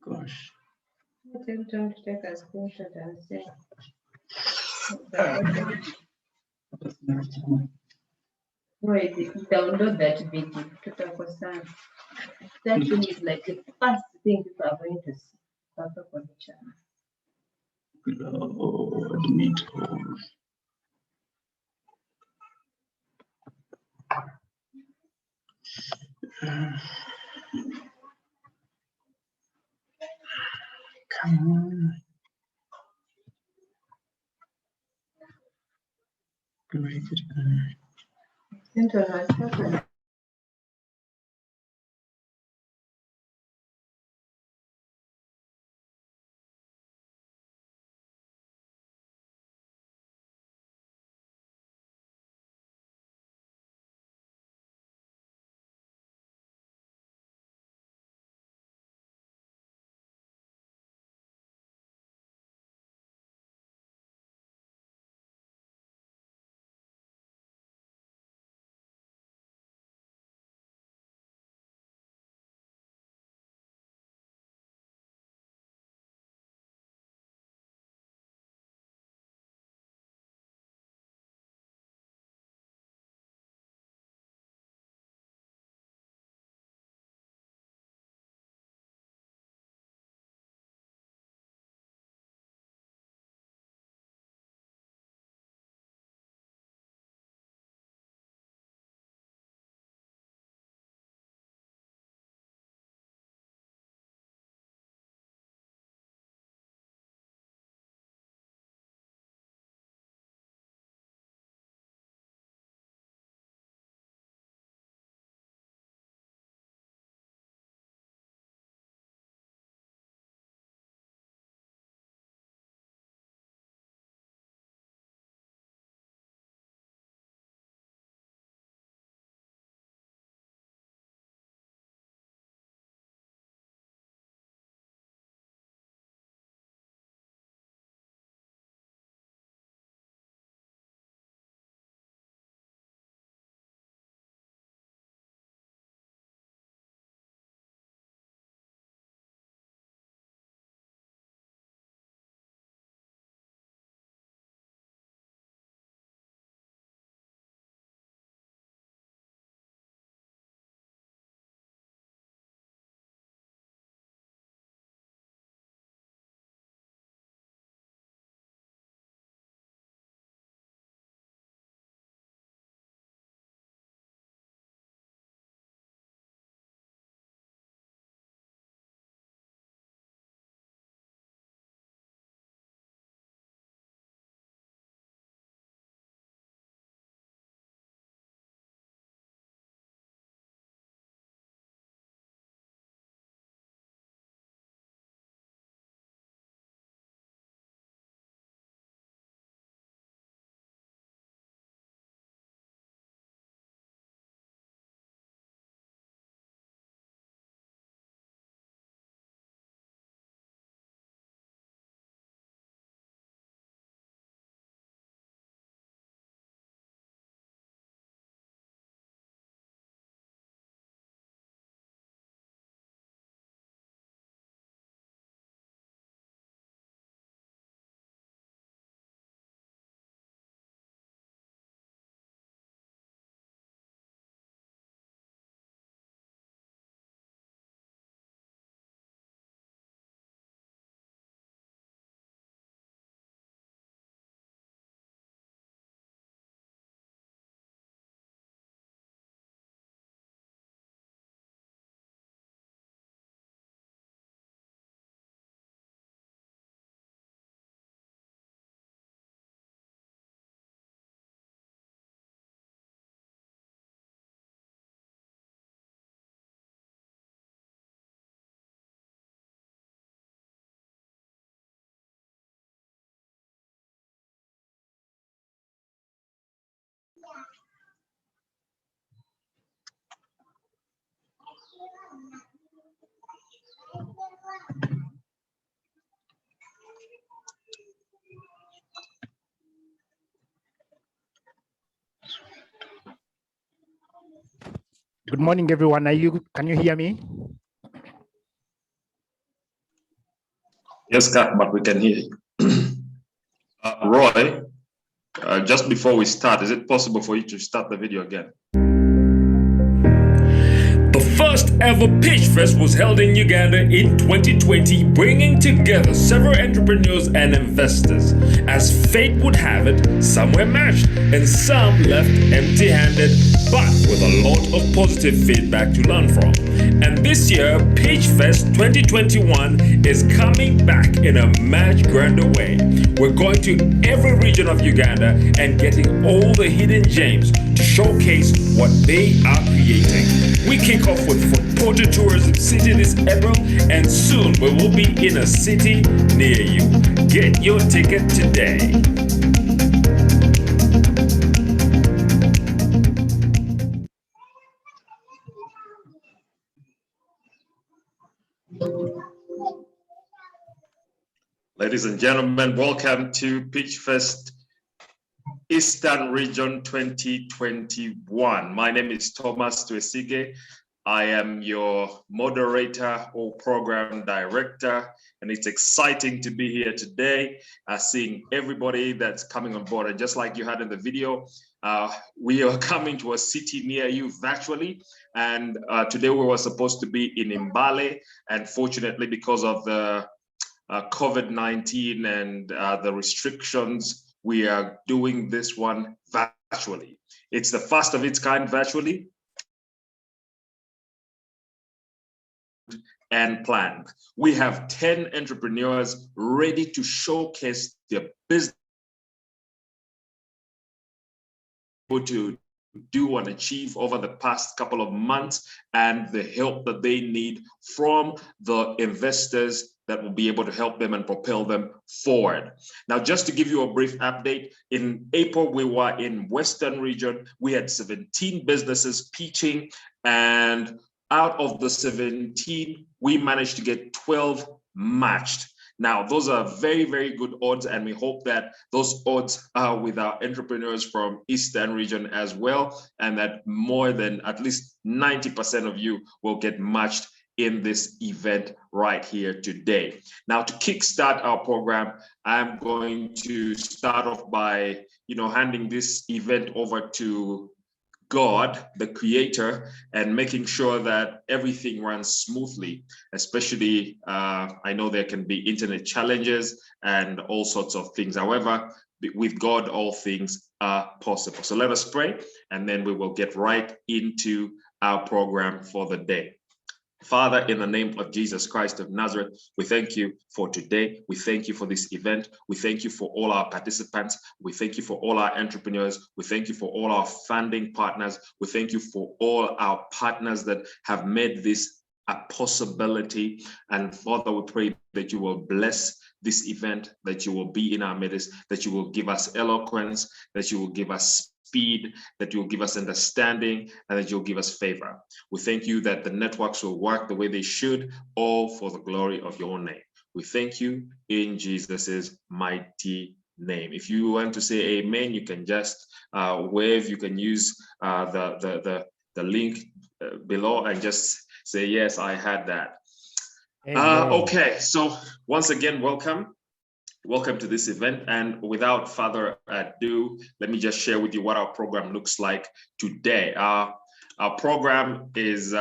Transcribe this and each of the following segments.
Gosh. Take time to take a screenshot and see. Wait, download that video. That thing is like the first thing people are going to see. Papa for the channel. Admit all. Come on. Great. International. Good morning, everyone. Can you hear me? Yes, Kat, but we can hear you. Roy, just before we start, is it possible for you to start the video again? The first ever Pitchfest was held in Uganda in 2020, bringing together several entrepreneurs and investors. As fate would have it, some were matched and some left empty-handed, but with a lot of positive feedback to learn from. And this year, Pitchfest 2021 is coming back in a much grander way. We're going to every region of Uganda and getting all the hidden gems to showcase what they are creating. We kick off with Food Porter Tourism City this April, and soon we will be in a city near you. Get your ticket today. Ladies and gentlemen, welcome to Pitchfest Eastern Region 2021. My name is Thomas Twesige. I am your moderator or program director, and it's exciting to be here today, seeing everybody that's coming on board. And just like you had in the video, we are coming to a city near you virtually. And today we were supposed to be in Mbale, and fortunately, because of the COVID-19 and the restrictions, we are doing this one virtually. It's the first of its kind virtually and planned. We have 10 entrepreneurs ready to showcase their business to do and achieve over the past couple of months, and the help that they need from the investors that will be able to help them and propel them forward. Now, just to give you a brief update, in April, we were in Western region. We had 17 businesses pitching, and out of the 17, we managed to get 12 matched. Now, those are very, very good odds, and we hope that those odds are with our entrepreneurs from Eastern region as well, and that more than at least 90% of you will get matched in this event right here today. Now, to kickstart our program, I'm going to start off by, handing this event over to God, the creator, and making sure that everything runs smoothly, especially I know there can be internet challenges and all sorts of things. However, with God, all things are possible. So let us pray, and then we will get right into our program for the day. Father, in the name of Jesus Christ of Nazareth, we thank you for today. We thank you for this event. We thank you for all our participants. We thank you for all our entrepreneurs. We thank you for all our funding partners. We thank you for all our partners that have made this a possibility. And Father, we pray that you will bless this event, that you will be in our midst, that you will give us eloquence, that you will give us speed, that you'll give us understanding, and that you'll give us favor. We thank you that the networks will work the way they should, all for the glory of your name. We thank you in Jesus's mighty name. If you want to say amen, you can just wave. You can use the link below and just say, yes, I had that. Okay, so once again, welcome. Welcome to this event, and without further ado, let me just share with you what our program looks like today. Our program is,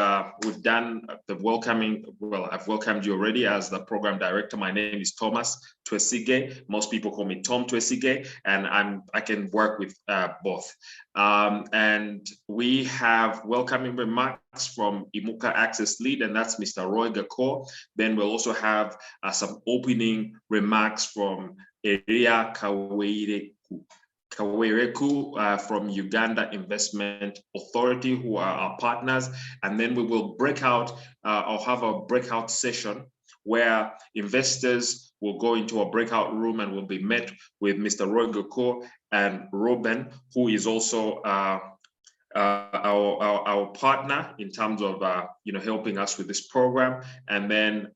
we've done the welcoming. Well, I've welcomed you already as the program director. My name is Thomas Twesige. Most people call me Tom Twesige, and I can work with both. And we have welcoming remarks from Imuka Access Lead, and that's Mr. Roy Gakor. Then we'll also have some opening remarks from Eria Kawereku from Uganda Investment Authority, who are our partners. And then we will break out or have a breakout session where investors will go into a breakout room and will be met with Mr. Roy Gakor and Robin, who is also our partner in terms of helping us with this program. And then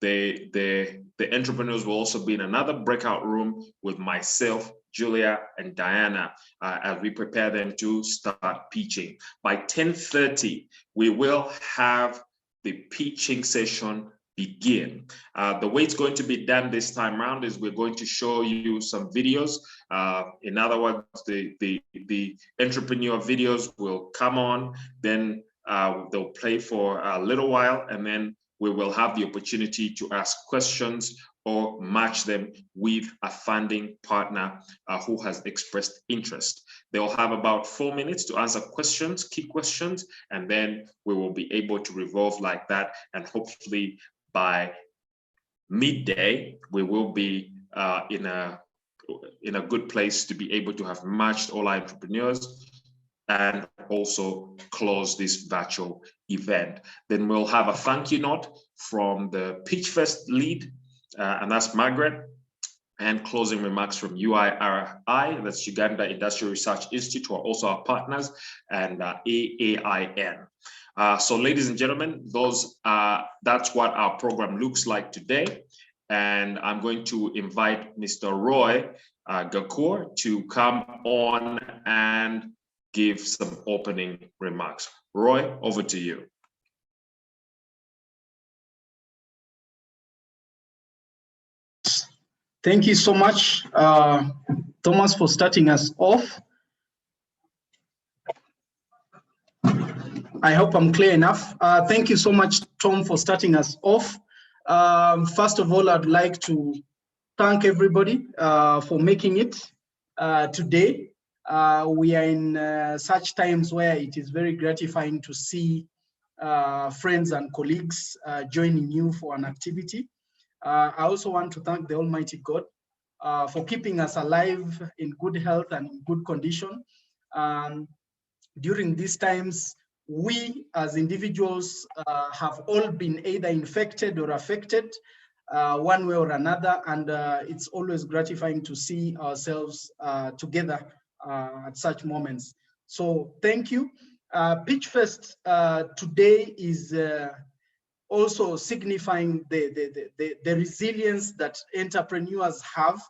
the entrepreneurs will also be in another breakout room with myself, Julia, and Diana as we prepare them to start pitching. By 10:30, we will have the pitching session begin. The way it's going to be done this time around is we're going to show you some videos. In other words, the entrepreneur videos will come on, then they'll play for a little while, and then we will have the opportunity to ask questions or match them with a funding partner who has expressed interest. They'll have about 4 minutes to answer questions, key questions, and then we will be able to revolve like that. And hopefully by midday, we will be in a good place to be able to have matched all our entrepreneurs and also close this virtual event. Then we'll have a thank you note from the Pitchfest lead, and that's Margaret, and closing remarks from UIRI, that's Uganda Industrial Research Institute, who are also our partners, and AAIN. So ladies and gentlemen, that's what our program looks like today. And I'm going to invite Mr. Roy Gakur to come on and give some opening remarks. Roy, over to you. Thank you so much, Thomas, for starting us off. I hope I'm clear enough. Thank you so much, Tom, for starting us off. First of all, I'd like to thank everybody for making it today. We are in such times where it is very gratifying to see friends and colleagues joining you for an activity. I also want to thank the Almighty God for keeping us alive in good health and in good condition. During these times, we as individuals have all been either infected or affected one way or another, and it's always gratifying to see ourselves together at such moments. So thank you. Pitchfest today is also signifying the resilience that entrepreneurs have,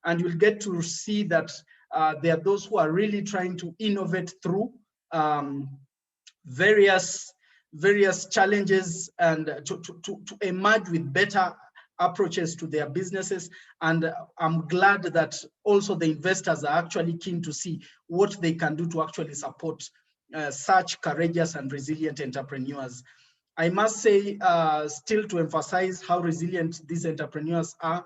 and you'll get to see that there are those who are really trying to innovate through various challenges and to emerge with better approaches to their businesses. And I'm glad that also the investors are actually keen to see what they can do to actually support such courageous and resilient entrepreneurs. I must say, still to emphasize how resilient these entrepreneurs are,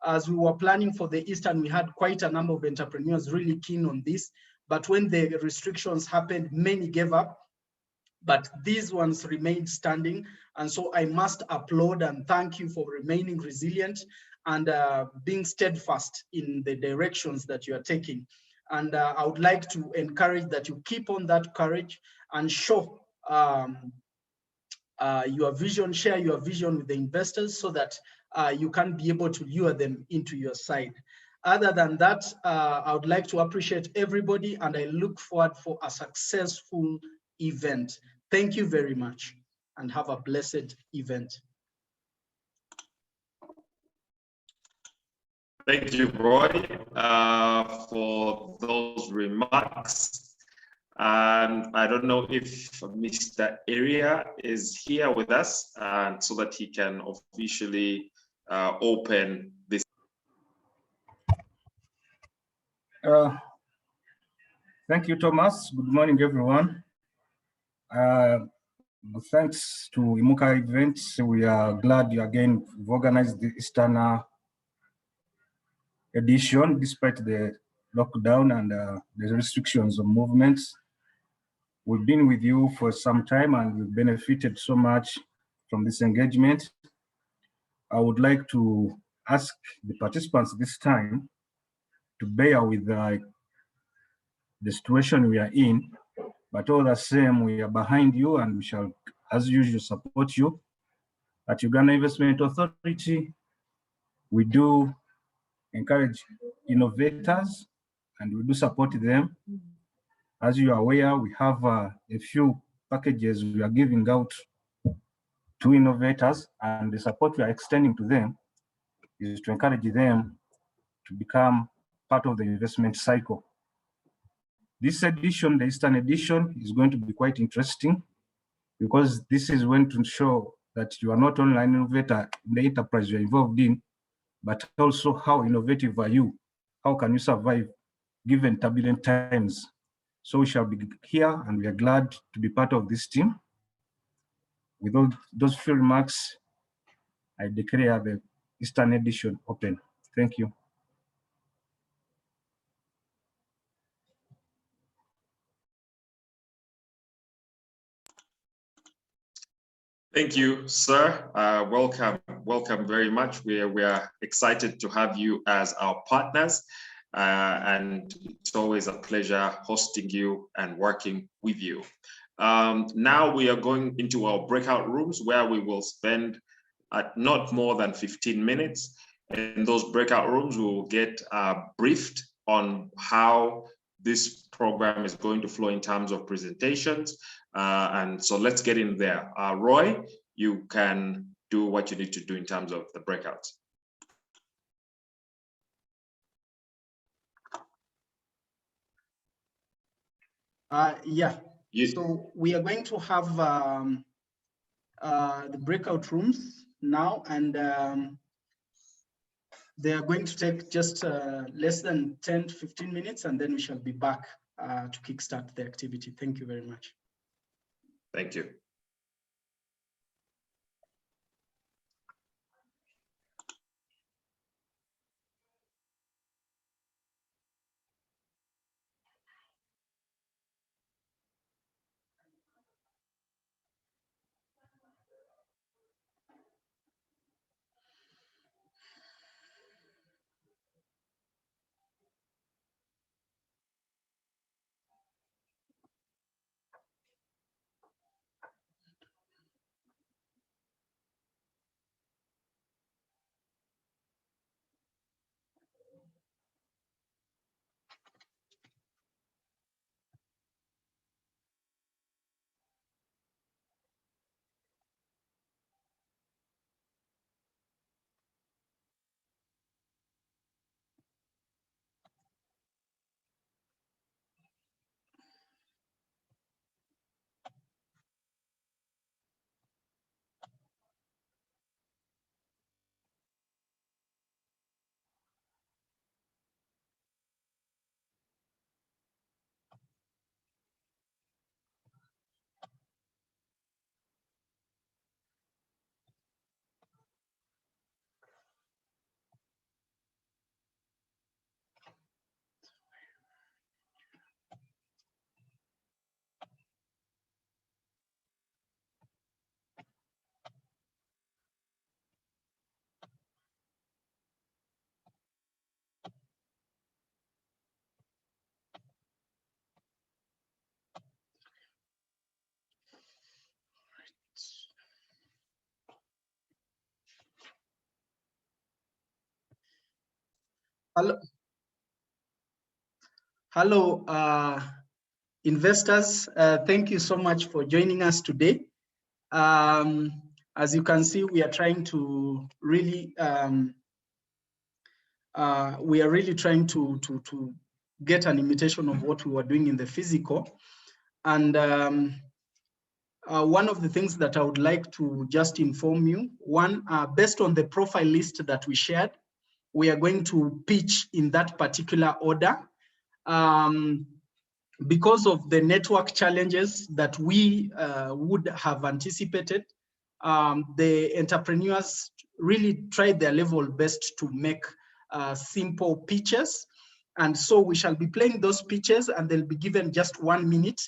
as we were planning for the Eastern, we had quite a number of entrepreneurs really keen on this, but when the restrictions happened, many gave up, but these ones remained standing. And so I must applaud and thank you for remaining resilient and being steadfast in the directions that you are taking. And I would like to encourage that you keep on that courage and show your vision, share your vision with the investors so that you can be able to lure them into your side. Other than that, I would like to appreciate everybody, and I look forward for a successful event. Thank you very much, and have a blessed event. Thank you, Roy, for those remarks. And I don't know if Mr. Area is here with us, so that he can officially open this. Thank you, Thomas. Good morning, everyone. Thanks to Imuka Events, we are glad you again organized the Eastern edition despite the lockdown and the restrictions of movements. We've been with you for some time and we've benefited so much from this engagement. I would like to ask the participants this time to bear with the situation we are in, but all the same, we are behind you and we shall, as usual, support you. At Uganda Investment Authority, we do encourage innovators and we do support them. As you are aware, we have a few packages we are giving out to innovators, and the support we are extending to them is to encourage them to become part of the investment cycle. This edition, the Eastern edition, is going to be quite interesting because this is going to show that you are not only an innovator in the enterprise you're involved in, but also how innovative are you? How can you survive given turbulent times? So we shall be here, and we are glad to be part of this team. With all those few remarks, I declare the Eastern edition open. Thank you. Thank you, sir. Welcome very much. We are excited to have you as our partners, and it's always a pleasure hosting you and working with you. Now we are going into our breakout rooms where we will spend not more than 15 minutes. In those breakout rooms, we will get briefed on how this program is going to flow in terms of presentations. And so let's get in there. Roy, you can do what you need to do in terms of the breakouts. Yeah. So we are going to have the breakout rooms now, and they are going to take just less than 10 to 15 minutes, and then we shall be back to kickstart the activity. Thank you very much. Thank you. Hello, investors. Thank you so much for joining us today. As you can see, we are trying to really get an imitation of what we were doing in the physical. And one of the things that I would like to just inform you, one, based on the profile list that we shared, we are going to pitch in that particular order. Because of the network challenges that we would have anticipated, the entrepreneurs really tried their level best to make simple pitches. And so we shall be playing those pitches, and they'll be given just 1 minute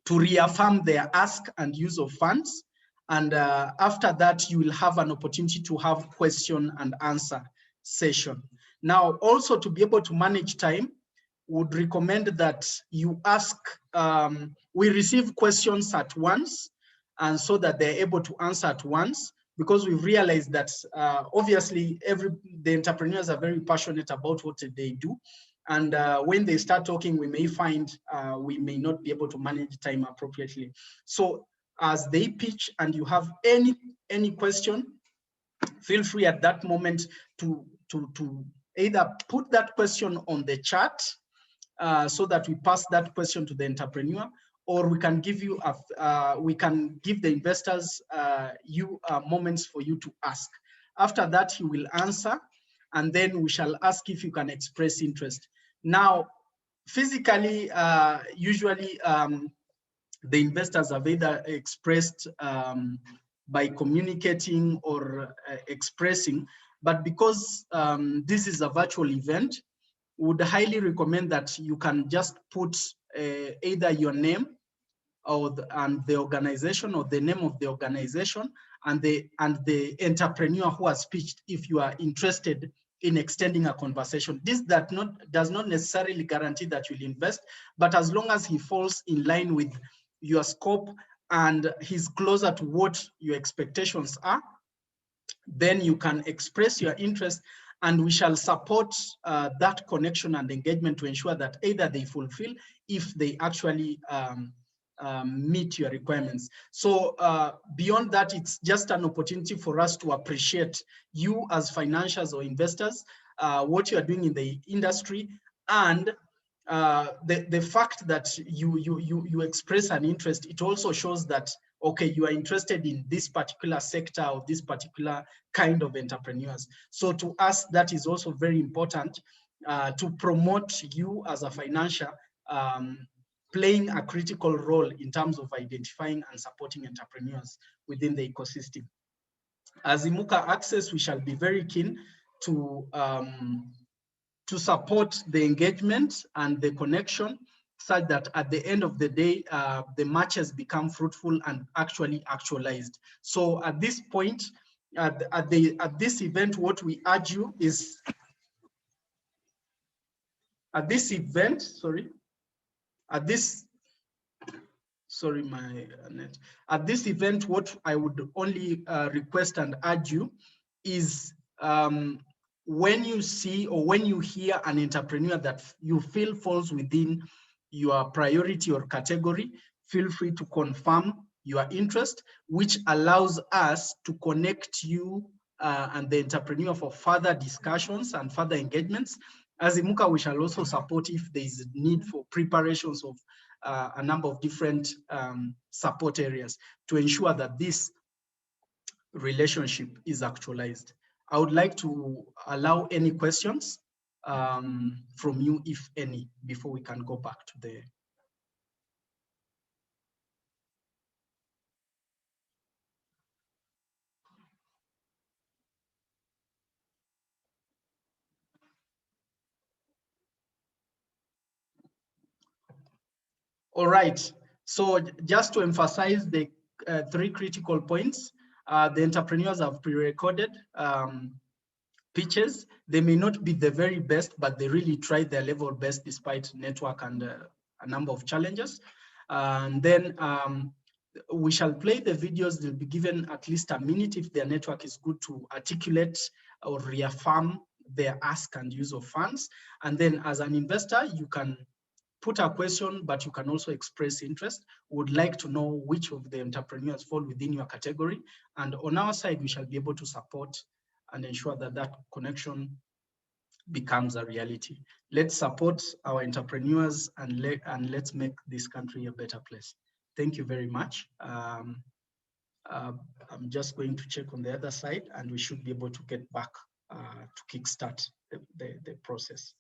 to reaffirm their ask and use of funds. And after that, you will have an opportunity to have question and answer session. Now, also to be able to manage time, would recommend that you ask, we receive questions at once, and so that they're able to answer at once, because we've realized that obviously the entrepreneurs are very passionate about what they do. And when they start talking, we may find we may not be able to manage time appropriately. So as they pitch and you have any question, feel free at that moment to either put that question on the chat, so that we pass that question to the entrepreneur, or we can give you we can give the investors moments for you to ask. After that, he will answer, and then we shall ask if you can express interest. Now, physically, usually the investors have either expressed by communicating or expressing, but because this is a virtual event, would highly recommend that you can just put either your name or and the organization, or the name of the organization, and the entrepreneur who has pitched, if you are interested in extending a conversation. This does not necessarily guarantee that you'll invest, but as long as he falls in line with your scope and he's closer to what your expectations are, then you can express your interest, and we shall support that connection and engagement to ensure that either they fulfill, if they actually meet your requirements. So beyond that, it's just an opportunity for us to appreciate you as financiers or investors, what you are doing in the industry, and the fact that you express an interest. It also shows that, okay, you are interested in this particular sector or this particular kind of entrepreneurs. So to us, that is also very important to promote you as a financier, playing a critical role in terms of identifying and supporting entrepreneurs within the ecosystem. As Imuka Access, we shall be very keen to support the engagement and the connection, such that at the end of the day, the matches become fruitful and actually actualized. So at this point, at this event, what we urge you is, at this event, at this event, what I would only request and urge you is, when you see or when you hear an entrepreneur that you feel falls within your priority or category, feel free to confirm your interest, which allows us to connect you and the entrepreneur for further discussions and further engagements. As Imuka, we shall also support if there is a need for preparations of a number of different support areas to ensure that this relationship is actualized. I would like to allow any questions from you, if any, before we can go back to the. All right, so just to emphasize the 3 critical points, the entrepreneurs have pre-recorded pitches. They may not be the very best, but they really tried their level best despite network and a number of challenges. And then we shall play the videos. They'll be given at least a minute if their network is good to articulate or reaffirm their ask and use of funds. And then as an investor, you can put a question, but you can also express interest. Would like to know which of the entrepreneurs fall within your category. And on our side, we shall be able to support and ensure that that connection becomes a reality. Let's support our entrepreneurs and let's make this country a better place. Thank you very much. I'm just going to check on the other side, and we should be able to get back to kickstart the process.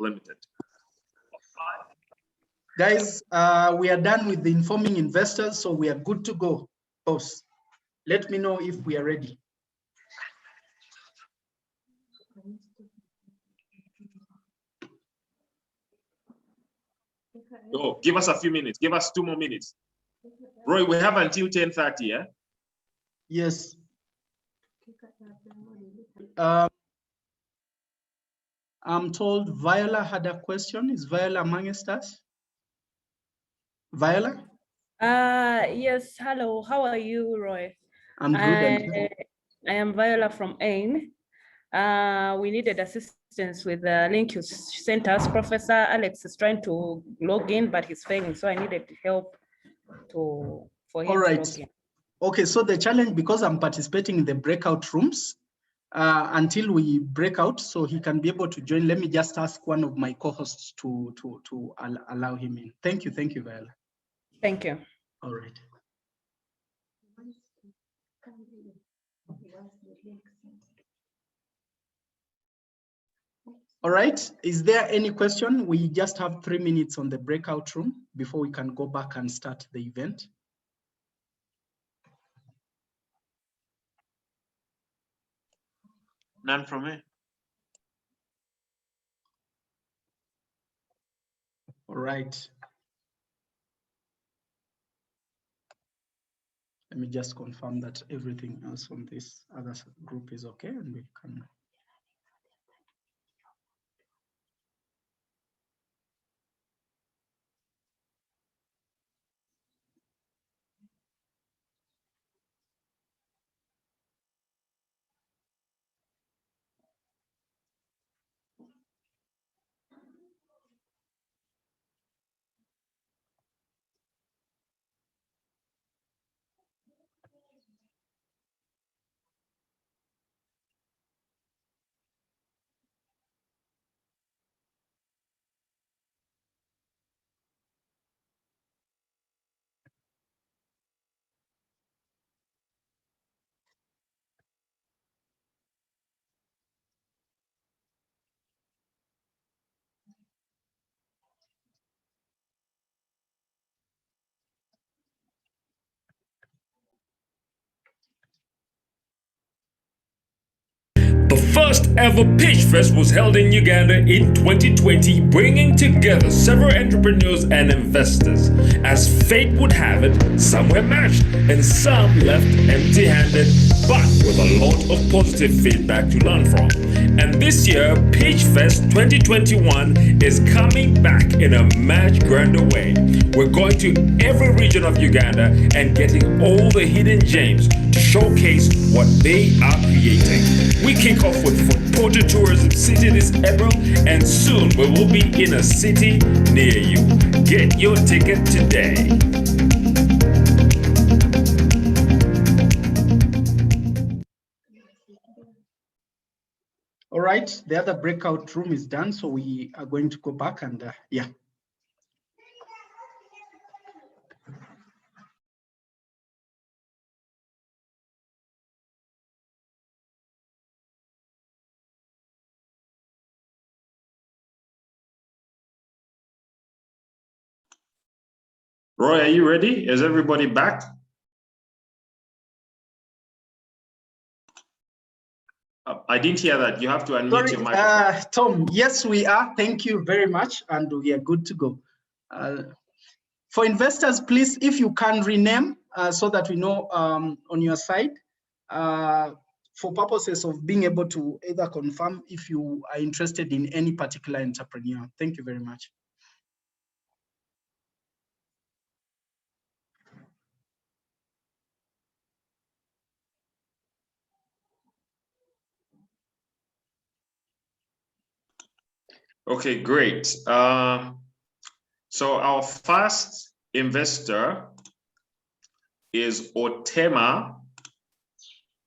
Limited. Guys, we are done with the informing investors, so we are good to go. Boss, let me know if we are ready. Oh, give us a few minutes. Give us 2 more minutes. Roy, we have until 10:30, yeah? Yes. I'm told Viola had a question. Is Viola amongst us? Viola? Yes, hello. How are you, Roy? I'm good. I am Viola from AIM. We needed assistance assistance with the link you sent us. Professor Alex is trying to log in, but he's failing. So I needed help for him All right. to log in. Okay, so the challenge, because I'm participating in the breakout rooms, until we break out, so he can be able to join. Let me just ask one of my co-hosts to allow him in. Thank you, Viola. Thank you. All right. All right, is there any question? We just have 3 minutes on the breakout room before we can go back and start the event. None from me. All right. Let me just confirm that everything else on this other group is okay, and we can. The first ever Pitchfest was held in Uganda in 2020, bringing together several entrepreneurs and investors. As fate would have it, some were matched and some left empty-handed, but with a lot of positive feedback to learn from. And this year, Pitchfest 2021 is coming back in a much grander way. We're going to every region of Uganda and getting all the hidden gems to showcase what they are creating. We kick off with Porto Tourism City this April, and soon we will be in a city near you. Get your ticket today. All right, the other breakout room is done, so we are going to go back and yeah. Roy, are you ready? Is everybody back? I didn't hear that. You have to unmute your microphone. Tom, yes, we are. Thank you very much, and we are good to go. For investors, please, if you can rename so that we know on your side, for purposes of being able to either confirm if you are interested in any particular entrepreneur. Thank you very much. Okay, great. So our first investor is Otema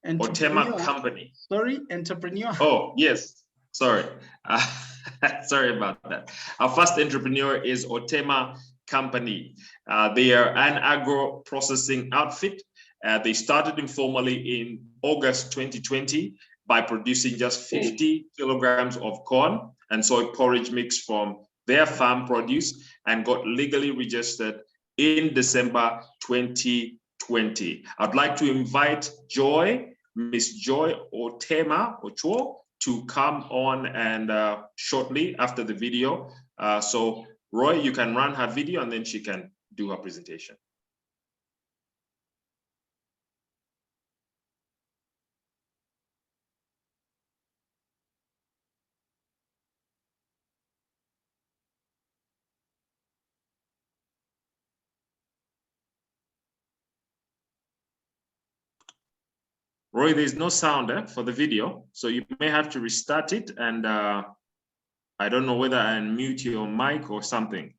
Company. Sorry, entrepreneur. Oh, yes. Sorry. Sorry about that. Our first entrepreneur is Otema Company. They are an agro processing outfit. They started informally in August 2020 by producing just 50 kilograms of corn and soy porridge mix from their farm produce, and got legally registered in December 2020. I'd like to invite Miss Joy Otema Ochoa, to come on and shortly after the video. So Roy, you can run her video and then she can do her presentation. Roy, there's no sound for the video, so you may have to restart it, and I don't know whether I unmute your mic or something.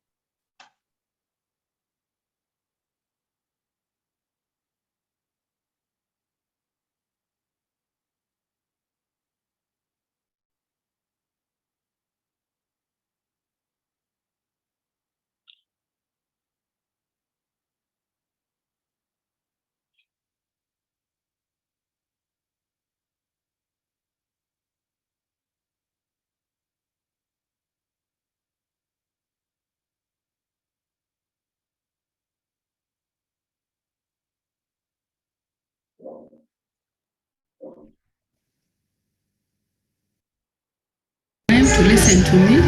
To listen to me.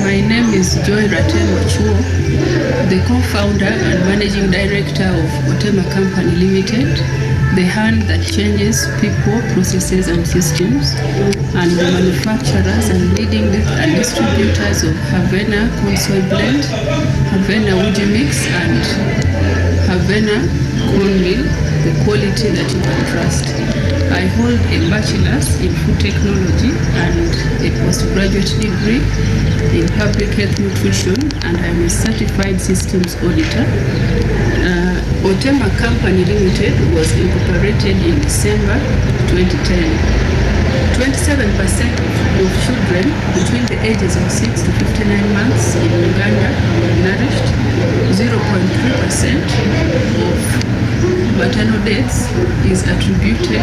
My name is Joy Ratemo Chuo, the co-founder and managing director of Otema Company Limited, the hand that changes people, processes and systems, and the manufacturers and leading and distributors of Havana Consoy Blend, Havana Uji Mix and Havana Cornmeal, the quality that you can trust. I hold a bachelor's in food technology and a postgraduate degree in public health nutrition, and I'm a certified systems auditor. Otema Company Limited was incorporated in December 2010. 27% of children between the ages of 6 to 59 months in Uganda are malnourished. 0.3% of maternal deaths is attributed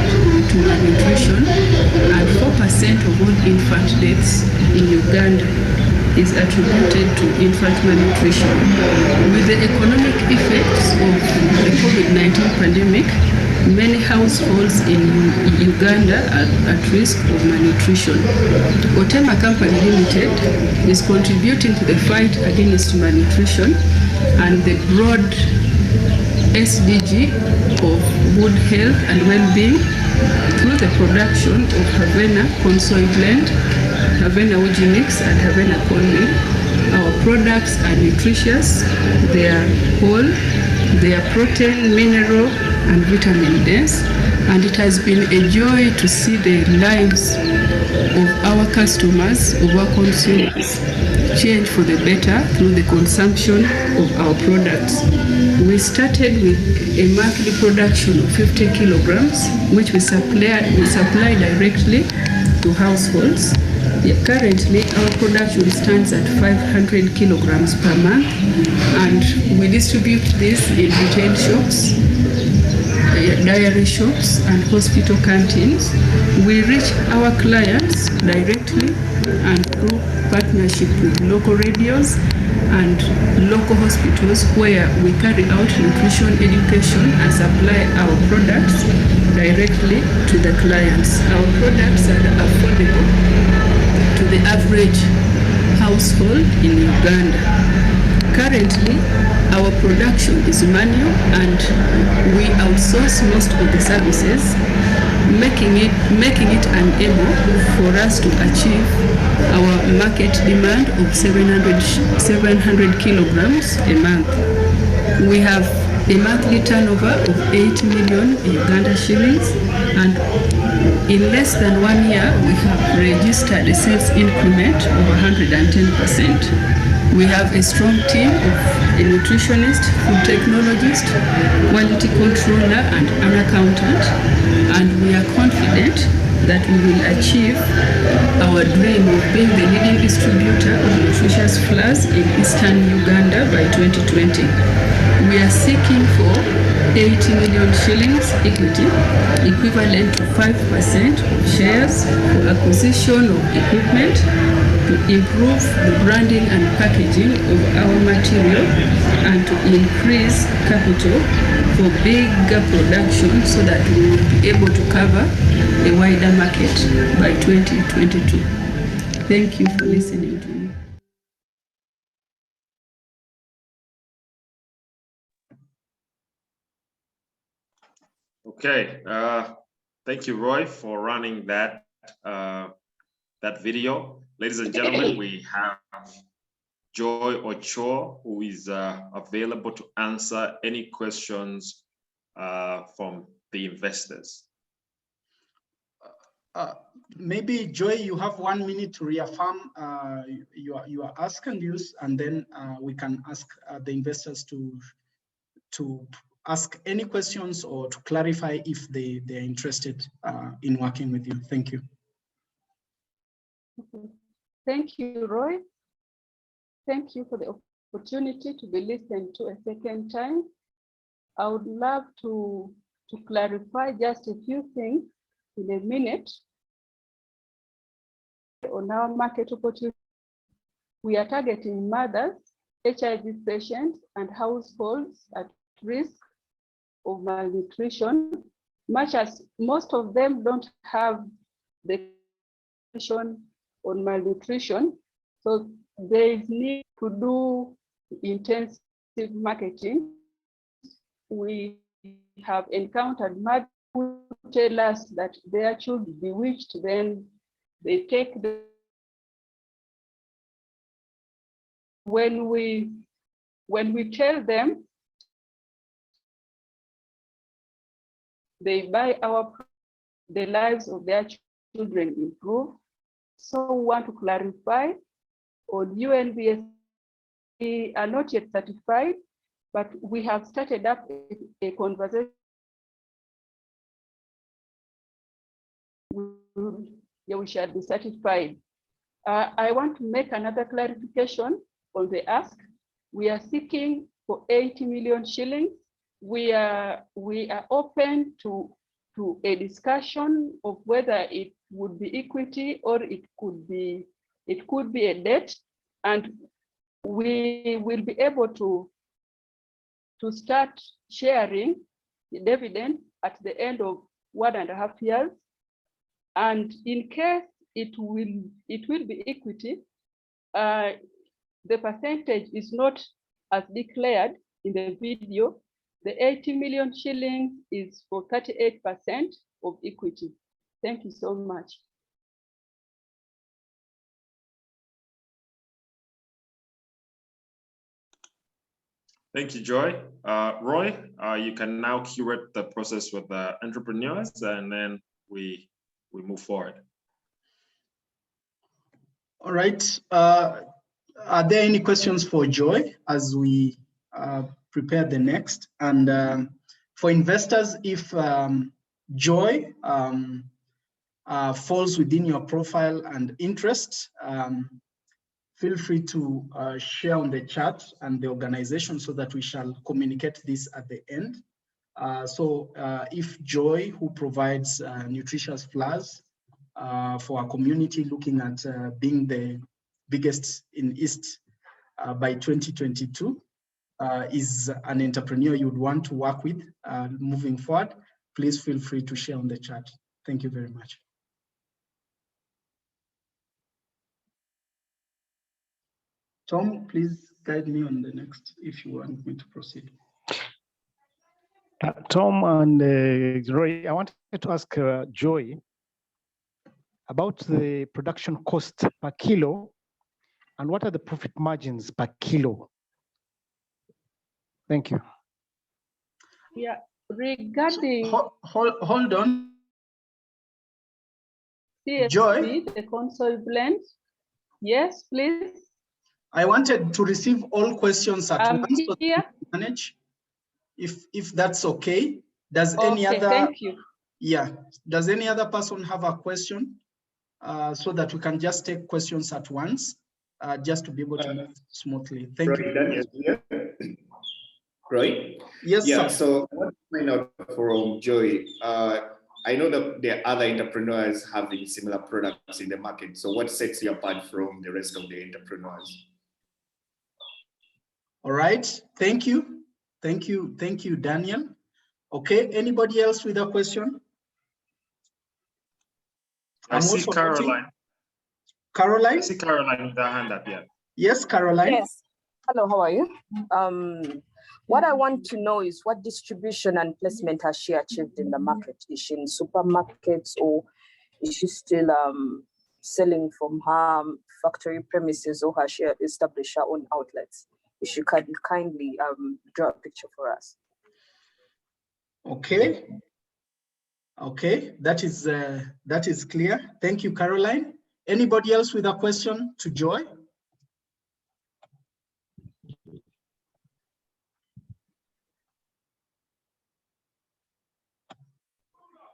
to malnutrition, and 4% of all infant deaths in Uganda is attributed to infant malnutrition. With the economic effects of the COVID-19 pandemic, many households in Uganda are at risk of malnutrition. Otema Company Limited is contributing to the fight against malnutrition and the broad SDG of good health and well-being through the production of Havana Consoy Blend, Havana Uji Mix and Havana Cornmeal. Our products are nutritious, they are whole, they are protein, mineral and vitamin dense, and it has been a joy to see the lives of our customers, of our consumers, change for the better through the consumption of our products. We started with a monthly production of 50 kilograms, which we supply directly to households. Currently, our production stands at 500 kilograms per month, and we distribute this in retail shops, dairy shops, and hospital canteens. We reach our clients directly and through partnership with local radios and local hospitals, where we carry out nutrition education and supply our products directly to the clients. Our products are affordable to the average household in Uganda. Currently, our production is manual and we outsource most of the services, making it unable for us to achieve our market demand of 700 kilograms a month. We have a monthly turnover of 8 million Uganda shillings, and in less than 1 year, we have registered a sales increment of 110%. We have a strong team of a nutritionist, food technologist, quality controller, and an accountant, and we are confident that we will achieve our dream of being the leading distributor of nutritious flours in Eastern Uganda by 2020. We are seeking for 80 million shillings equity, equivalent to 5% of shares, for acquisition of equipment to improve the branding and packaging of our material, and to increase capital for bigger production so that we will be able to cover a wider market by 2022. Thank you for listening to me. Okay, thank you, Roy, for running that video. Ladies and gentlemen, we have Joy Ochoa, who is available to answer any questions from the investors. Maybe Joy, you have 1 minute to reaffirm your ask and use, and then we can ask the investors to ask any questions or to clarify if they're interested in working with you. Thank you. Thank you, Roy. Thank you for the opportunity to be listened to a second time. I would love to clarify just a few things in a minute. On our market opportunity, we are targeting mothers, HIV patients, and households at risk of malnutrition, much as most of them don't have the information on malnutrition. So there is need to do intensive marketing. We have encountered mothers who tell us that their children bewitched, then they take the, when we tell them, they buy our, the lives of their children improve. So we want to clarify, on UNBS, we are not yet certified, but we have started up a conversation. We shall be certified. I want to make another clarification on the ask. We are seeking for 80 million shillings. We are open to a discussion of whether it would be equity or it could be a debt, and we will be able to start sharing the dividend at the end of 1.5 years. And in case it will be equity, the percentage is not as declared in the video. The 80 million shillings is for 38% of equity. Thank you so much. Thank you, Joy. Roy, you can now curate the process with the entrepreneurs, and then we move forward. All right. Are there any questions for Joy as we prepare the next? And for investors, if Joy falls within your profile and interest, feel free to share on the chat and the organization so that we shall communicate this at the end. So if Joy, who provides nutritious flours for our community, looking at being the biggest in East by 2022, is an entrepreneur you would want to work with moving forward, please feel free to share on the chat. Thank you very much. Tom, please guide me on the next if you want me to proceed. Tom and Roy, I wanted to ask Joy about the production cost per kilo and what are the profit margins per kilo? Thank you. Yeah, regarding hold on. CSP, Joy, the console blend. Yes, please. I wanted to receive all questions at once so that we can manage. If that's okay. Does any other? Thank you. Yeah. Does any other person have a question so that we can just take questions at once, just to be able to move smoothly? Thank you. Daniel here. Right? Yes, yeah, sir. so I want to find out from Joy. I know that there are other entrepreneurs having similar products in the market. So what sets you apart from the rest of the entrepreneurs? All right. Thank you. Thank you. Thank you, Daniel. Okay. Anybody else with a question? I see Caroline. Caroline? I see Caroline with her hand up, yeah. Yes, Caroline. Yes. Hello, how are you? What I want to know is what distribution and placement has she achieved in the market? Is she in supermarkets or is she still selling from her factory premises, or has she established her own outlets? If you could kindly draw a picture for us. Okay. Okay, that is clear. Thank you, Caroline. Anybody else with a question to Joy?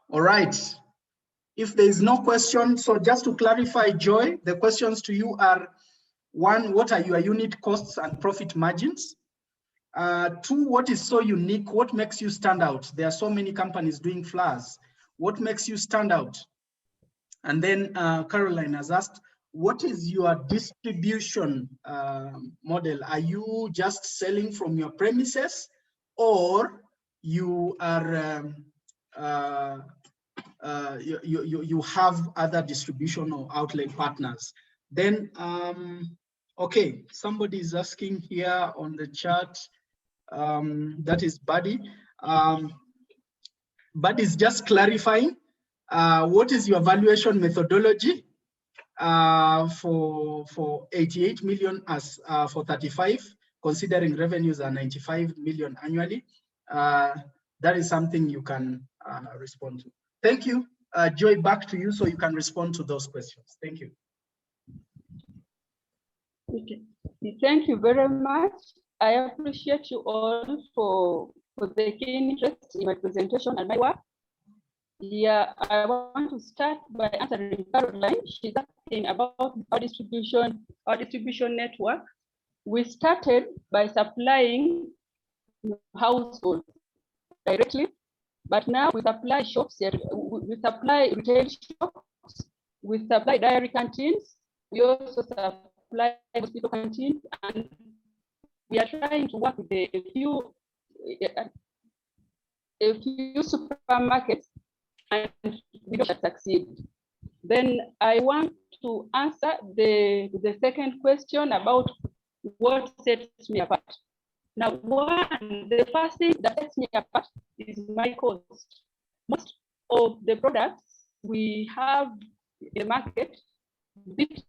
All right. If there is no question, so just to clarify, Joy, the questions to you are: one, what are your unit costs and profit margins? Two, what is so unique? What makes you stand out? There are so many companies doing flowers. What makes you stand out? And then Caroline has asked, what is your distribution model? Are you just selling from your premises, or you are you have other distribution or outlet partners? Then, okay, somebody is asking here on the chat, that is Buddy. Buddy is just clarifying, what is your valuation methodology for 88 million as for 35, considering revenues are 95 million annually? That is something you can respond to. Thank you. Joy, back to you so you can respond to those questions. Thank you. Okay. Thank you very much. I appreciate you all for the keen interest in my presentation and my work. Yeah, I want to start by answering Caroline. She's asking about our distribution network. We started by supplying households directly, but now we supply shops, we supply retail shops, we supply dairy canteens, we also supply hospital canteens, and we are trying to work with a few supermarkets, and we don't succeed. Then I want to answer the second question about what sets me apart. Now, the first thing that sets me apart is my cost. Most of the products we have in the market beat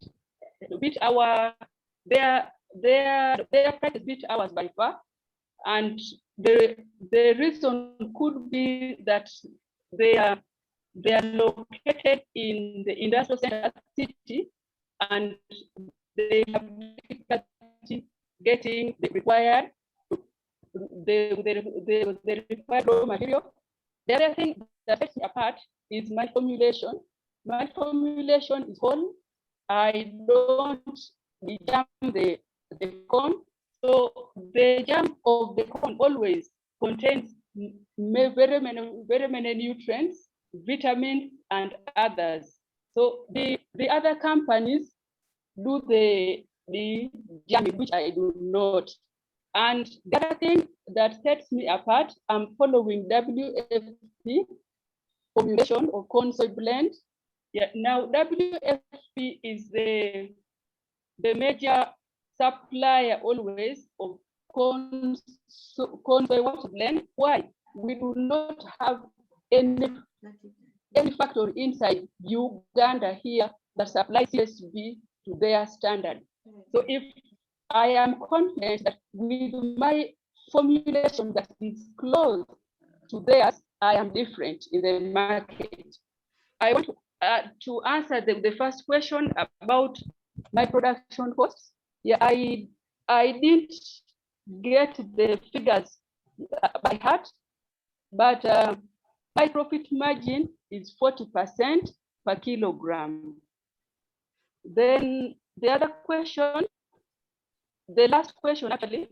their prices beat ours by far, and the reason could be that they are located in the industrial center city, and they have difficulty getting the required raw material. The other thing that sets me apart is my formulation. My formulation is whole. I don't jam the corn. So the jam of the corn always contains very many nutrients, vitamins, and others. So the other companies do the jamming, which I do not. And the other thing that sets me apart, I'm following WFP formulation of corn soy blend. Yeah, now WFP is the major supplier always of corn soy water blend. Why? We do not have any factory inside Uganda here that supplies CSB to their standard. So if I am confident that with my formulation that is close to theirs, I am different in the market. I want to answer the first question about my production costs. Yeah, I didn't get the figures by heart, but my profit margin is 40% per kilogram. Then the other question, the last question actually,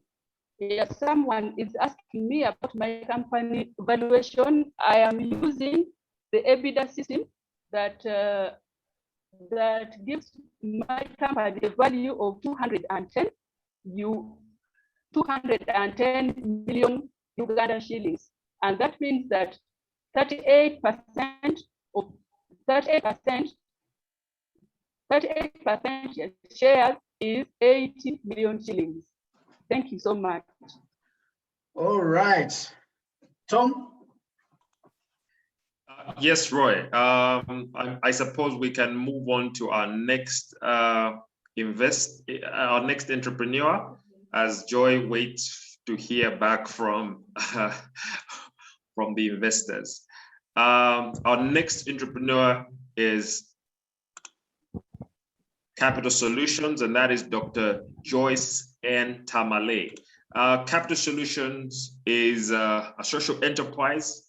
someone is asking me about my company valuation. I am using the EBITDA system that gives my company a value of 210 million Uganda shillings, and that means that 38% share is 80 million shillings. Thank you so much. All right, Tom. Yes, Roy. I suppose we can move on to our next next entrepreneur, as Joy waits to hear back from from the investors. Our next entrepreneur is Capital Solutions, and that is Dr. Joyce N. Tamale. Capital Solutions is a social enterprise,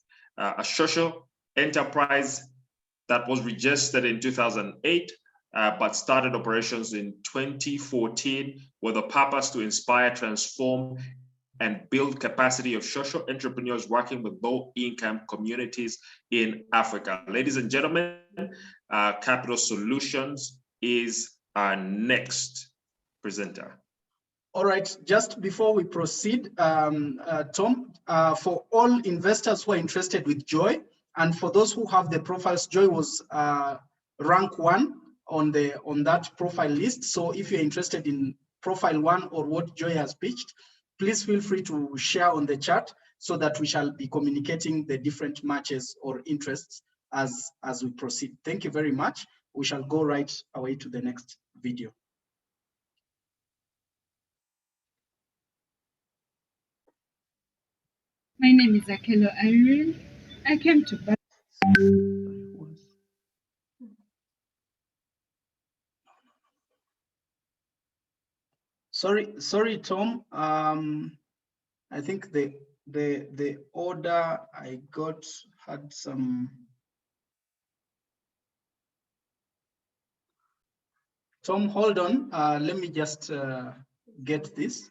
that was registered in 2008, but started operations in 2014 with a purpose to inspire, transform, and build capacity of social entrepreneurs working with low-income communities in Africa. Ladies and gentlemen, Capital Solutions is our next presenter. All right, just before we proceed, Tom, for all investors who are interested with Joy, and for those who have the profiles, Joy was rank 1 on that profile list. So if you're interested in profile 1 or what Joy has pitched, please feel free to share on the chat so that we shall be communicating the different matches or interests as we proceed. Thank you very much. We shall go right away to the next video. My name is Akelo Irene. I came to buy. Sorry, Tom. I think the order I got had some. Tom, hold on. Let me just get this.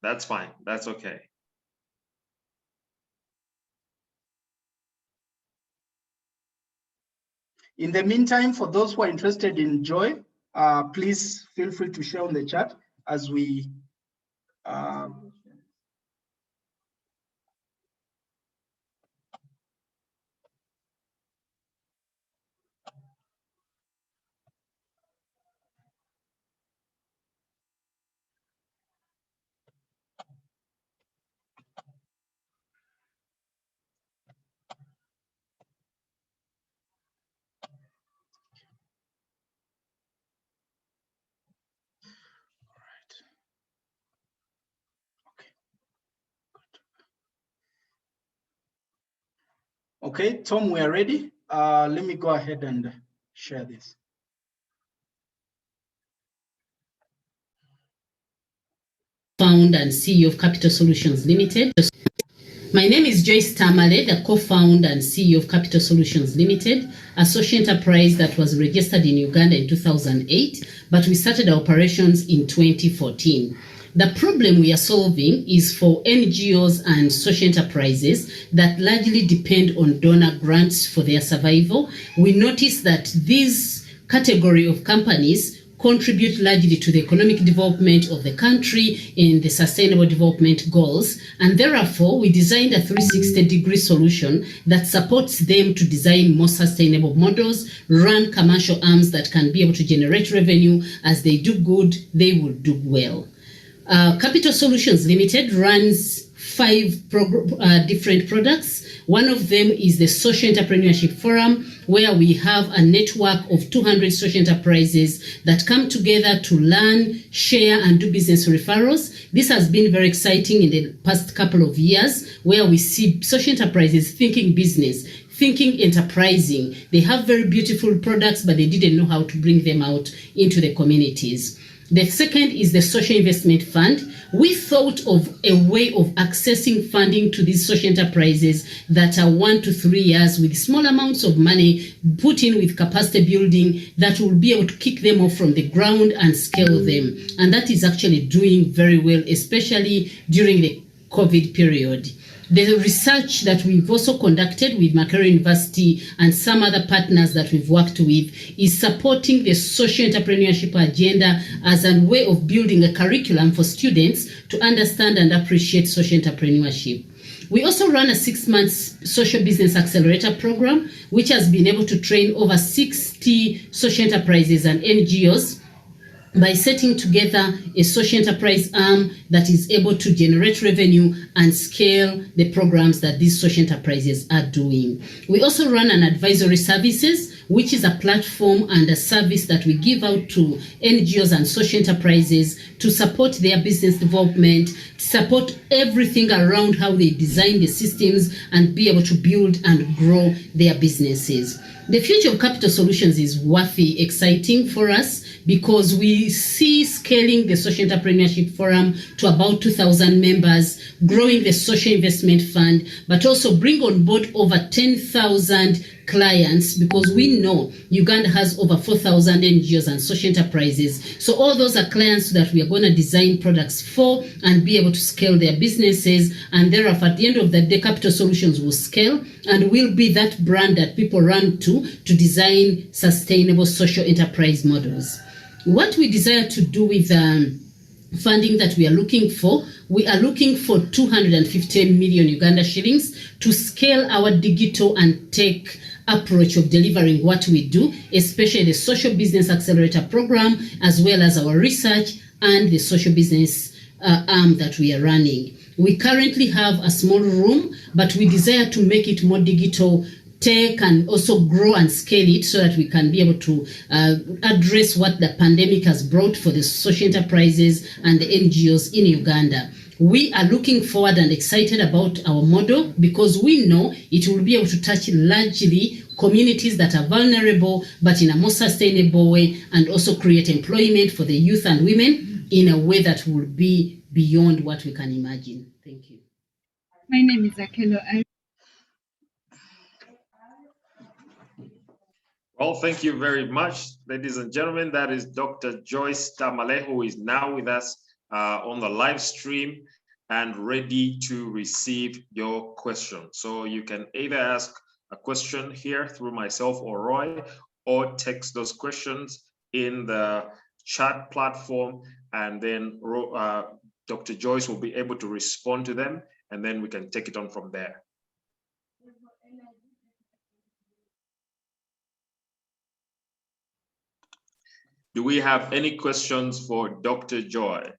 That's fine. That's okay. In the meantime, for those who are interested in Joy, please feel free to share on the chat as we Okay, Tom, we are ready. Let me go ahead and share this. Founder and CEO of Capital Solutions Limited. My name is Joyce Tamale, the co-founder and CEO of Capital Solutions Limited, a social enterprise that was registered in Uganda in 2008, but we started our operations in 2014. The problem we are solving is for NGOs and social enterprises that largely depend on donor grants for their survival. We notice that this category of companies contribute largely to the economic development of the country in the sustainable development goals. And therefore, we designed a 360-degree solution that supports them to design more sustainable models, run commercial arms that can be able to generate revenue. As they do good, they will do well. Capital Solutions Limited runs 5 different products. One of them is the Social Entrepreneurship Forum, where we have a network of 200 social enterprises that come together to learn, share, and do business referrals. This has been very exciting in the past couple of years, where we see social enterprises thinking business, thinking enterprising. They have very beautiful products, but they didn't know how to bring them out into the communities. The second is the Social Investment Fund. We thought of a way of accessing funding to these social enterprises that are 1 to 3 years with small amounts of money put in with capacity building that will be able to kick them off from the ground and scale them. And that is actually doing very well, especially during the COVID period. The research that we've also conducted with Makerere University and some other partners that we've worked with is supporting the social entrepreneurship agenda as a way of building a curriculum for students to understand and appreciate social entrepreneurship. We also run a 6-month social business accelerator program, which has been able to train over 60 social enterprises and NGOs by setting together a social enterprise arm that is able to generate revenue and scale the programs that these social enterprises are doing. We also run an advisory services which is a platform and a service that we give out to NGOs and social enterprises to support their business development, support everything around how they design the systems and be able to build and grow their businesses. The future of Capital Solutions is worthy, exciting for us because we see scaling the Social Entrepreneurship Forum to about 2,000 members, growing the Social Investment Fund, but also bring on board over 10,000 clients because we know Uganda has over 4,000 NGOs and social enterprises. So all those are clients that we are going to design products for and be able to scale their businesses. And thereafter, at the end of the day, Capital Solutions will scale and will be that brand that people run to design sustainable social enterprise models. What we desire to do with funding that we are looking for 250 million Uganda shillings to scale our digital and tech approach of delivering what we do, especially the Social Business Accelerator Program, as well as our research and the social business arm that we are running. We currently have a small room, but we desire to make it more digital tech and also grow and scale it so that we can be able to address what the pandemic has brought for the social enterprises and the NGOs in Uganda. We are looking forward and excited about our model because we know it will be able to touch largely communities that are vulnerable, but in a more sustainable way, and also create employment for the youth and women in a way that will be beyond what we can imagine. Thank you. My name is Akelo. Well, thank you very much, ladies and gentlemen. That is Dr. Joyce Tamale, who is now with us on the live stream and ready to receive your question. So you can either ask a question here through myself or Roy, or text those questions in the chat platform, and then Dr. Joyce will be able to respond to them, and then we can take it on from there. Do we have any questions for Dr. Joy?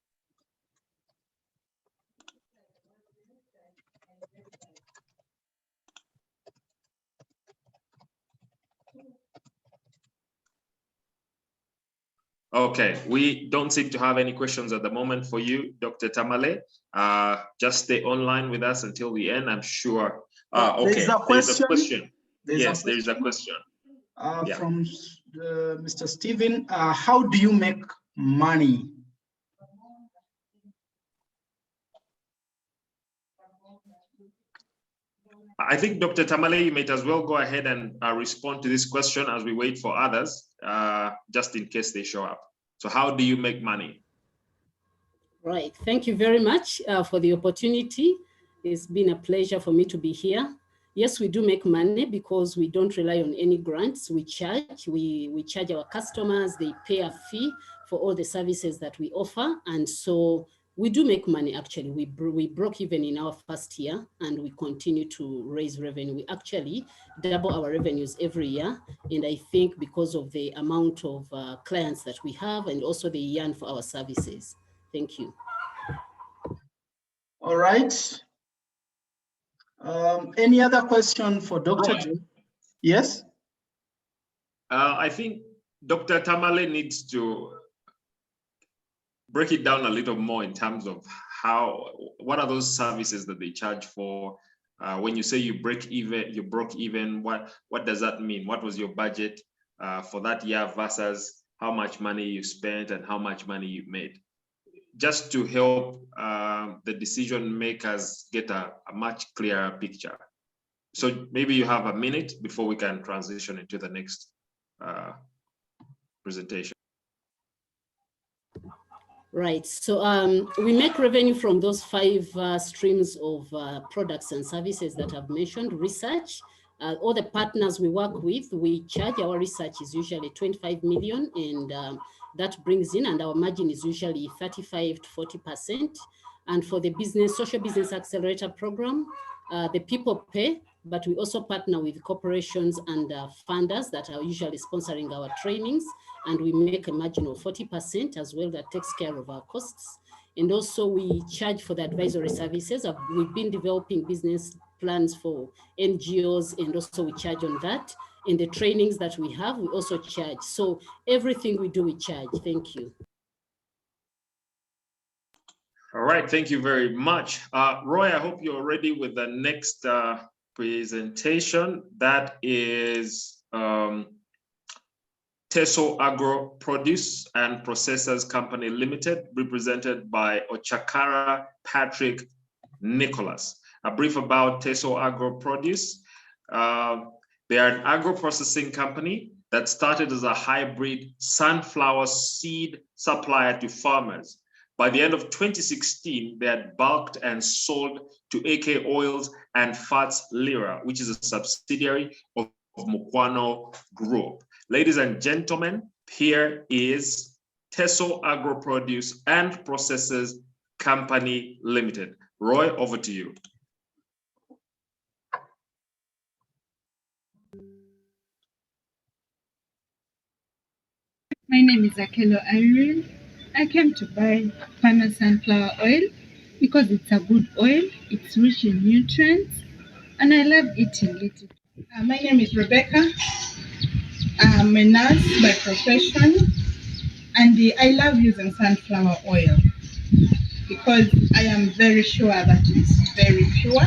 Okay, we don't seem to have any questions at the moment for you, Dr. Tamale. Just stay online with us until the end, I'm sure. Okay, there's a question. Yes, there is a question. From Mr. Steven, how do you make money? I think Dr. Tamale, you might as well go ahead and respond to this question as we wait for others, just in case they show up. So how do you make money? Right, thank you very much for the opportunity. It's been a pleasure for me to be here. Yes, we do make money because we don't rely on any grants. We charge, we charge our customers, they pay a fee for all the services that we offer. And so we do make money, actually. We broke even in our first year and we continue to raise revenue. We actually double our revenues every year. And I think because of the amount of clients that we have and also the yearn for our services. Thank you. All right. Any other question for Dr. Joy? Yes? I think Dr. Tamale needs to break it down a little more in terms of what are those services that they charge for? When you say you broke even, what does that mean? What was your budget for that year versus how much money you spent and how much money you made? Just to help the decision makers get a much clearer picture. So maybe you have a minute before we can transition into the next presentation. Right, so we make revenue from those 5 streams of products and services that I've mentioned. Research, all the partners we work with, we charge. Our research is usually 25 million and that brings in, and our margin is usually 35 to 40%. And for the Social Business Accelerator Program, the people pay, but we also partner with corporations and funders that are usually sponsoring our trainings. And we make a margin of 40% as well that takes care of our costs. And also we charge for the advisory services. We've been developing business plans for NGOs, and also we charge on that. In the trainings that we have, we also charge. So everything we do, we charge. Thank you. All right, thank you very much. Roy, I hope you're ready with the next presentation. That is Teso Agro Produce and Processors Company Limited, represented by Ochakara Patrick Nicholas. A brief about Teso Agro Produce. They are an agro-processing company that started as a hybrid sunflower seed supplier to farmers. By the end of 2016, they had bulked and sold to AK Oils and Fats Lira, which is a subsidiary of Mukwano Group. Ladies and gentlemen, here is Teso Agro Produce and Processors Company Limited. Roy, over to you. My name is Akelo Irene. I came to buy Pana sunflower oil because it's a good oil, it's rich in nutrients, and I love eating it. My name is Rebecca. I'm a nurse by profession, and I love using sunflower oil because I am very sure that it's very pure,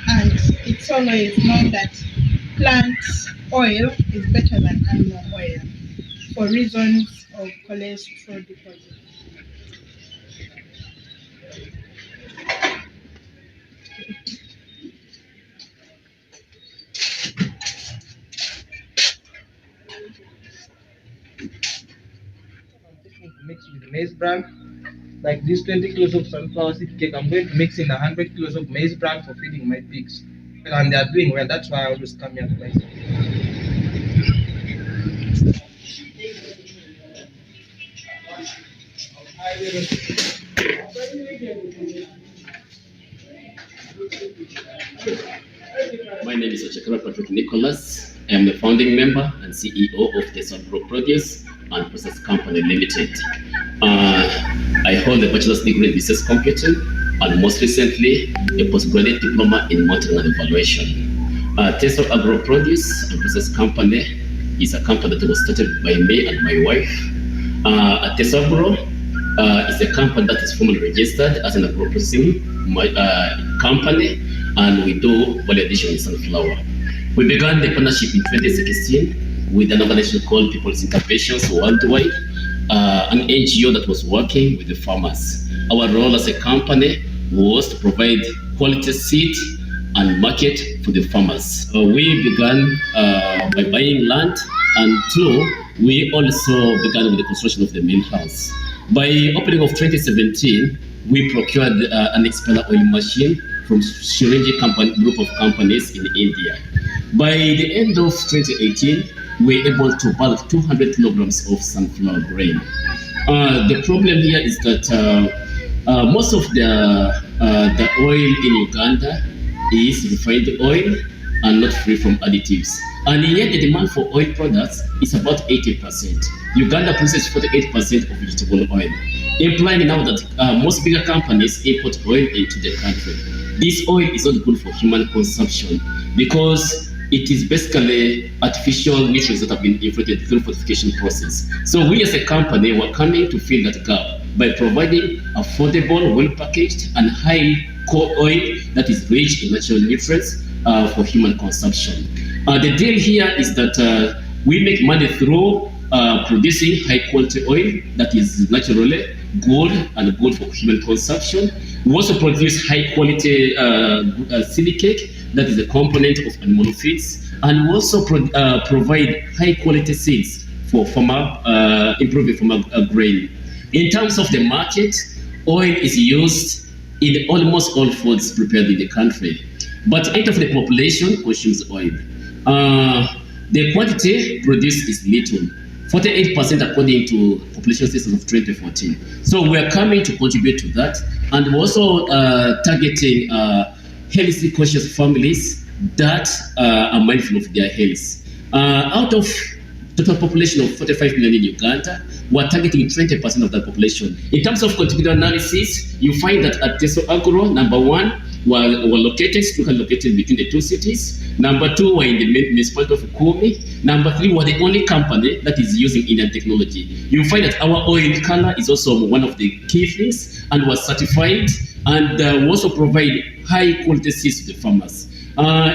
and it's always known that plant oil is better than animal oil for reasons of cholesterol deposit. Mix with the maize bran, like this 20 kilos of sunflower seed cake. I'm going to mix in 100 kilos of maize bran for feeding my pigs, and they are doing well. That's why I always come here to buy. My name is Ochakara Patrick Nicholas. I am the founding member and CEO of Teso Agro Produce and Process Company Limited. I hold a bachelor's degree in business computing and most recently a postgraduate diploma in monitoring and evaluation. Teso Agro Produce and Process Company is a company that was started by me and my wife. Teso Agro is a company that is formally registered as an agro processing company, and we do value addition in sunflower. We began the partnership in 2016 with an organization called People's Interventions Worldwide, an NGO that was working with the farmers. Our role as a company was to provide quality seed and market for the farmers. We began by buying land, and two, we also began with the construction of the main house. By opening of 2017, we procured an expeller oil machine from Shirinji group of companies in India. By the end of 2018, we were able to bulk 200 kilograms of sunflower grain. The problem here is that most of the oil in Uganda is refined oil and not free from additives. And yet the demand for oil products is about 80%. Uganda produces 48% of vegetable oil, implying now that most bigger companies import oil into the country. This oil is not good for human consumption because it is basically artificial nutrients that have been infiltrated through fortification process. So we as a company were coming to fill that gap by providing affordable, well-packaged and high core oil that is rich in natural nutrients for human consumption. The deal here is that we make money through producing high-quality oil that is naturally good and good for human consumption. We also produce high-quality silicate that is a component of animal feeds, and we also provide high-quality seeds for farmer, improving farmer grain. In terms of the market, oil is used in almost all foods prepared in the country, but 8% of the population consumes oil. The quantity produced is little, 48% according to population census of 2014. So we are coming to contribute to that, and we're also targeting healthy conscious families that are mindful of their health. Out of total population of 45 million in Uganda, we're targeting 20% of that population. In terms of contributor analysis, you find that at Teso Agro, number one, were located between the two cities. Number 2 were in the municipality of Kumi. Number 3 were the only company that is using Indian technology. You find that our oil color is also one of the key things and was certified, and we also provide high quality seeds to the farmers.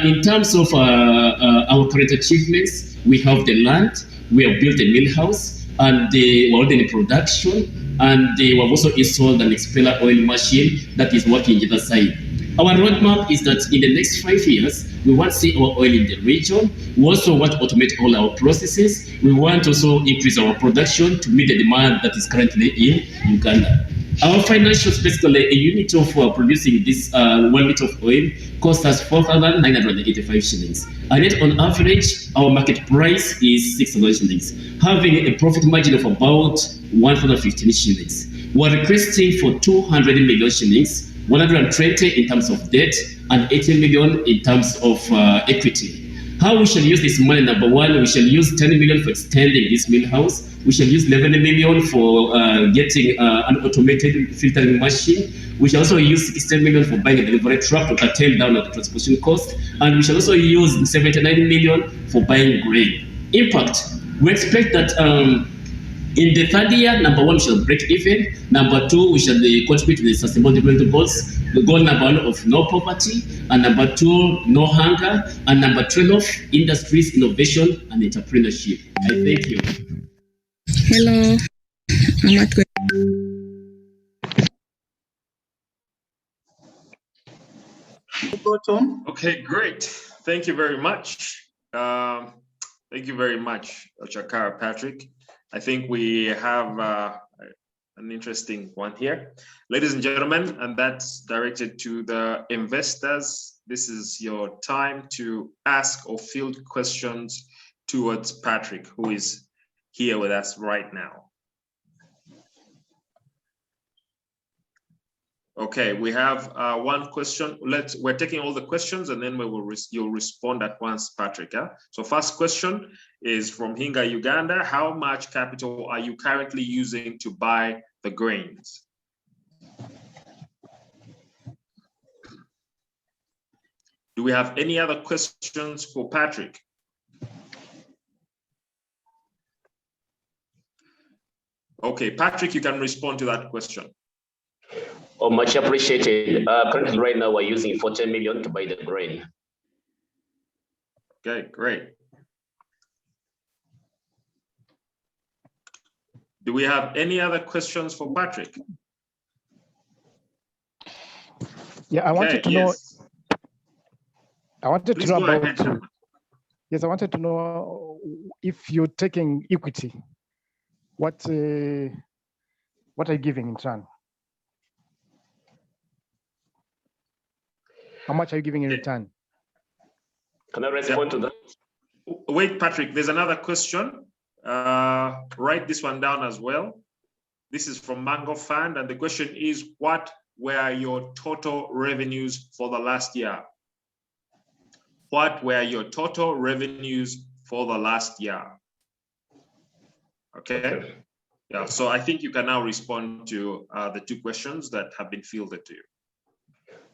In terms of our current achievements, we have the land, we have built a mill house, and we're already in production, and we have also installed an expeller oil machine that is working on the other side. Our roadmap is that in the next 5 years, we want to see our oil in the region. We also want to automate all our processes. We want to also increase our production to meet the demand that is currently in Uganda. Our financials, basically, a unit of producing this 1 liter of oil costs us 4,985 shillings. And yet, on average, our market price is 6,000 shillings, having a profit margin of about 1,015 shillings. We're requesting for 200 million shillings, 120 in terms of debt, and 80 million in terms of equity. How we shall use this money? Number 1, we shall use 10 million for extending this mill house. We shall use 11 million for getting an automated filtering machine. We shall also use 16 million for buying a delivery truck to curtail down on the transportation cost. And we shall also use 79 million for buying grain. Impact. We expect that in the 3rd year, number 1, we shall break even. Number 2, we shall contribute to the sustainable development goals. The goal number 1 of no poverty, and number 2, no hunger, and number 12, industries, innovation, and entrepreneurship. I thank you. Hello, I'm at Okay, great. Thank you very much. Thank you very much, Chakara Patrick. I think we have an interesting one here. Ladies and gentlemen, and that's directed to the investors. This is your time to ask or field questions towards Patrick, who is here with us right now. Okay, we have one question. We're taking all the questions and then you'll respond at once, Patrick. Yeah? So first question is from Hinga, Uganda. How much capital are you currently using to buy the grains? Do we have any other questions for Patrick? Okay, Patrick, you can respond to that question. Oh, much appreciated. Currently, right now, we're using 40 million to buy the grain. Okay, great. Do we have any other questions for Patrick? Yeah, I wanted to know. I wanted to know about. Yes, I wanted to know if you're taking equity. What are you giving in return? How much are you giving in return? Can I respond to that? Wait, Patrick, there's another question. Write this one down as well. This is from Mango Fund, and the question is, what were your total revenues for the last year? What were your total revenues for the last year? Okay. Yeah, so I think you can now respond to the 2 questions that have been fielded to you.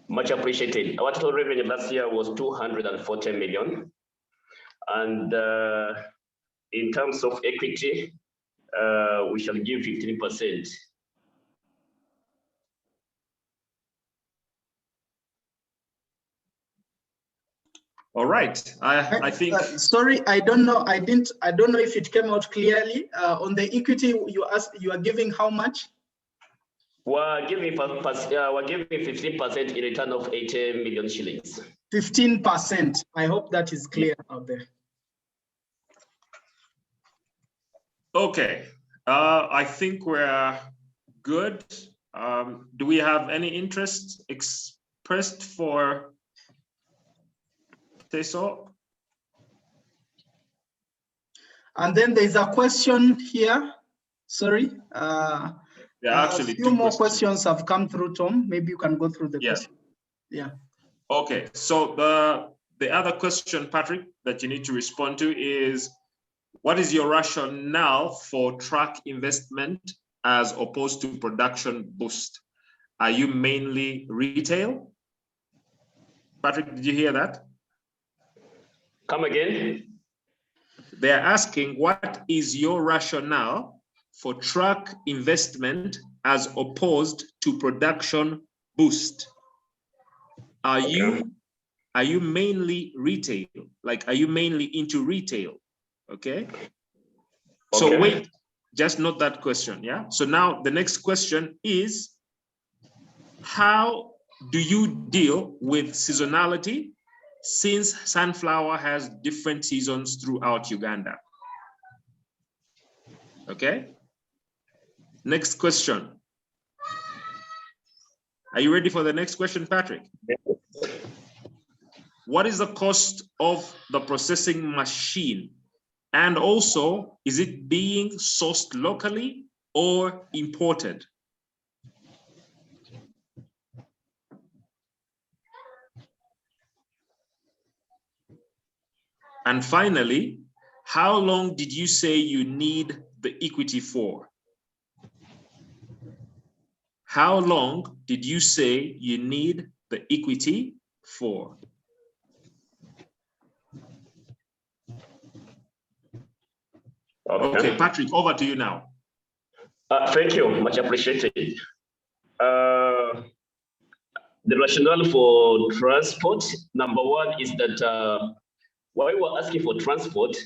Much appreciated. Our total revenue last year was 240 million. And in terms of equity, we shall give 15%. All right. I think. Sorry, I don't know. I don't know if it came out clearly. On the equity, you are giving how much? We're giving 15% in return of 80 million shillings. 15%. I hope that is clear out there. Okay. I think we're good. Do we have any interest expressed for Teso? And then there's a question here. Sorry. Actually, a few more questions have come through, Tom. Maybe you can go through the question. Yeah. Okay. So the other question, Patrick, that you need to respond to is, what is your rationale for truck investment as opposed to production boost? Are you mainly retail? Patrick, did you hear that? Come again? They're asking, what is your rationale for truck investment as opposed to production boost? Are you mainly retail? Like, are you mainly into retail? Okay. So wait, just note that question. Yeah. So now the next question is, how do you deal with seasonality since sunflower has different seasons throughout Uganda? Okay. Next question. Are you ready for the next question, Patrick? What is the cost of the processing machine? And also, is it being sourced locally or imported? And finally, how long did you say you need the equity for? How long did you say you need the equity for? Okay, Patrick, over to you now. Thank you, much appreciated. The rationale for transport, number one, is that while we're asking for transport,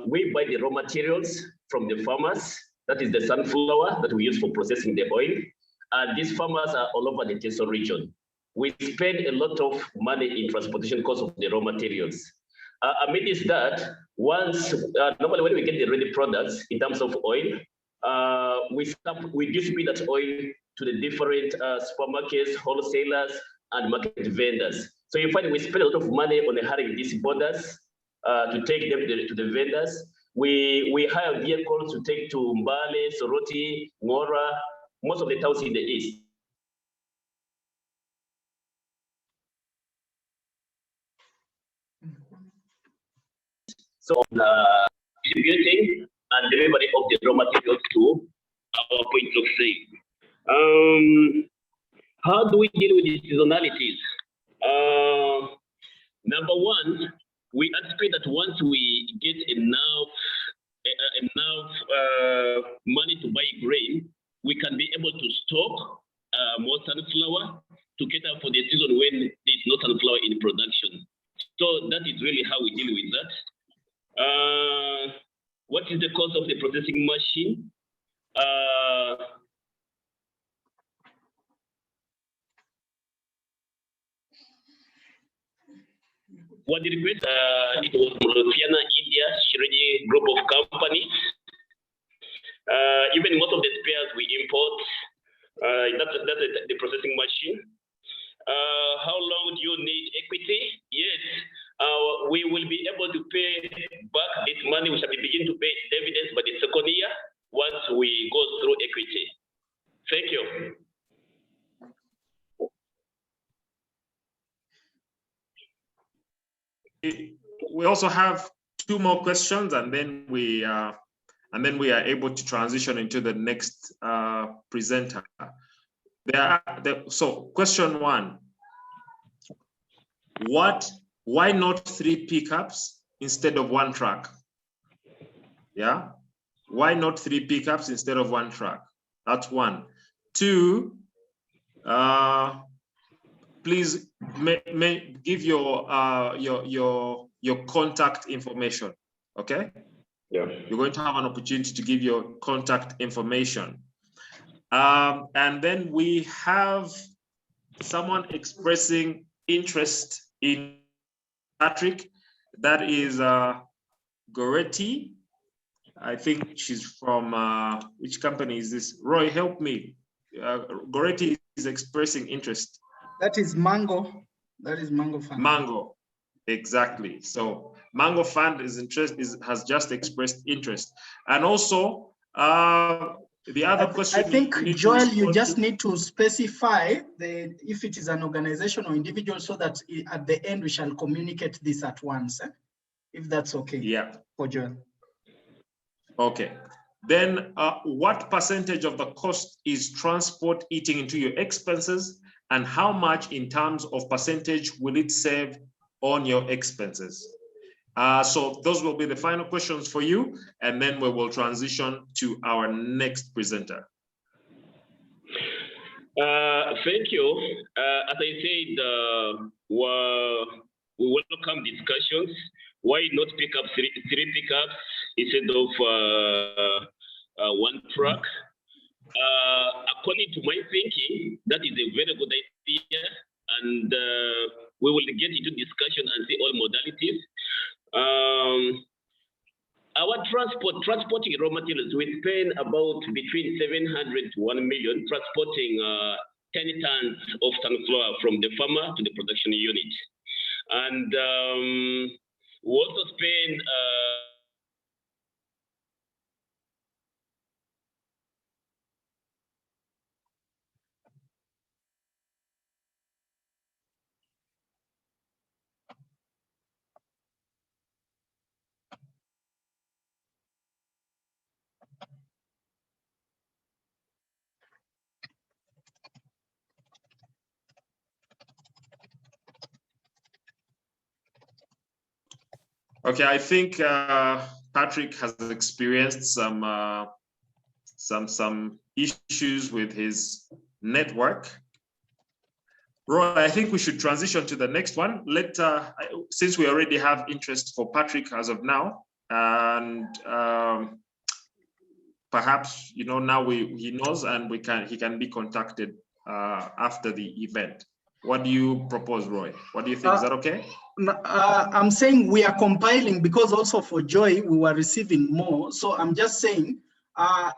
we buy the raw materials from the farmers. That is the sunflower that we use for processing the oil. And these farmers are all over the Teso region. We spend a lot of money in transportation because of the raw materials. Amidst that, once, normally when we get the ready products in terms of oil, we distribute that oil to the different supermarkets, wholesalers, and market vendors. So you find we spend a lot of money on hiring these borders to take them to the vendors. We hire vehicles to take to Mbale, Soroti, Ngora, most of the towns in the east. So distributing and delivery of the raw materials to our point of sale. How do we deal with the seasonalities? Number one, we anticipate that once we get enough money to buy grain, we can be able to stock more sunflower to cater for the season when there's no sunflower in production. So that is really how we deal with that. What is the cost of the processing machine? What the request? It was Fiana India, Shiriji group of companies. Even most of the spares we import. That's the processing machine. How long do you need equity? Yes, we will be able to pay back this money. We shall begin to pay dividends by the second year once we go through equity. Thank you. We also have two more questions, and then we are able to transition into the next presenter. So question one, why not 3 pickups instead of 1 truck? Yeah, why not 3 pickups instead of 1 truck? That's one. Two, please give your contact information. Okay. Yeah. You're going to have an opportunity to give your contact information. And then we have someone expressing interest in Patrick. That is Goretti. I think she's from, which company is this? Roy, help me. Goretti is expressing interest. That is Mango. That is Mango Fund. Mango, exactly. So Mango Fund has just expressed interest. And also, the other question. I think, Joel, you just need to specify if it is an organization or individual, so that at the end we shall communicate this at once, if that's okay. Yeah. For Joel. Okay. Then what percentage of the cost is transport eating into your expenses, and how much in terms of percentage will it save on your expenses? So those will be the final questions for you, and then we will transition to our next presenter. Thank you. As I said, we welcome discussions. Why not pick up three pickups instead of one truck? According to my thinking, that is a very good idea, and we will get into discussion and see all modalities. Our transporting raw materials, we spend about between 700 to 1 million transporting 10 tons of sunflower from the farmer to the production unit. And we also spend Okay, I think Patrick has experienced some issues with his network. Roy, I think we should transition to the next one. Since we already have interest for Patrick as of now, and perhaps now he knows, and he can be contacted after the event. What do you propose, Roy? What do you think? Is that okay? I'm saying we are compiling, because also for Joy, we were receiving more. So I'm just saying,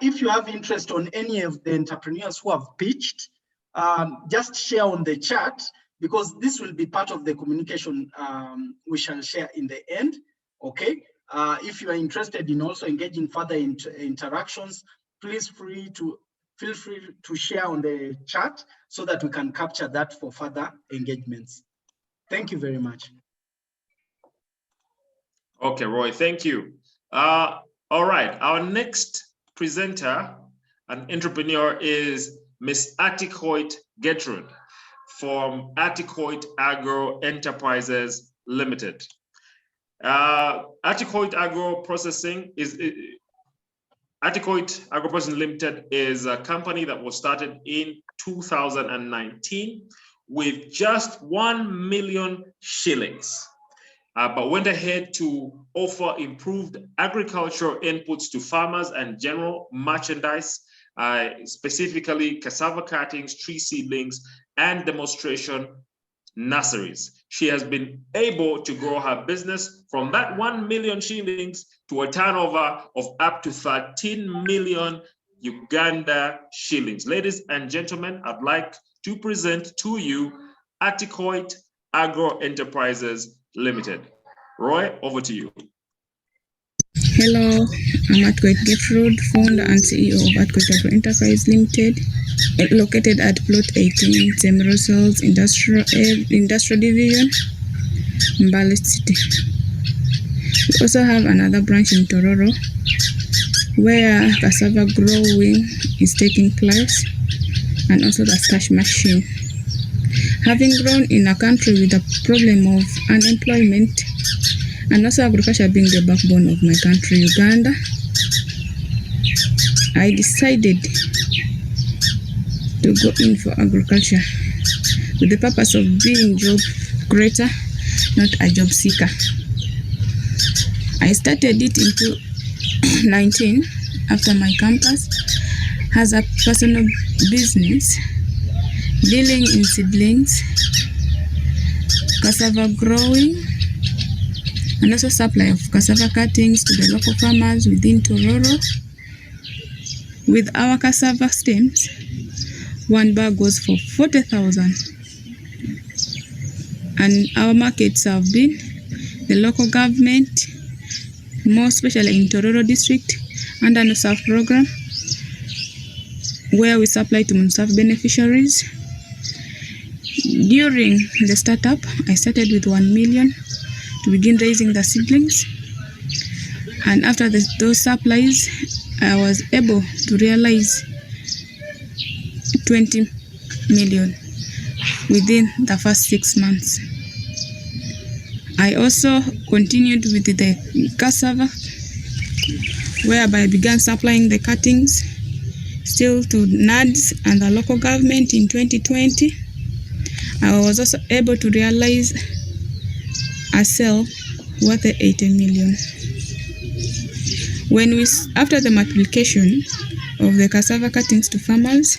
if you have interest on any of the entrepreneurs who have pitched, just share on the chat, because this will be part of the communication we shall share in the end, okay? If you are interested in also engaging further interactions, please feel free to share on the chat so that we can capture that for further engagements. Thank you very much. Okay, Roy, thank you. All right, our next presenter and entrepreneur is Ms. Atikoit Gertrude from Atikoit Agro Enterprises Limited. Atikoit Agro Processing Atikoit Agro Processing Limited is a company that was started in 2019 with just 1 million shillings. But went ahead to offer improved agricultural inputs to farmers and general merchandise, specifically cassava cuttings, tree seedlings, and demonstration nurseries. She has been able to grow her business from that 1 million shillings to a turnover of up to 13 million Uganda shillings. Ladies and gentlemen, I'd like to present to you Atikoit Agro Enterprises Limited. Roy, over to you. Hello, I'm Atikoit Gertrude, founder and CEO of Atikoit Agro Enterprise Limited, located at Plot 18, Zemro Cells Industrial Division, Mbale City. We also have another branch in Tororo, where cassava growing is taking place, and also the stash machine. Having grown in a country with a problem of unemployment, and also agriculture being the backbone of my country, Uganda, I decided to go in for agriculture with the purpose of being job creator, not a job seeker. I started it in 2019 after my campus as a personal business, dealing in seedlings, cassava growing, and also supply of cassava cuttings to the local farmers within Tororo. With our cassava stems, one bag goes for 40,000. And our markets have been the local government, more especially in Tororo district, under the NUSAF program, where we supply to NUSAF beneficiaries. During the startup, I started with 1 million to begin raising the seedlings. And after those supplies, I was able to realize 20 million. within the first 6 months. I also continued with the cassava, whereby I began supplying the cuttings still to NADS and the local government in 2020. I was also able to realize a sale worth 80 million. After the multiplication of the cassava cuttings to farmers,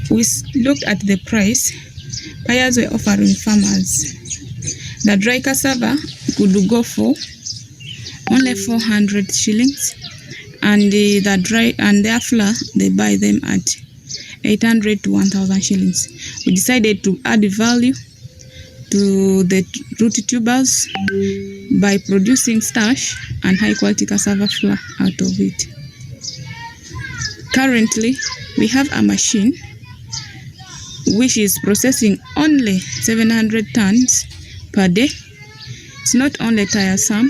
we looked at the price buyers were offering farmers. The dry cassava could go for only 400 shillings, and the dry and their flour, they buy them at 800 to 1,000 shillings. We decided to add value to the root tubers by producing starch and high quality cassava flour out of it. Currently, we have a machine which is processing only 700 tons per day. It's not only tiresome,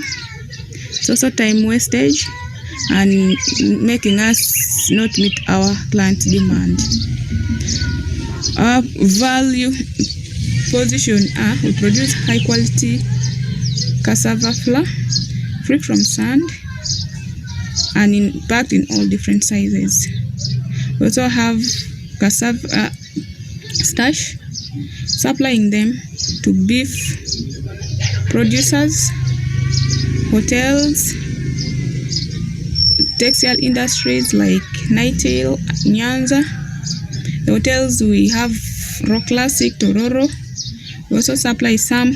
it's also time wastage and making us not meet our client demand. Our value position are we produce high quality cassava flour free from sand and packed in all different sizes. We also have cassava starch, supplying them to beef producers, hotels, textile industries like Nightail, Nyanza. The hotels we have Rock Classic, Tororo. We also supply some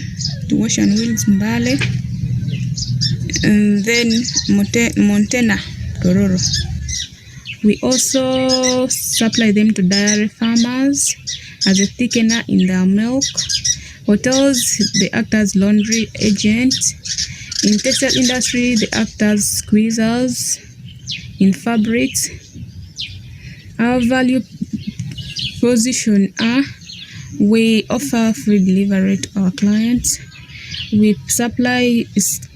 to Ocean Wheels, Mbale, and then Montana, Tororo. We also supply them to dairy farmers as a thickener in their milk. Hotels, they act as laundry agents. In textile industry, they act as squeezers. In fabrics, our value position are we offer free delivery to our clients. We supply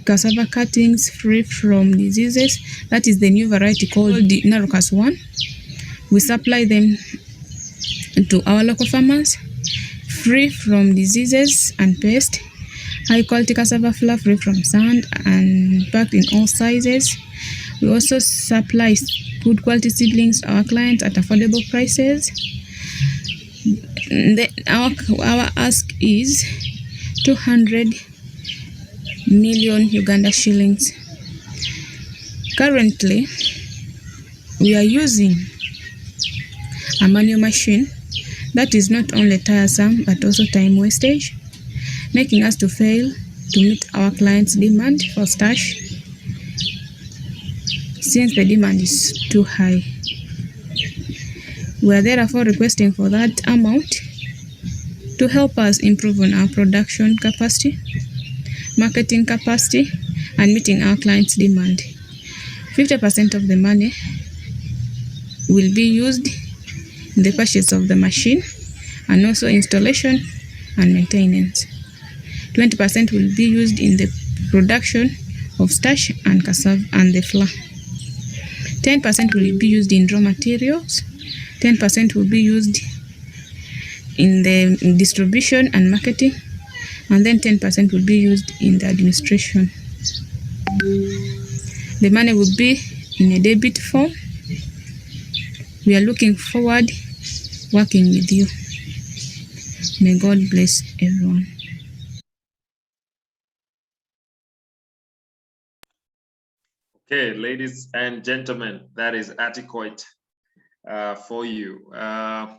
cassava cuttings free from diseases. That is the new variety called the Narocas 1. We supply them to our local farmers free from diseases and pests. High quality cassava flour free from sand and packed in all sizes. We also supply good quality seedlings to our clients at affordable prices. Our ask is 200 million Uganda shillings. Currently, we are using a manual machine that is not only tiresome but also time wastage, making us to fail to meet our clients' demand for starch since the demand is too high. We are therefore requesting for that amount to help us improve on our production capacity, marketing capacity, and meeting our clients' demand. 50% of the money will be used in the purchase of the machine and also installation and maintenance. 20% will be used in the production of starch and cassava and the flour. 10% will be used in raw materials. 10% will be used in the distribution and marketing, and then 10% will be used in the administration. The money will be in a debit form. We are looking forward working with you. May God bless everyone. Okay, ladies and gentlemen, that is Atikoit for you.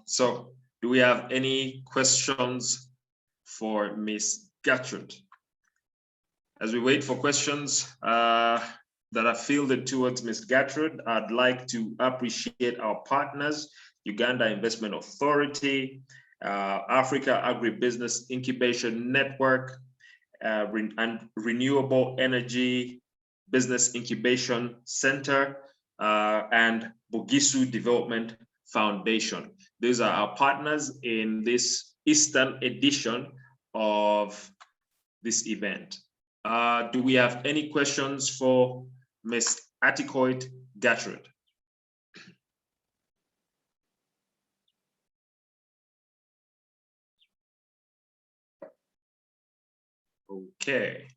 So do we have any questions for Miss Gertrude? As we wait for questions that are fielded towards Miss Gertrude, I'd like to appreciate our partners, Uganda Investment Authority, Africa Agribusiness Incubation Network, and Renewable Energy Business Incubation Center, and Bugisu Development Foundation. These are our partners in this Eastern edition of this event. Do we have any questions for Ms. Atikoit Gertrude? Okay.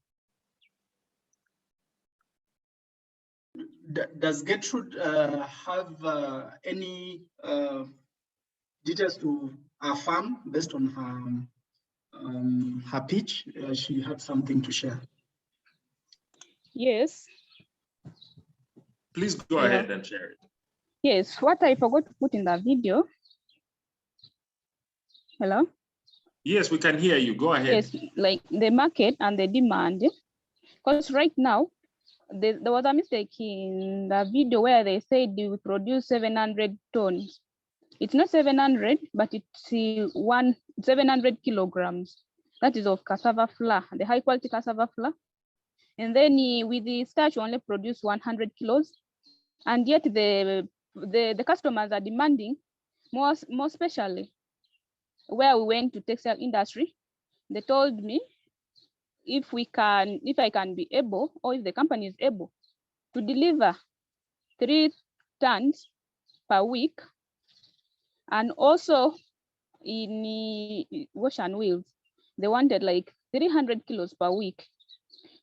Does Gertrude have any details to affirm based on her pitch? She had something to share. Yes. Please go ahead and share it. Yes, what I forgot to put in the video. Hello? Yes, we can hear you. Go ahead. Yes, like the market and the demand. Because right now, there was a mistake in the video where they said we produce 700 tons. It's not 700, but it's 700 kilograms. That is of cassava flour, the high quality cassava flour. And then with the starch, we only produce 100 kilos. And yet the customers are demanding more especially where we went to textile industry. They told me if I can be able, or if the company is able to deliver 3 tons per week, and also in wash and wheels, they wanted like 300 kilos per week.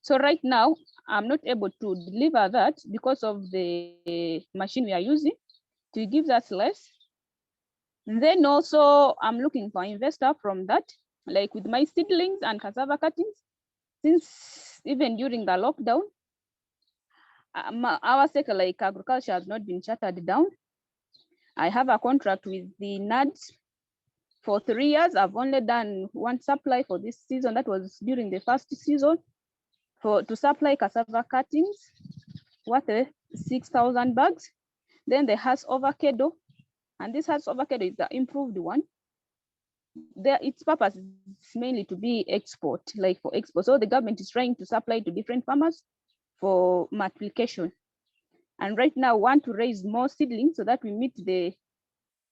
So right now, I'm not able to deliver that because of the machine we are using. So it gives us less. And then also, I'm looking for investor from that, like with my seedlings and cassava cuttings. Since even during the lockdown, our sector, like agriculture, has not been shuttered down. I have a contract with the NADS for 3 years. I've only done one supply for this season. That was during the first season to supply cassava cuttings worth 6,000 bags. Then the Hass avocado, and this Hass avocado is the improved one. Its purpose is mainly to be export, like for export. So the government is trying to supply to different farmers for multiplication. And right now, want to raise more seedlings so that we meet the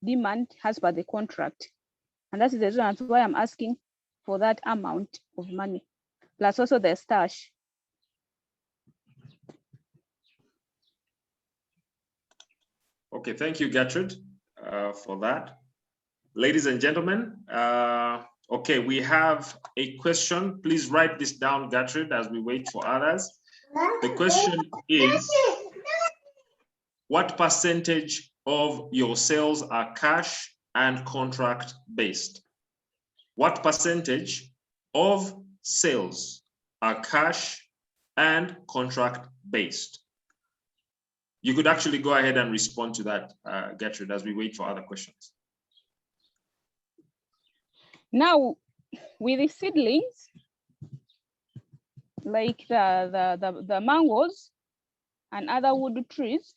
demand as per the contract. And that is the reason why I'm asking for that amount of money, plus also the stash. Okay, thank you, Gertrude, for that. Ladies and gentlemen, okay, we have a question. Please write this down, Gertrude, as we wait for others. The question is, what percentage of your sales are cash and contract based? What percentage of sales are cash and contract based? You could actually go ahead and respond to that, Gertrude, as we wait for other questions. Now, with the seedlings, like the mangoes and other wood trees,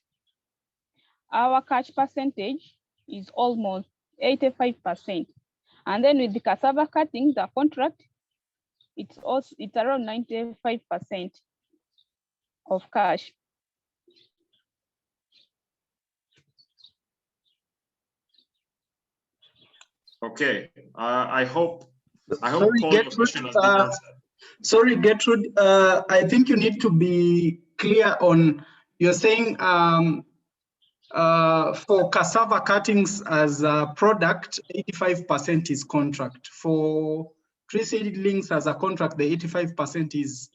our cash percentage is almost 85%. And then with the cassava cutting, the contract, it's around 95% of cash. Okay, I hope Sorry, all your question has been answered. Sorry, Gertrude, I think you need to be clear on, you're saying for cassava cuttings as a product, 85% is contract. For tree seedlings as a contract, the 85% is,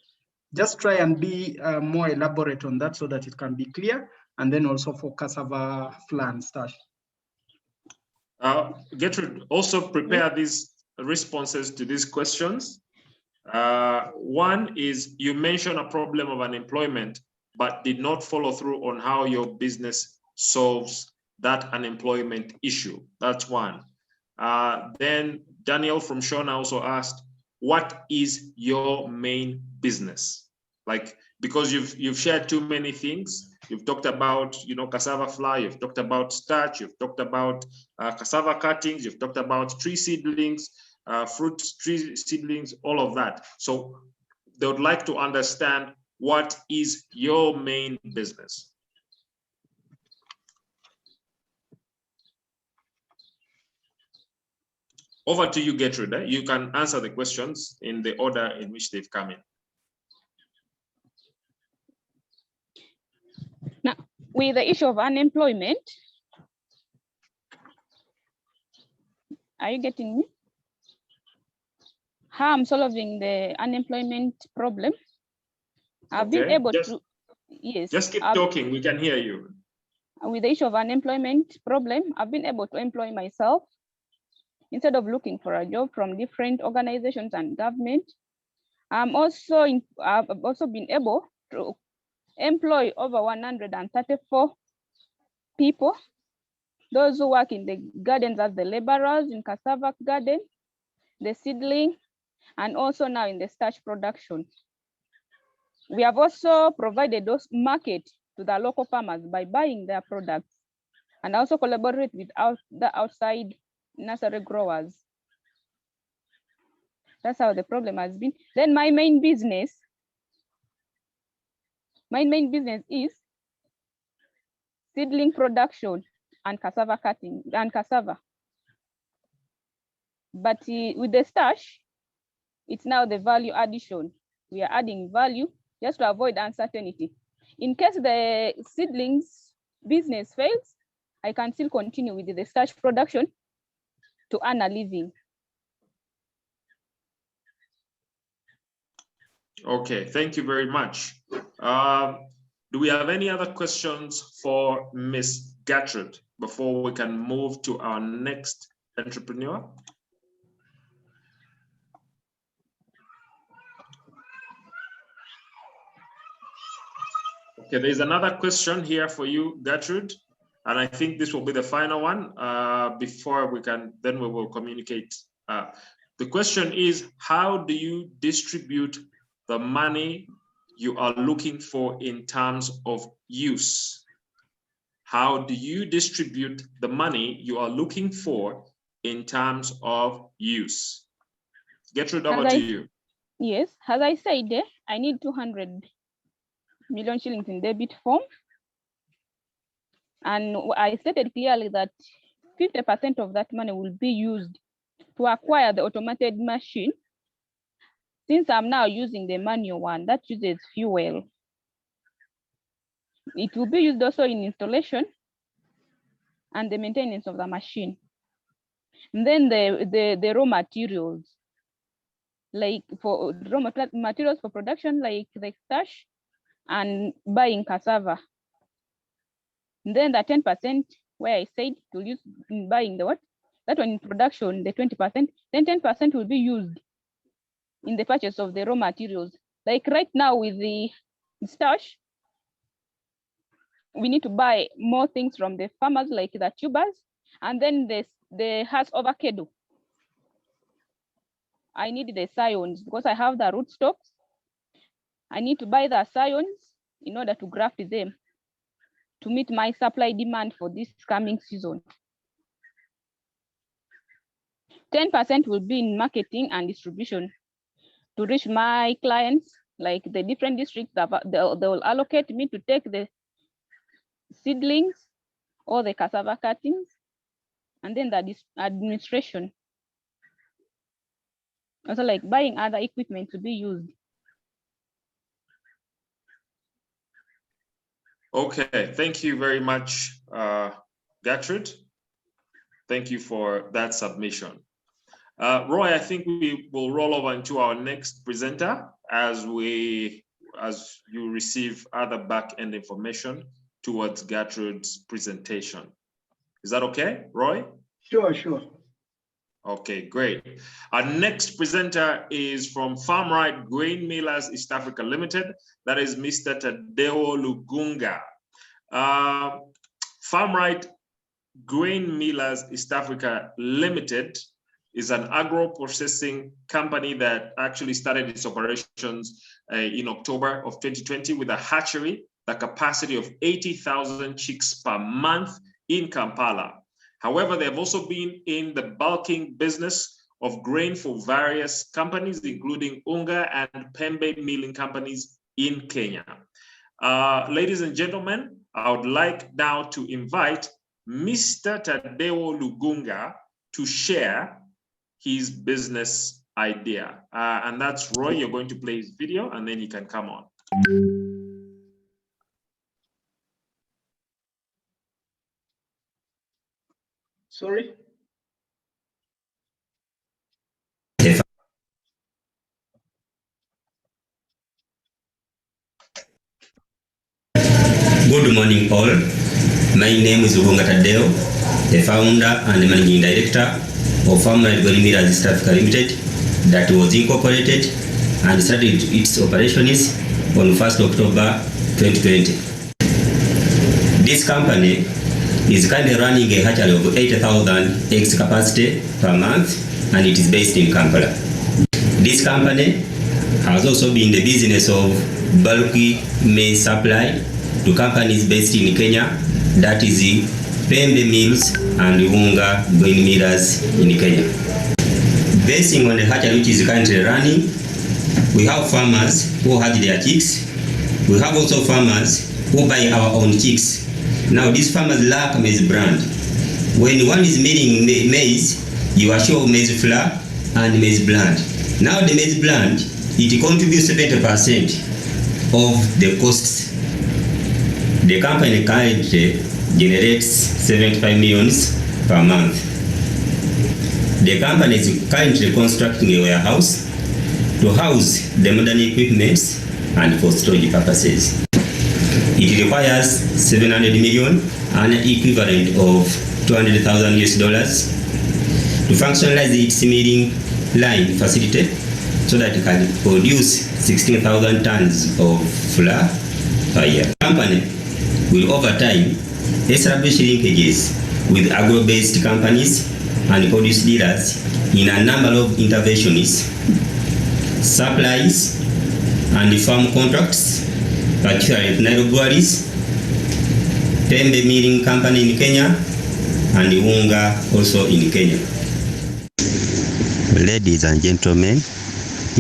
just try and be more elaborate on that so that it can be clear. And then also for cassava flour and starch. Gertrude, also prepare these responses to these questions. One is, you mentioned a problem of unemployment, but did not follow through on how your business solves that unemployment issue. That's one. Then Daniel from Shona also asked, what is your main business? Like, because you've shared too many things. You've talked about, cassava flour, you've talked about starch, you've talked about cassava cuttings, you've talked about tree seedlings, fruit tree seedlings, all of that. So they would like to understand, what is your main business? Over to you, Gertrude. You can answer the questions in the order in which they've come in. Now, with the issue of unemployment, are you getting me? how I'm solving the unemployment problem. I've been able to, yes. Just keep talking, we can hear you. With the issue of unemployment problem, I've been able to employ myself instead of looking for a job from different organizations and government. I've also been able to employ over 134 people, those who work in the gardens as the laborers in cassava garden, the seedling, and also now in the starch production. We have also provided those market to the local farmers by buying their products, and also collaborate with the outside nursery growers. That's how the problem has been. Then my main business is seedling production and cassava cutting and cassava. But with the starch, it's now the value addition. We are adding value just to avoid uncertainty. In case the seedlings business fails, I can still continue with the starch production to earn a living. Okay, thank you very much. Do we have any other questions for Ms. Gertrude before we can move to our next entrepreneur? Okay, there's another question here for you, Gertrude, and I think this will be the final one before we will communicate. The question is, how do you distribute the money you are looking for in terms of use? How do you distribute the money you are looking for in terms of use? Gertrude, over to you. Yes, as I said, I need 200 million shillings in debit form. And I stated clearly that 50% of that money will be used to acquire the automated machine. Since I'm now using the manual one that uses fuel, it will be used also in installation and the maintenance of the machine. And then the raw materials, like for raw materials for production, like the starch and buying cassava. And then the 10% where I said to use in buying the what? That one in production, the 20%, then 10% will be used in the purchase of the raw materials. Like right now with the starch, we need to buy more things from the farmers, like the tubers, and then the has avocado. I need the scions because I have the rootstocks. I need to buy the scions in order to graft them to meet my supply demand for this coming season. 10% will be in marketing and distribution to reach my clients, like the different districts that they will allocate me to take the seedlings or the cassava cuttings, and then the administration. Also like buying other equipment to be used. Okay, thank you very much, Gertrude. Thank you for that submission. Roy, I think we will roll over into our next presenter as you receive other back-end information towards Gertrude's presentation. Is that okay, Roy? Sure, sure. Okay, great. Our next presenter is from Farmright Grain Millers East Africa Limited. That is Mr. Tadeo Lugunga. Farmright Grain Millers East Africa Limited is an agro-processing company that actually started its operations in October of 2020 with a hatchery, the capacity of 80,000 chicks per month in Kampala. However, they have also been in the bulking business of grain for various companies, including Unga and Pembe milling companies in Kenya. Ladies and gentlemen, I would like now to invite Mr. Tadeo Lugunga to share his business idea. And that's Roy, you're going to play his video and then he can come on. Sorry? Good morning all. My name is Ubunga Tadeo, the founder and managing director of Farmland Going Millers East Africa Limited that was incorporated and started its operations on 1st October 2020. This company is currently running a hatchery of 80,000 eggs capacity per month, and it is based in Kampala. This company has also been in the business of bulky maize supply to companies based in Kenya, that is Pembe Mills and Unga Going Millers in Kenya. Basing on the hatchery which is currently running, we have farmers who hatch their chicks. We have also farmers who buy our own chicks. Now these farmers lack maize brand. When one is milling maize, you are sure maize flour and maize bland. Now the maize bland, it contributes 70% of the costs. The company currently generates 75 millions per month. The company is currently constructing a warehouse to house the modern equipment and for storage purposes. It requires 700 million, an equivalent of $200,000 to functionalize its milling line facility so that it can produce 16,000 tons of flour per year. The company will over time establish linkages with agro-based companies and produce dealers in a number of interventions, supplies, and farm contracts, particularly Nile breweries, Pembe Milling Company in Kenya, and Unga also in Kenya. Ladies and gentlemen,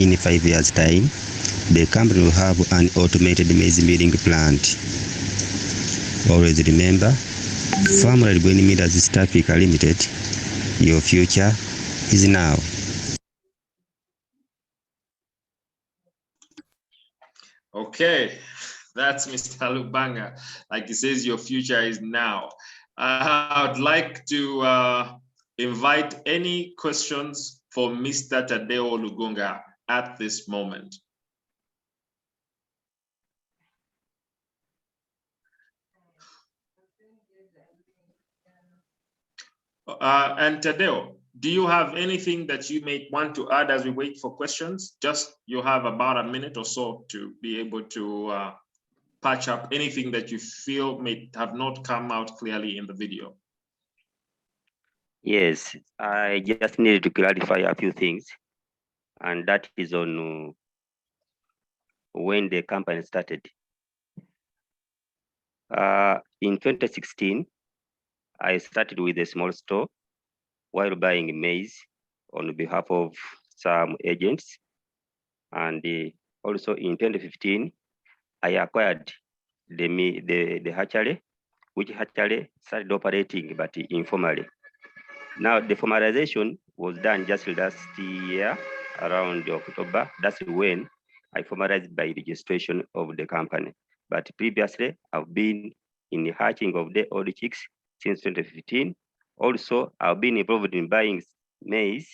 in 5 years' time, the company will have an automated maize milling plant. Always remember, Farmland Going Millers East Africa Limited, your future is now. Okay, that's Mr. Lubanga. Like he says, your future is now. I would like to invite any questions for Mr. Tadeo Lugunga at this moment. And Tadeo, do you have anything that you may want to add as we wait for questions? Just you have about a minute or so to be able to patch up anything that you feel may have not come out clearly in the video. Yes, I just needed to clarify a few things, and that is on when the company started. In 2016, I started with a small store while buying maize on behalf of some agents. And also in 2015, I acquired the hatchery, which hatchery started operating, but informally. Now the formalization was done just last year, around October. That's when I formalized by registration of the company. But previously, I've been in the hatching of the old chicks since 2015. Also, I've been involved in buying maize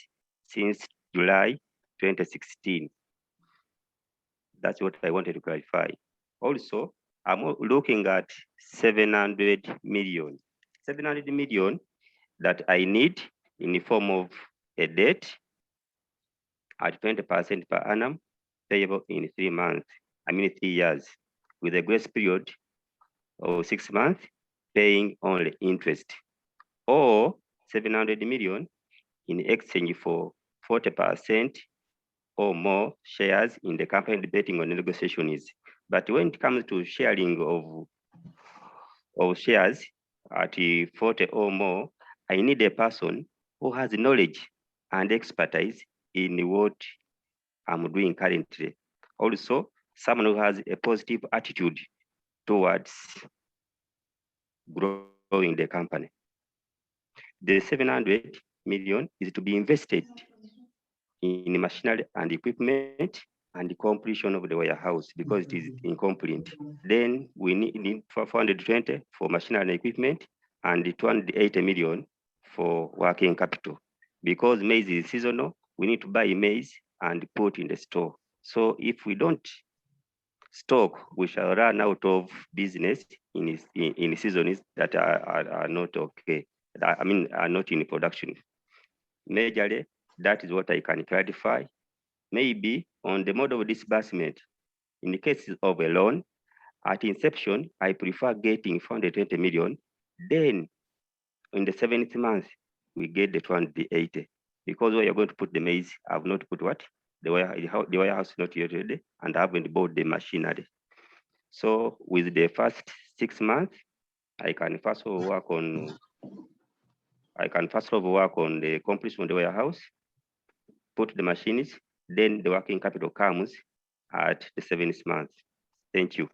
since July 2016. That's what I wanted to clarify. Also, I'm looking at 700 million. 700 million that I need in the form of a debt at 20% per annum, payable in 3 years, with a grace period of 6 months, paying only interest, or 700 million in exchange for 40% or more shares in the company, debating on negotiation is. But when it comes to sharing of shares at 40 or more, I need a person who has knowledge and expertise in what I'm doing currently. Also, someone who has a positive attitude towards growing the company. The 700 million is to be invested in machinery and equipment and the completion of the warehouse because it is incomplete. Then we need 420 for machinery and equipment and 280 million for working capital. Because maize is seasonal, we need to buy maize and put in the store. So if we don't stock, we shall run out of business in seasons that are not okay. I mean, are not in production. Majorly, that is what I can clarify. Maybe on the mode of disbursement, in the case of a loan, at inception, I prefer getting 420 million. Then in the 7th month, we get the 280. Because where you're going to put the maize, I've not put what? The warehouse not yet ready, and I haven't bought the machinery. So with the first 6 months, I can first of all work on the completion of the warehouse, put the machines, then the working capital comes at the 7th month. Thank you.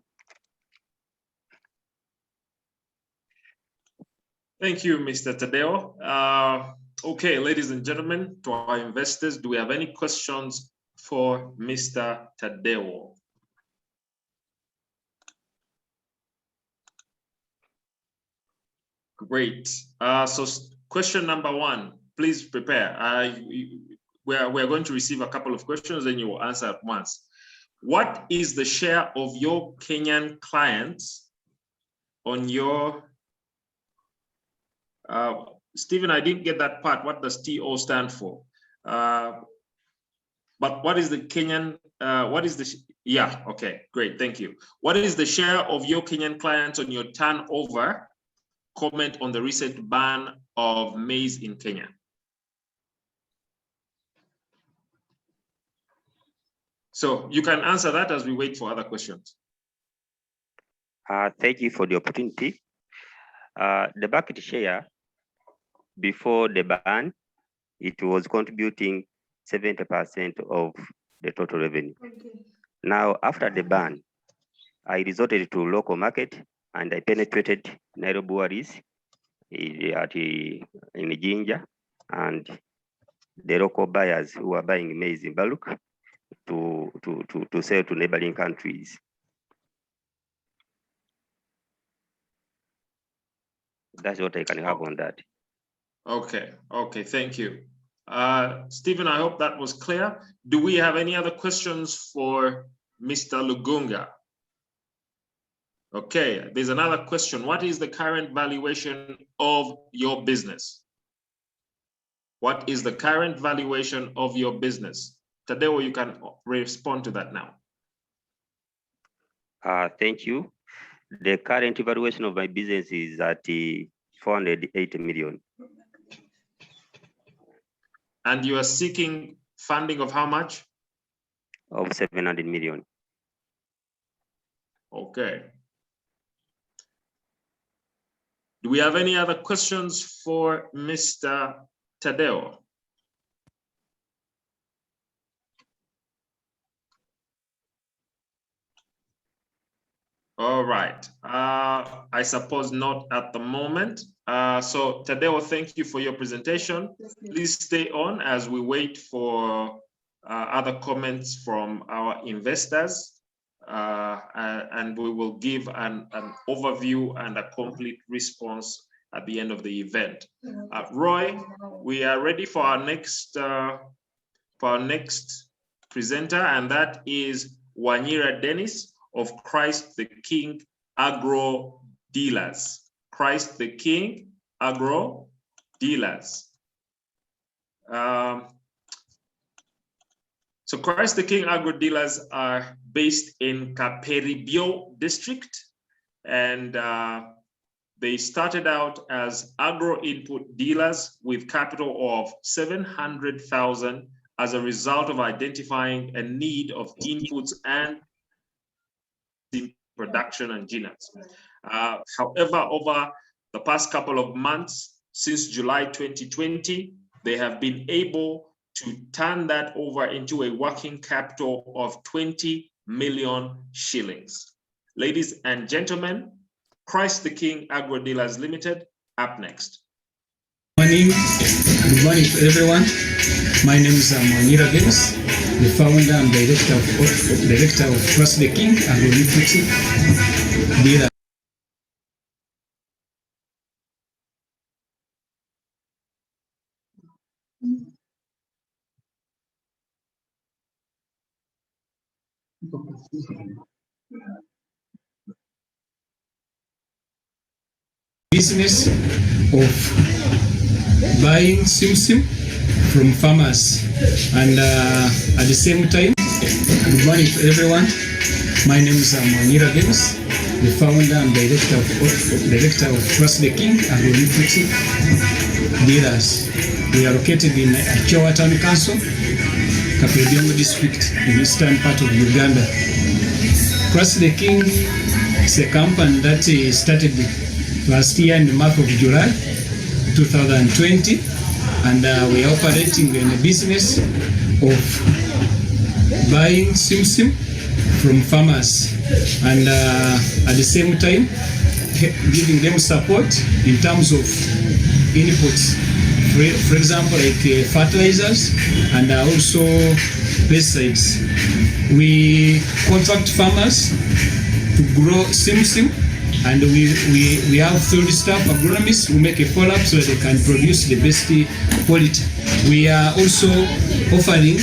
Thank you, Mr. Tadeo. Okay, ladies and gentlemen, to our investors, do we have any questions for Mr. Tadeo? Great. So question number 1, please prepare. We're going to receive a couple of questions and you will answer at once. What is the share of your Kenyan clients on your, Stephen, I didn't get that part. What does TO stand for? But what is the Kenyan, yeah, okay, great, thank you. What is the share of your Kenyan clients on your turnover? Comment on the recent ban of maize in Kenya. So you can answer that as we wait for other questions. Thank you for the opportunity. The market share before the ban, it was contributing 70% of the total revenue. Okay. Now, after the ban, I resorted to local market and I penetrated Nairobi breweries in Jinja and the local buyers who are buying maize in bulk to sell to neighboring countries. That's what I can have on that. Okay, okay, thank you. Stephen, I hope that was clear. Do we have any other questions for Mr. Lugunga? Okay, there's another question. What is the current valuation of your business? What is the current valuation of your business? Tadeo, you can respond to that now. Thank you. The current valuation of my business is at 480 million. And you are seeking funding of how much? Of 700 million. Okay. Do we have any other questions for Mr. Tadeo? All right. I suppose not at the moment. So Tadeo, thank you for your presentation. Please stay on as we wait for other comments from our investors. And we will give an overview and a complete response at the end of the event. Roy, we are ready for our next presenter, and that is Wanyira Dennis of Christ the King Agro Dealers. Christ the King Agro Dealers. So Christ the King Agro Dealers are based in Kaperibio district, and they started out as agro input dealers with capital of 700,000 as a result of identifying a need of inputs and production and geners. However, over the past couple of months, since July 2020, they have been able to turn that over into a working capital of 20 million shillings. Ladies and gentlemen, Christ the King Agro Dealers Limited, up next. Good morning to everyone. My name is Wanyira Dennis, the founder and director of Christ the King Agro Dealers. Business of buying simsim from farmers, and at the same time, good morning to everyone. My name is Manira Games, the founder and director of Trust the King and Equity Dealers. We are located in Kyowa Town Council, Kaperediongo district in eastern part of Uganda. Trust the King is a company that started last year in the month of July 2020, and we are operating in the business of buying simsim from farmers, and at the same time giving them support in terms of inputs, for example, like fertilizers and also pesticides. We contract farmers to grow simsim, and we have field staff, agronomists who make a follow-up so that they can produce the best quality. We are also offering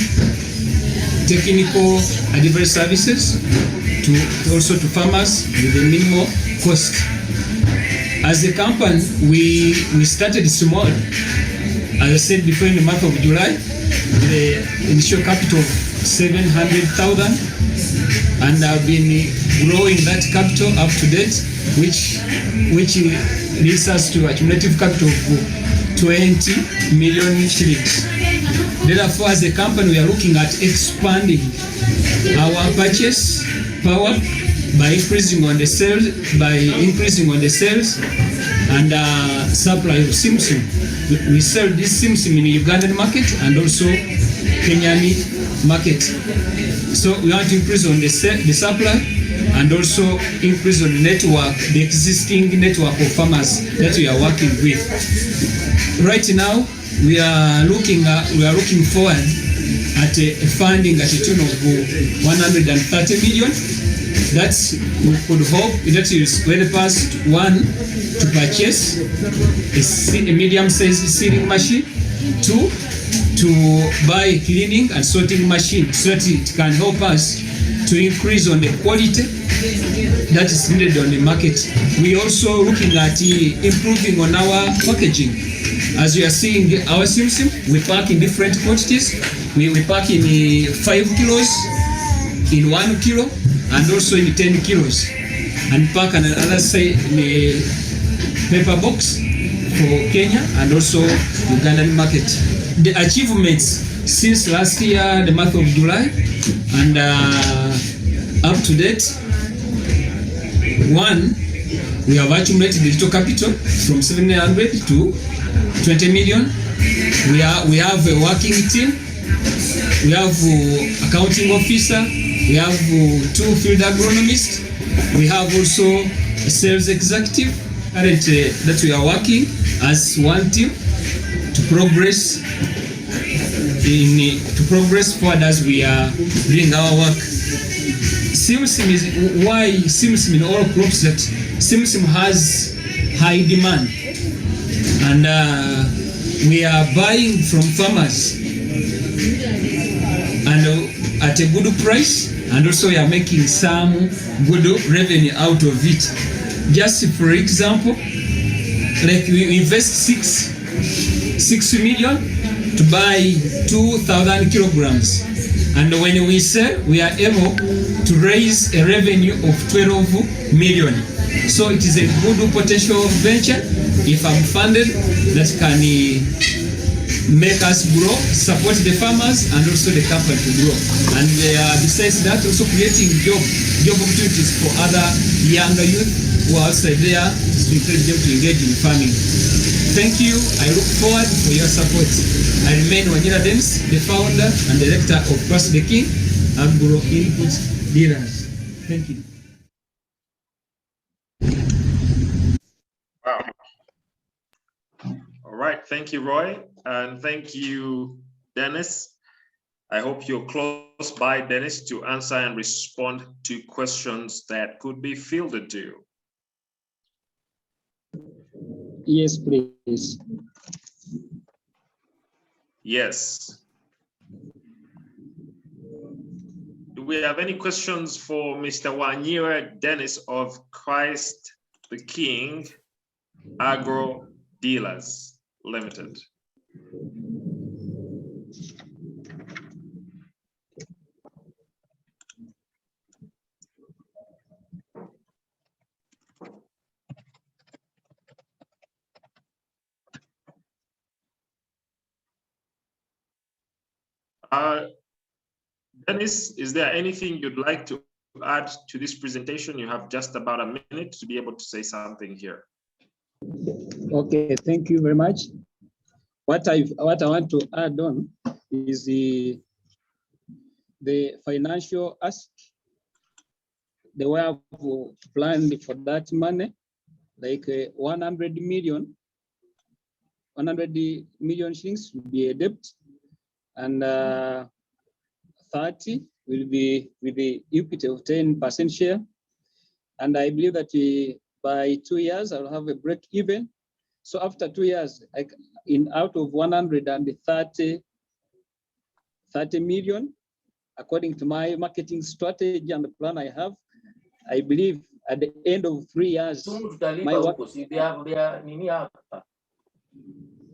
technical advice services to farmers with a minimal cost. As a company, we started small. As I said before, in the month of July, the initial capital of 700,000, and I've been growing that capital up to date, which leads us to a cumulative capital of 20 million shillings. Therefore, as a company, we are looking at expanding our purchase power by increasing on the sales, and supply of simsim. We sell this simsim in the Ugandan market and also Kenyan market. So we want to increase on the supply and also increase on the network, the existing network of farmers that we are working with. Right now, we are looking forward at a funding at a tune of 130 million. That's, we could hope that is help us, one, to purchase a medium-sized seeding machine, two, to buy cleaning and sorting machine so that it can help us to increase on the quality that is needed on the market. We also looking at improving on our packaging. As you are seeing our simsim, we pack in different quantities. We pack in 5 kilos, in 1 kilo, and also in 10 kilos. And pack on another side in a paper box for Kenya and also Ugandan market. The achievements since last year, the month of July, and up to date, one, we have accumulated digital capital from 700 to 20 million. We have a working team. We have accounting officer. We have 2 field agronomists. We have also a sales executive that we are working as one team to progress forward as we are doing our work. Simsim is why simsim in all crops, that simsim has high demand, and we are buying from farmers and at a good price, and also we are making some good revenue out of it. Just for example, like we invest 6 million to buy 2,000 kilograms, and when we sell, we are able to raise a revenue of 12 million. So it is a good potential venture if I'm funded that can make us grow, support the farmers and also the company to grow. And besides that, also creating job opportunities for other younger youth who are outside there, to encourage them to engage in farming. Thank you. I look forward for your support. I remain Wanyira Dennis, the founder and director of Trust the King Agro Input Dealers. Thank you. Wow. All right. Thank you, Roy. And thank you, Dennis. I hope you're close by, Dennis, to answer and respond to questions that could be fielded to you. Yes, please. Yes. Do Do we have any questions for Mr. Wanyira Dennis of Christ the King Agro Dealers Limited? Dennis, is there anything you'd like to add to this presentation? You have just about a minute to be able to say something here. Okay, thank you very much. What I want to add on is the financial aspect. The way I've planned for that money, like 100 million shillings will be a debt, and 30 will be with the equity of 10% share. And I believe that by 2 years, I'll have a break even. So after 2 years, out of 130 million, according to my marketing strategy and the plan I have, I believe at the end of 3 years, my work,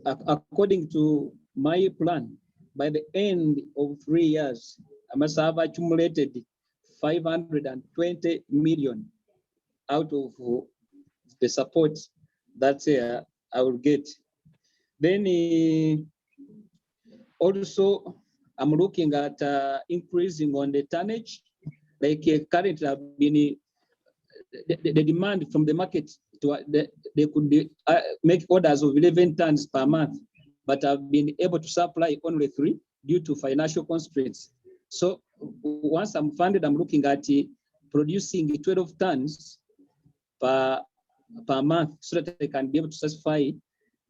according to my plan, by the end of 3 years, I must have accumulated 520 million out of the support that I will get. Then also, I'm looking at increasing on the tonnage. Like currently, I've been the demand from the market they could make orders of 11 tons per month, but I've been able to supply only 3 due to financial constraints. So once I'm funded, I'm looking at producing 12 tons per month so that I can be able to satisfy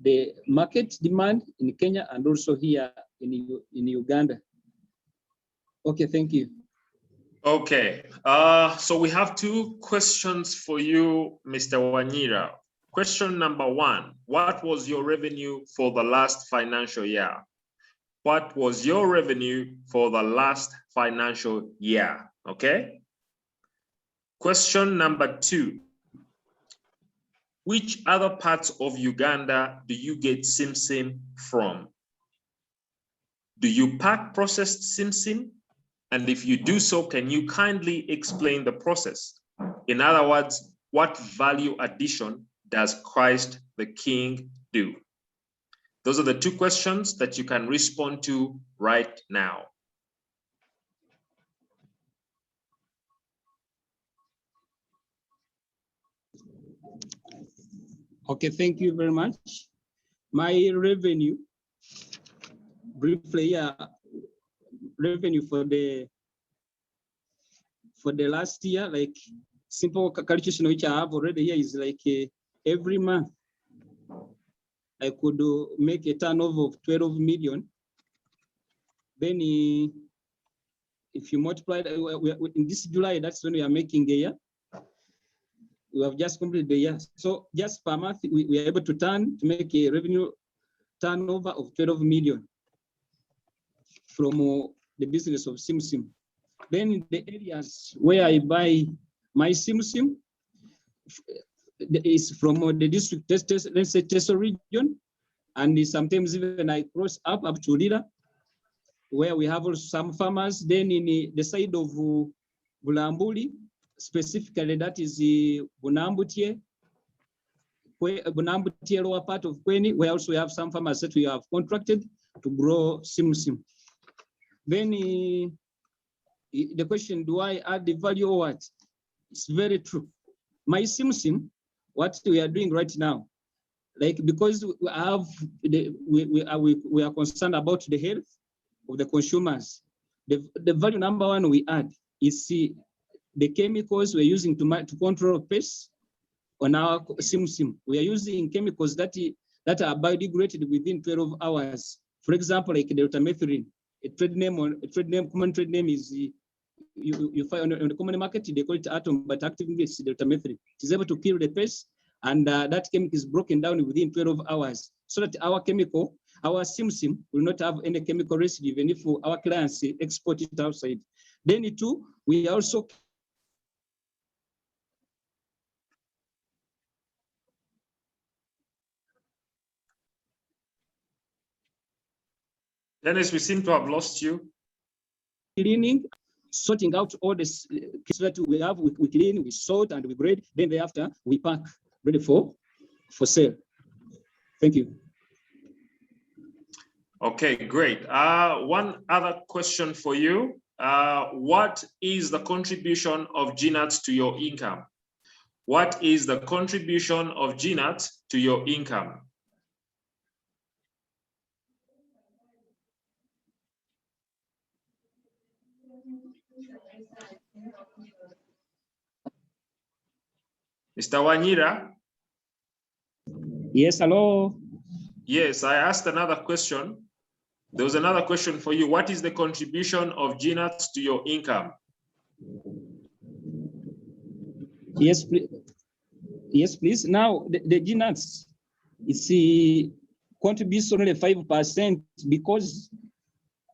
the market demand in Kenya and also here in Uganda. Okay, thank you. Okay, so we have 2 questions for you, Mr. Wanyira. Question number 1, what was your revenue for the last financial year? What was your revenue for the last financial year? Okay. Question number 2, which other parts of Uganda do you get simsim from? Do you pack processed simsim? And if you do so, can you kindly explain the process? In other words, what value addition does Christ the King do? Those are the 2 questions that you can respond to right now. Okay, thank you very much. My revenue, briefly, revenue for the last year, like simple calculation which I have already here is like every month I could make a turnover of 12 million. Then if you multiply, in this July, that's when we are making a year. We have just completed the year. So just per month, we are able to make a revenue turnover of 12 million from the business of simsim. Then in the areas where I buy my simsim is from the district, let's say Teso region, and sometimes even I cross up to Lira, where we have also some farmers. Then in the side of Bulambuli, specifically that is the Bunambutie lower part of Kweni, where also we have some farmers that we have contracted to grow simsim. Then the question, do I add the value or what? It's very true. My simsim, what we are doing right now, like because we have we are concerned about the health of the consumers. The value number 1 we add is the chemicals we're using to control pests on our simsim. We are using chemicals that are biodegraded within 12 hours. For example, like deltamethrin, common trade name is you find on the common market, they call it atom, but actively it's deltamethrin. It is able to kill the pest, and that chemical is broken down within 12 hours, so that our simsim will not have any chemical residue, even if our clients export it outside. Then too, we also Dennis, we seem to have lost you. cleaning, sorting out all the kits that we have, we clean, we sort, and we grade. Then thereafter, we pack, ready for sale. Thank you. Okay, great. One other question for you. What is the contribution of GNAT to your income? What is the contribution of GNAT to your income? Mr. Wanyira? Yes, hello. Yes, I asked another question. There was another question for you. What is the contribution of GNAT to your income? Yes, please. Yes, please. Now, the GNATs, it contributes only 5% because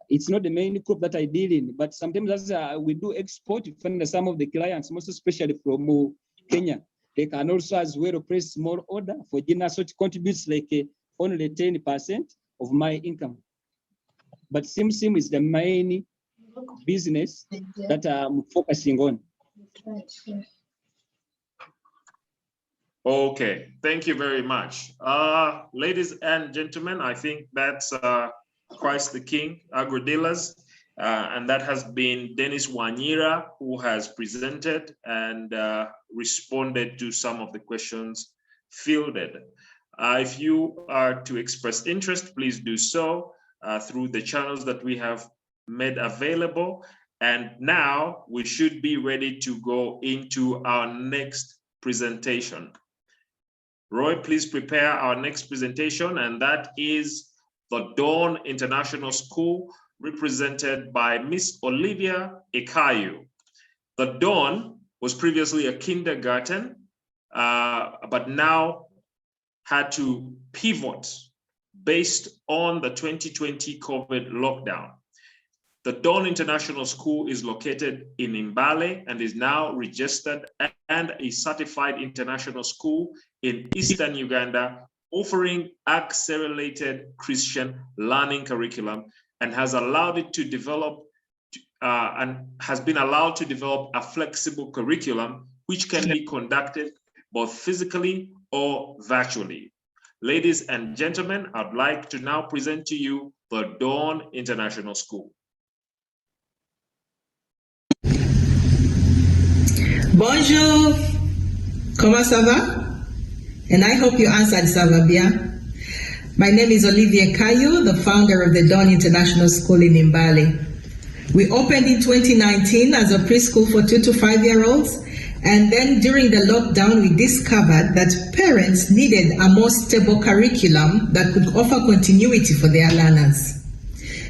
it's not the main crop that I deal in. But sometimes as we do export from some of the clients, most especially from Kenya, they can also as well place small order for GNAT, so it contributes like only 10% of my income. But SimSim is the main business that I'm focusing on. Okay, thank you very much. Ladies and gentlemen, I think that's Christ the King, Agro-Dealers, and that has been Dennis Wanyira, who has presented and responded to some of the questions fielded. If you are to express interest, please do so through the channels that we have made available. And now we should be ready to go into our next presentation. Roy, please prepare our next presentation, and that is the Dawn International School, represented by Miss Olivia Ekayu. The Dawn was previously a kindergarten, but now had to pivot based on the 2020 COVID lockdown. The Dawn International School is located in Mbale and is now registered and a certified international school in Eastern Uganda, offering accelerated Christian learning curriculum, and has allowed it to develop a flexible curriculum which can be conducted both physically or virtually. Ladies and gentlemen, I'd like to now present to you the Dawn International School. Bonjour, comment ça va? And I hope you answered ça va bien. My name is Olivia Kayo, the founder of the Dawn International School in Mbale. We opened in 2019 as a preschool for 2 to 5-year-olds, and then during the lockdown we discovered that parents needed a more stable curriculum that could offer continuity for their learners.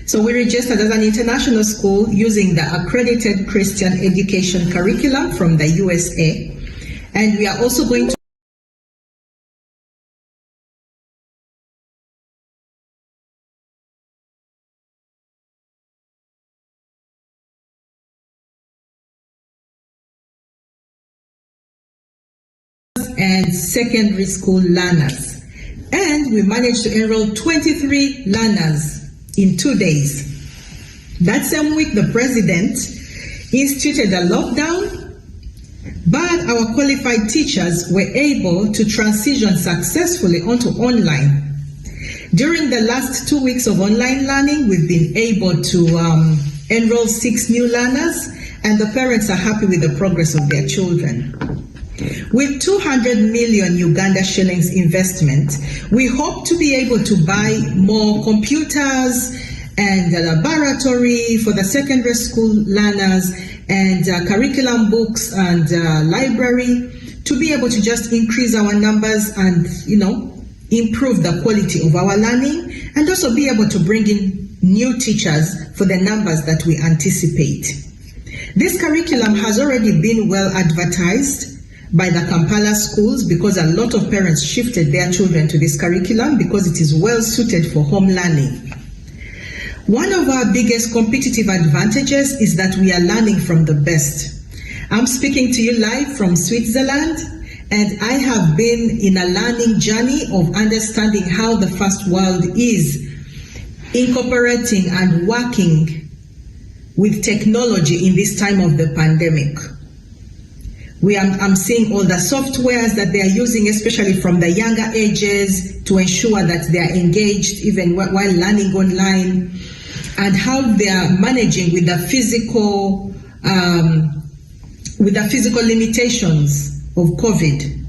So we registered as an international school using the accredited Christian education curriculum from the USA, and we are also going to and secondary school learners. And we managed to enroll 23 learners in 2 days. That same week, the president instituted a lockdown, but our qualified teachers were able to transition successfully onto online. During the last 2 weeks of online learning, we've been able to enroll 6 new learners, and the parents are happy with the progress of their children. With 200 million Uganda shillings investment, we hope to be able to buy more computers and a laboratory for the secondary school learners, and curriculum books and library, to be able to just increase our numbers and, improve the quality of our learning, and also be able to bring in new teachers for the numbers that we anticipate. This curriculum has already been well advertised by the Kampala schools, because a lot of parents shifted their children to this curriculum because it is well suited for home learning. One of our biggest competitive advantages is that we are learning from the best. I'm speaking to you live from Switzerland, and I have been in a learning journey of understanding how the first world is incorporating and working with technology in this time of the pandemic. I'm seeing all the softwares that they are using, especially from the younger ages, to ensure that they are engaged even while learning online, and how they are managing with the physical limitations of COVID.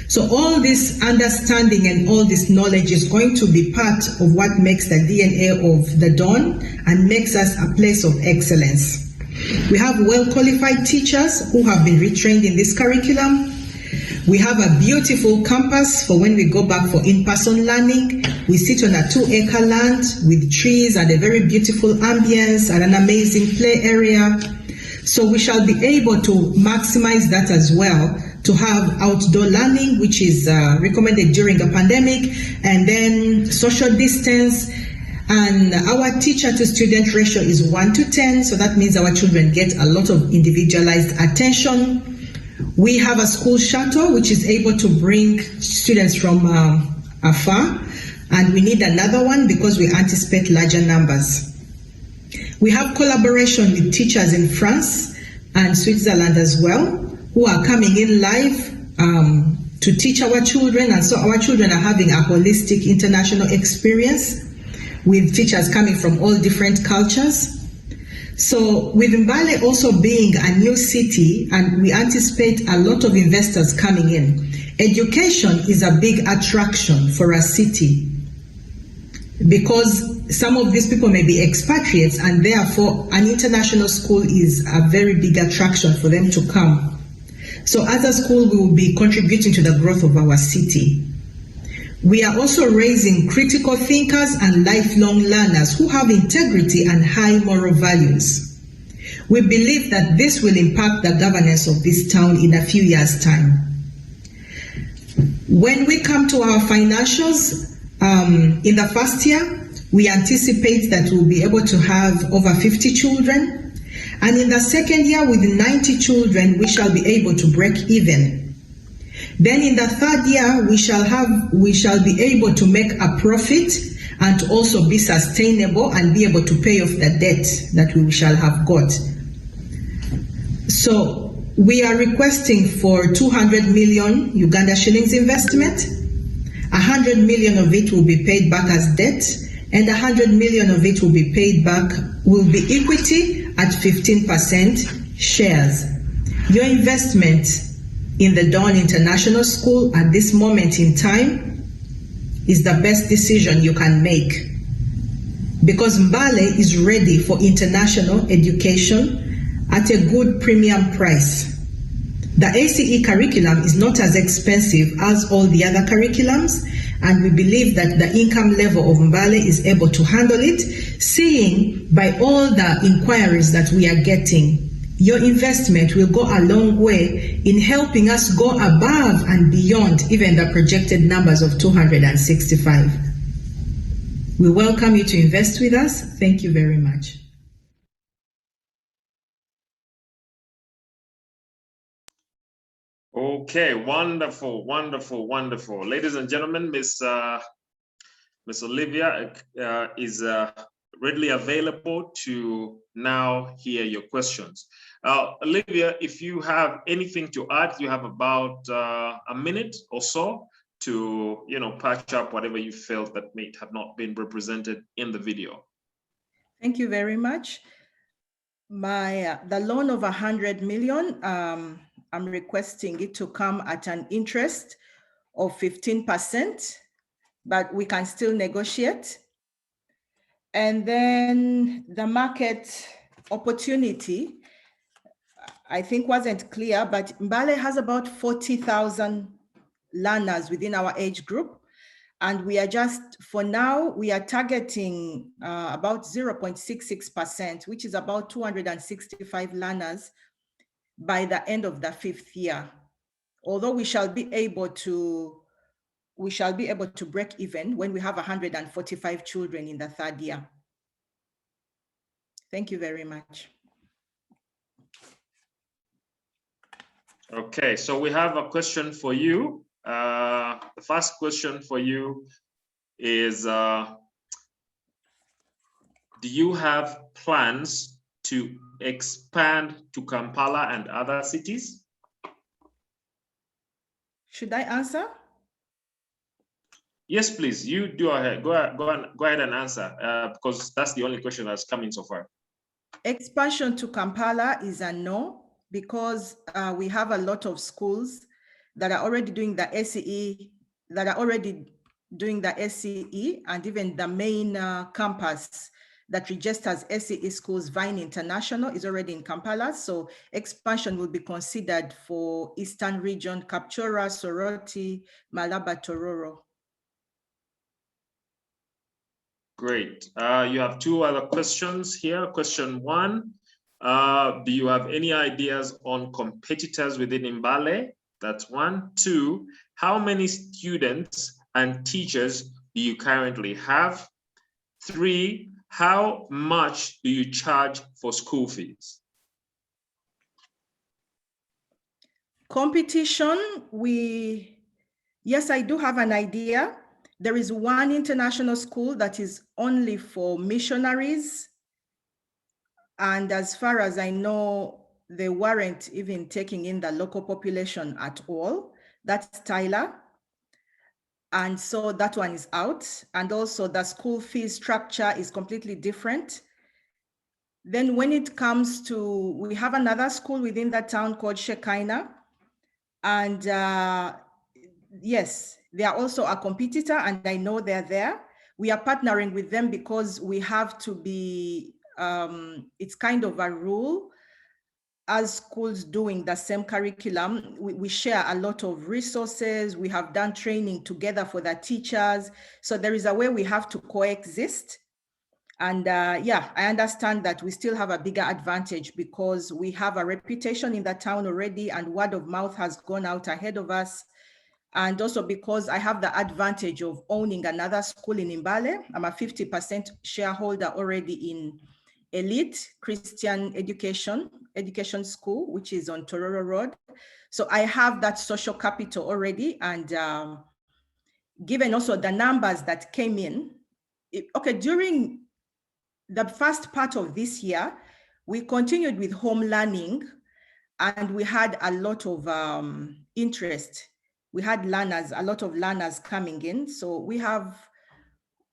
So all this understanding and all this knowledge is going to be part of what makes the DNA of the Dawn and makes us a place of excellence. We have well-qualified teachers who have been retrained in this curriculum. We have a beautiful campus for when we go back for in-person learning. We sit on a 2-acre land with trees and a very beautiful ambience and an amazing play area. So we shall be able to maximize that as well, to have outdoor learning, which is recommended during the pandemic, and then social distance. And our teacher to student ratio is 1:10, so that means our children get a lot of individualized attention. We have a school shuttle which is able to bring students from afar, and we need another one because we anticipate larger numbers. We have collaboration with teachers in France and Switzerland as well, who are coming in live to teach our children, and so our children are having a holistic international experience with teachers coming from all different cultures. So with Mbale also being a new city, and we anticipate a lot of investors coming in, education is a big attraction for a city, because some of these people may be expatriates, and therefore an international school is a very big attraction for them to come. So as a school, we will be contributing to the growth of our city. We are also raising critical thinkers and lifelong learners who have integrity and high moral values. We believe that this will impact the governance of this town in a few years' time. When we come to our financials, in the first year, we anticipate that we'll be able to have over 50 children. And in the second year, with 90 children, we shall be able to break even. Then in the third year, we shall be able to make a profit and to also be sustainable and be able to pay off the debt that we shall have got. So we are requesting for 200 million Uganda shillings investment. 100 million of it will be paid back as debt, and 100 million of it will be paid back, will be equity at 15% shares. Your investment in the Dawn International School at this moment in time is the best decision you can make, because Mbale is ready for international education at a good premium price. The ACE curriculum is not as expensive as all the other curriculums, and we believe that the income level of Mbale is able to handle it, seeing by all the inquiries that we are getting. Your investment will go a long way in helping us go above and beyond even the projected numbers of 265. We welcome you to invest with us. Thank you very much. Okay, wonderful, wonderful, wonderful. Ladies and gentlemen, Miss Olivia is readily available to now hear your questions. Olivia, if you have anything to add, you have about a minute or so to, patch up whatever you felt that may have not been represented in the video. Thank you very much. The loan of 100 million, I'm requesting it to come at an interest of 15%, but we can still negotiate. And then the market opportunity, I think wasn't clear, but Mbale has about 40,000 learners within our age group. And we are for now, we are targeting about 0.66%, which is about 265 learners by the end of the 5th year. Although we shall be able to break even when we have 145 children in the 3rd year. Thank you very much. Okay, so we have a question for you. The first question for you is, do you have plans to expand to Kampala and other cities? Should I answer? Yes, please. You do ahead. Go ahead and answer, because that's the only question that's coming so far. Expansion to Kampala is a no, because we have a lot of schools that are already doing the SCE, and even the main campus that registers SCE schools, Vine International, is already in Kampala. So expansion will be considered for Eastern Region, Kapchorwa, Soroti, Malaba, Tororo. Great. You have two other questions here. Question one, do you have any ideas on competitors within Mbale? That's one. Two, how many students and teachers do you currently have? Three, how much do you charge for school fees? Competition, yes, I do have an idea. There is one international school that is only for missionaries. And as far as I know, they weren't even taking in the local population at all. That's Tyler. And so that one is out. And also the school fee structure is completely different. Then when it comes to, we have another school within that town called Shekinah. And yes, they are also a competitor, and I know they're there. We are partnering with them because we have to be, it's kind of a rule as schools doing the same curriculum. We share a lot of resources. We have done training together for the teachers. So there is a way we have to coexist. And yeah, I understand that we still have a bigger advantage because we have a reputation in the town already, and word of mouth has gone out ahead of us. And also because I have the advantage of owning another school in Mbale. I'm a 50% shareholder already in Elite Christian Education School, which is on Tororo Road. So I have that social capital already. And given also the numbers that came in, during the first part of this year, we continued with home learning, and we had a lot of interest. We had learners, a lot of learners coming in. So we have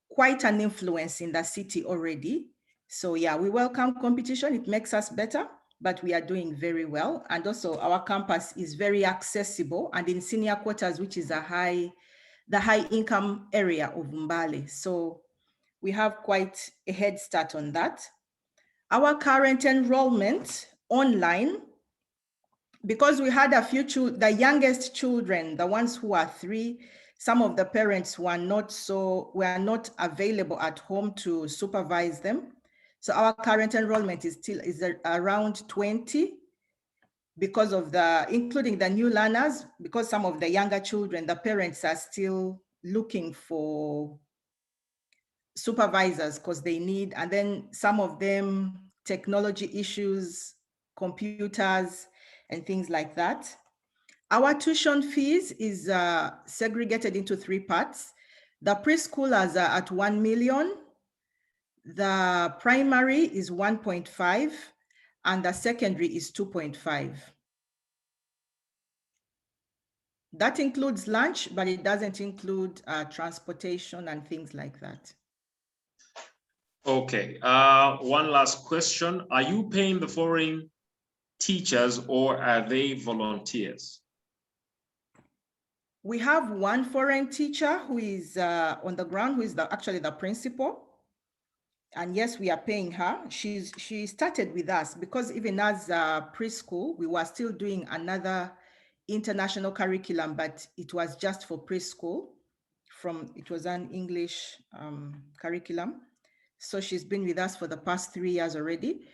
quite an influence in the city already. So yeah, we welcome competition. It makes us better, but we are doing very well. And also our campus is very accessible and in senior quarters, which is the high income area of Mbale. So we have quite a head start on that. Our current enrollment online, because we had a few, the youngest children, the ones who are 3, some of the parents were not available at home to supervise them. So our current enrollment is around 20 because of including the new learners, because some of the younger children, the parents are still looking for supervisors because they need, and then some of them technology issues, computers and things like that. Our tuition fees is segregated into 3 parts. The preschoolers are at 1 million. The primary is 1.5 and the secondary is 2.5. That includes lunch, but it doesn't include transportation and things like that. Okay, one last question. Are you paying the foreign teachers or are they volunteers? We have one foreign teacher who is on the ground, who is actually the principal. And yes, we are paying her. She started with us because even as preschool, we were still doing another international curriculum, but it was just for preschool. It was an English curriculum. So she's been with us for the past 3 years already.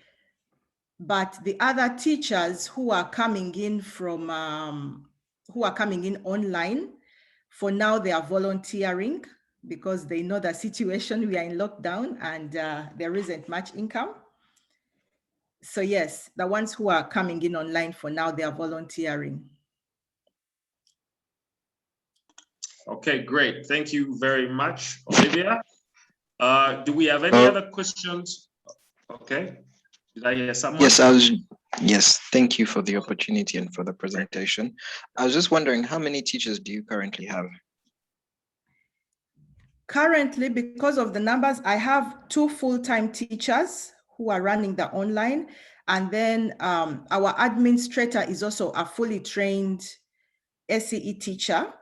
But the other teachers who are coming in online, for now they are volunteering because they know the situation. We are in lockdown and there isn't much income. So yes, the ones who are coming in online for now, they are volunteering. Okay, great. Thank you very much, Olivia. Do we have any other questions? Okay. Did I hear someone? Yes, thank you for the opportunity and for the presentation. I was just wondering, how many teachers do you currently have? Currently, because of the numbers, I have 2 full-time teachers who are running the online. And then our administrator is also a fully trained SCE teacher.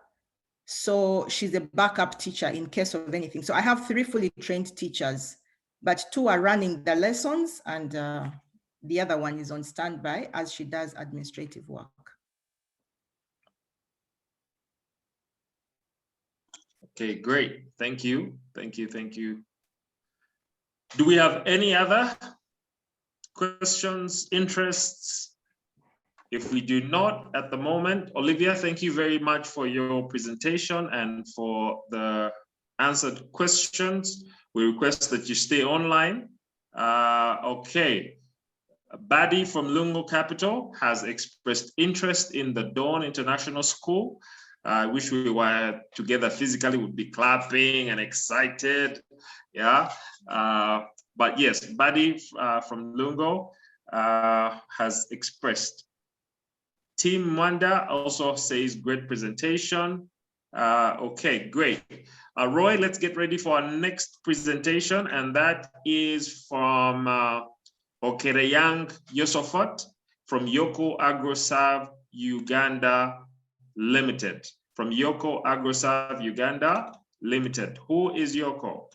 So she's a backup teacher in case of anything. So I have 3 fully trained teachers, but 2 are running the lessons and the other one is on standby as she does administrative work. Okay, great. Thank you. Thank you. Thank you. Do we have any other questions, interests? If we do not at the moment, Olivia, thank you very much for your presentation and for the answered questions. We request that you stay online. Okay. Buddy from Lungo Capital has expressed interest in the Dawn International School. I wish we were together physically, would be clapping and excited. Yeah. But yes, Buddy from Lungo has expressed. Team Mwanda also says great presentation. Okay, great. Roy, let's get ready for our next presentation, and that is from Okereyang Yosofat from Yoko AgroServe Uganda Limited. From Yoko AgroServe Uganda Limited. Who is Yoko?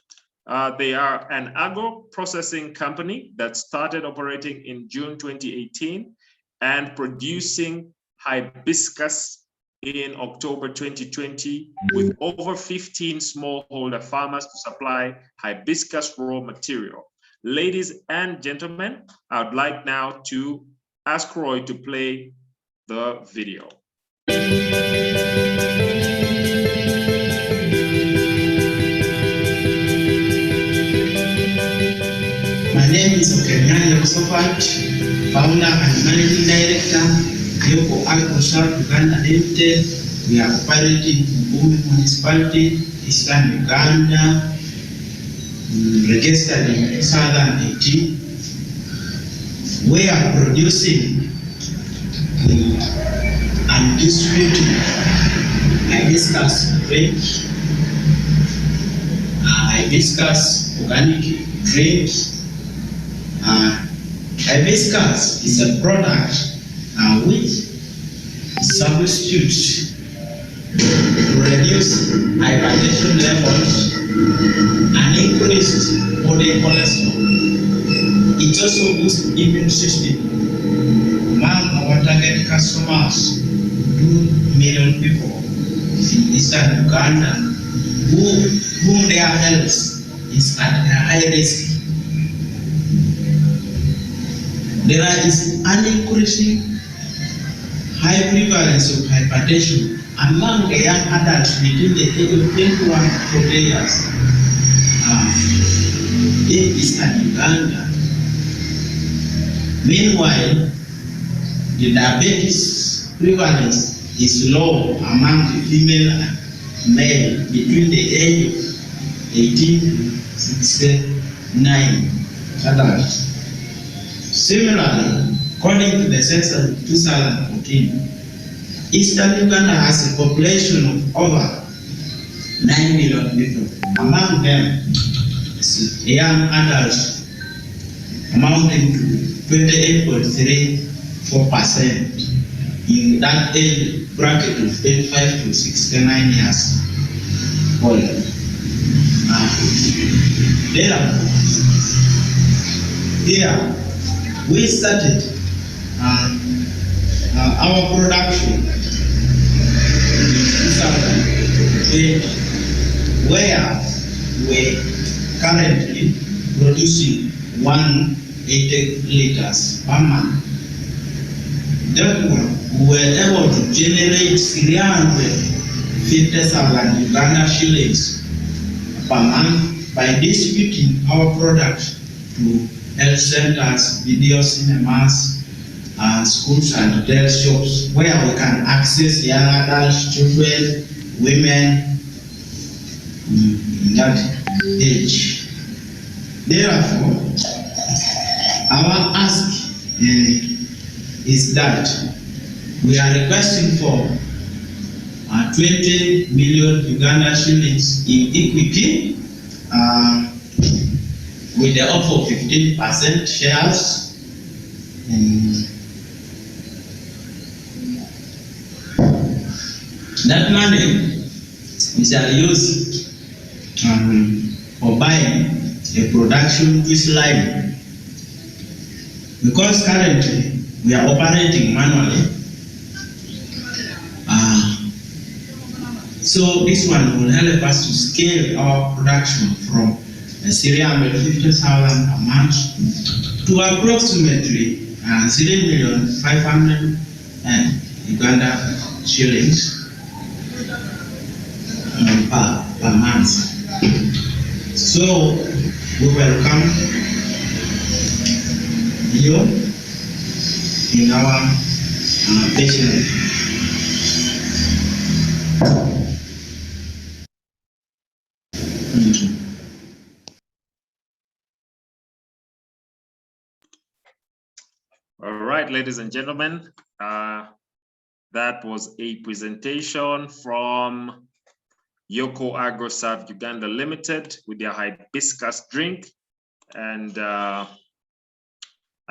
They are an agro-processing company that started operating in June 2018 and producing hibiscus in October 2020 with over 15 smallholder farmers to supply hibiscus raw material. Ladies and gentlemen, I would like now to ask Roy to play the video. My name is Okereyang Yosofat, founder and managing director, Yoko AgroServe Uganda Limited. We are operating in Bumi Municipality, Eastern Uganda, registered in 2018. We are producing and distributing hibiscus grapes, hibiscus organic grapes. Hibiscus is a product which substitutes to reduce hypertension levels and increase body cholesterol. It also boosts immune system. Among our target customers, 2 million people in Eastern Uganda whom their health is at a high risk. There is an increasing high prevalence of hypertension among the young adults between the age of 21 to 40 years in Eastern Uganda. Meanwhile, the diabetes prevalence is low among the female and male between the age of 18 to 69 adults. Similarly, according to the census of 2014, Eastern Uganda has a population of over 9 million people. Among them, young adults amounting to 28.34% in that age bracket of 25 to 69 years old. Here, we started our production in 2020, where we currently producing 180 liters per month. Therefore, we were able to generate 350,000 Uganda shillings per month by distributing our product to health centers, video cinemas, schools and hotel shops, where we can access young adults, children, women in that age. Therefore, our ask is that we are requesting for 20 million Uganda shillings in equity with the offer of 15% shares. That money we shall use for buying a production fish line, because currently we are operating manually. So this one will help us to scale our production from 350,000 a month to approximately 3,500,000 Uganda shillings per month. So we welcome you in our patient. All right, ladies and gentlemen, that was a presentation from Yoko Agro Serve Uganda Limited with their hibiscus drink. And I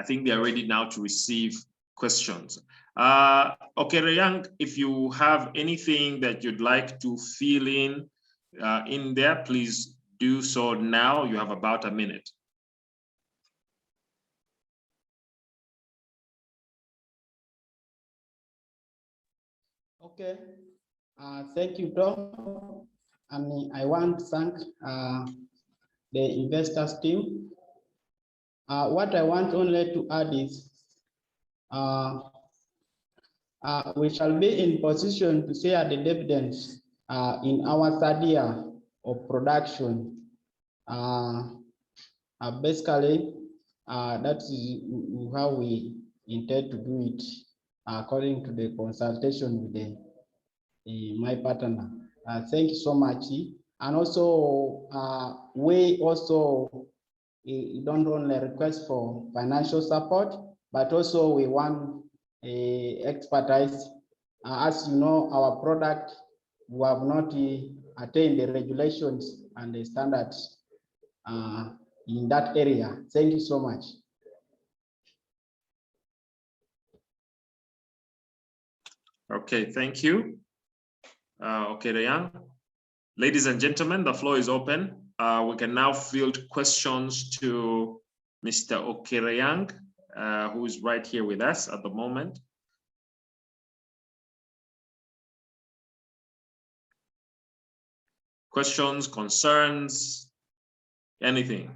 think they're ready now to receive questions. Okay, Rayang, if you have anything that you'd like to fill in there, please do so now. You have about a minute. Okay, thank you, Tom. And I want to thank the investors team. What I want only to add is we shall be in position to share the dividends in our third year of production. Basically, that is how we intend to do it according to the consultation with my partner. Thank you so much. And also, we also don't only request for financial support, but also we want expertise. As you know, our product, we have not attained the regulations and the standards in that area. Thank you so much. Okay, thank you. Okay, Rayang. Ladies and gentlemen, the floor is open. We can now field questions to Mr. Okerayang, who is right here with us at the moment. Questions, concerns, anything?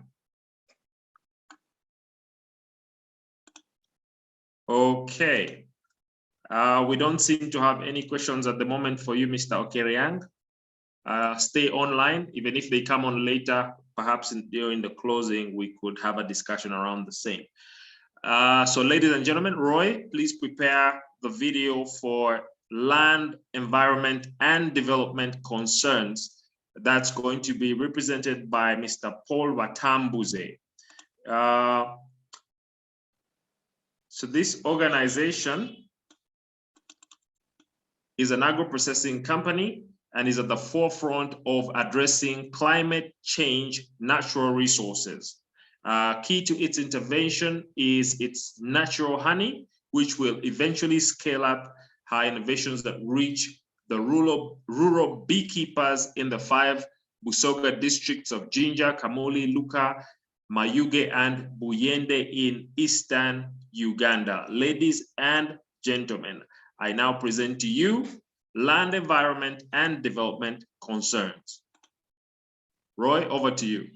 Okay. We don't seem to have any questions at the moment for you, Mr. Okerayang. Stay online. Even if they come on later, perhaps during the closing, we could have a discussion around the same. So ladies and gentlemen, Roy, please prepare the video for land, environment, and development concerns. That's going to be represented by Mr. Paul Watambuze. So this organization is an agro-processing company and is at the forefront of addressing climate change natural resources. Key to its intervention is its natural honey, which will eventually scale up high innovations that reach the rural beekeepers in the 5 Busoga districts of Jinja, Kamuli, Luka, Mayuge, and Buyende in eastern Uganda. Ladies and gentlemen, I now present to you land, environment, and development concerns. Roy, over to you.